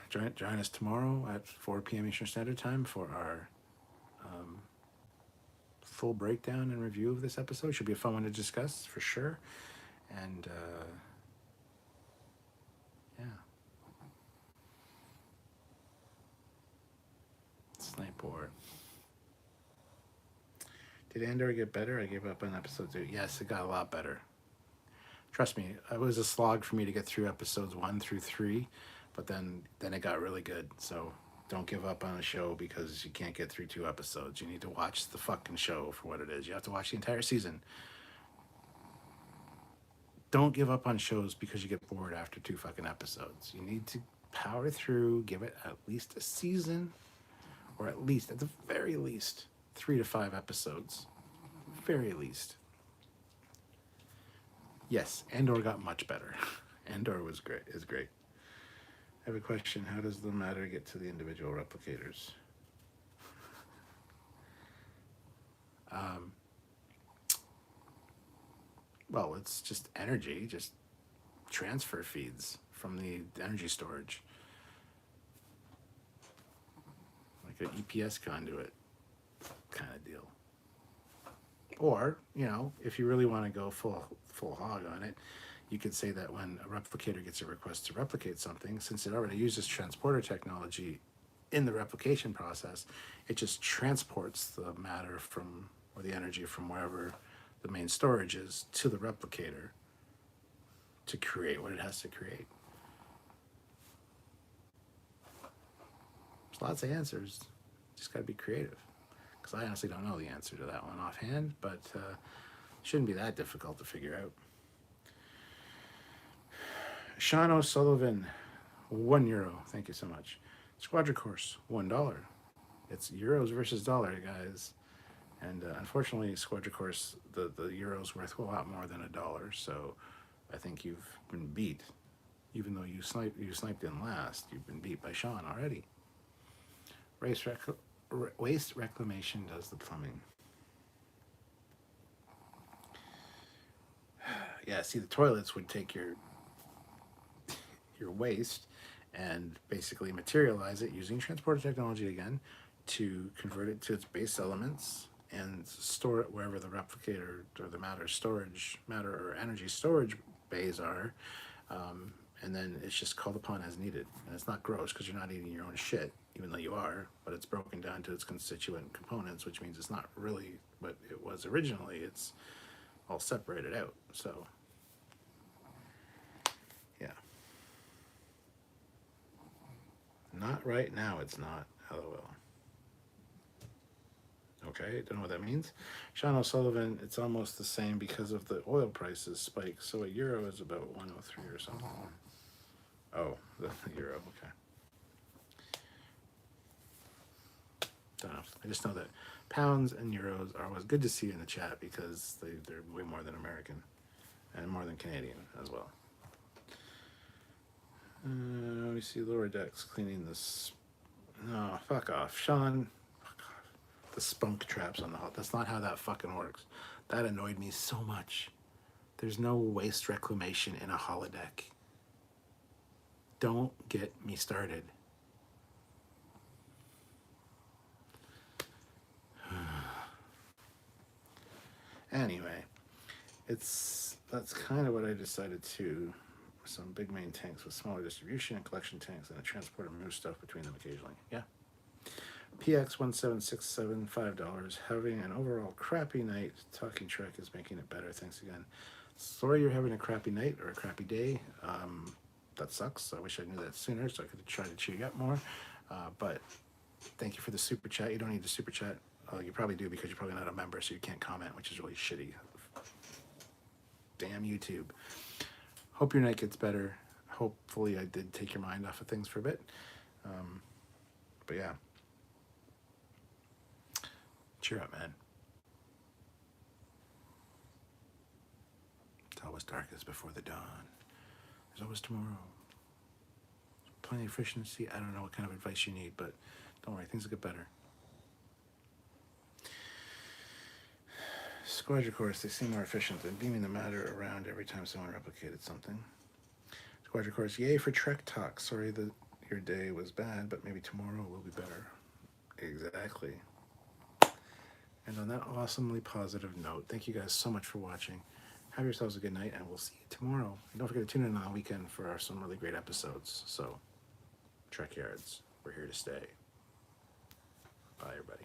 join us tomorrow at 4 p.m. Eastern Standard Time for our full breakdown and review of this episode. Should be a fun one to discuss for sure. And yeah. Snipe War. Did Andor get better? I gave up on episode 2. Yes, it got a lot better. Trust me, it was a slog for me to get through episodes 1 through 3, but then it got really good. So don't give up on a show because you can't get through 2 episodes. You need to watch the fucking show for what it is. You have to watch the entire season. Don't give up on shows because you get bored after 2 fucking episodes. You need to power through, give it at least a season, or at the very least, 3 to 5 episodes. Very least. Yes, Andor got much better. Andor was great. Is great. I have a question. How does the matter get to the individual replicators? Well, it's just energy, just transfer feeds from the energy storage. Like an EPS conduit kind of deal. Or, if you really want to go full hog on it, you could say that when a replicator gets a request to replicate something, since it already uses transporter technology in the replication process, it just transports the matter or the energy from wherever the main storage is to the replicator to create what it has to create. There's lots of answers. Just got to be creative. Because I honestly don't know the answer to that one offhand, but shouldn't be that difficult to figure out. Sean O'Sullivan, €1. Thank you so much. Squadron Course, $1. It's euros versus dollar, guys. And unfortunately, Squadron Course, the euro's worth a lot more than $1. So I think you've been beat. Even though you sniped in last, you've been beat by Sean already. Waste reclamation does the plumbing. Yeah, see, the toilets would take your waste and basically materialize it using transporter technology again to convert it to its base elements and store it wherever the replicator or the matter or energy storage bays are, and then it's just called upon as needed. And it's not gross because you're not eating your own shit, even though you are, but it's broken down to its constituent components, which means it's not really what it was originally. It's all separated out. So yeah, not right now. It's not. LOL. Okay, don't know what that means. Sean O'Sullivan, it's almost the same because of the oil prices spike. So a euro is about 103 or something. Oh, the euro, okay. Don't know. I just know that pounds and euros are always good to see in the chat because they're way more than American and more than Canadian as well. We see lower decks cleaning this. No, fuck off. Sean, fuck off. The spunk traps on the hull. That's not how that fucking works. That annoyed me so much. There's no waste reclamation in a holodeck. Don't get me started. Anyway, that's kind of what I decided to some big main tanks with smaller distribution and collection tanks, and a transporter moves stuff between them occasionally. Yeah. PX1767, $5. Having an overall crappy night. Talking Trek is making it better. Thanks again. Sorry you're having a crappy night or a crappy day. That sucks. I wish I knew that sooner so I could try to cheer you up more. But thank you for the super chat. You don't need the super chat. You probably do because you're probably not a member, so you can't comment, which is really shitty. Damn YouTube. Hope your night gets better. Hopefully I did take your mind off of things for a bit. But yeah. Cheer up, man. It's always darkest before the dawn. There's always tomorrow. Plenty of efficiency. I don't know what kind of advice you need, but don't worry, things will get better. Squadron course, they seem more efficient than beaming the matter around every time someone replicated something. Squadron course, yay for Trek talk. Sorry that your day was bad, but maybe tomorrow will be better. Exactly. And on that awesomely positive note, thank you guys so much for watching. Have yourselves a good night, and we'll see you tomorrow. And don't forget to tune in on the weekend for some really great episodes. So, Trekyards, we're here to stay. Bye, everybody.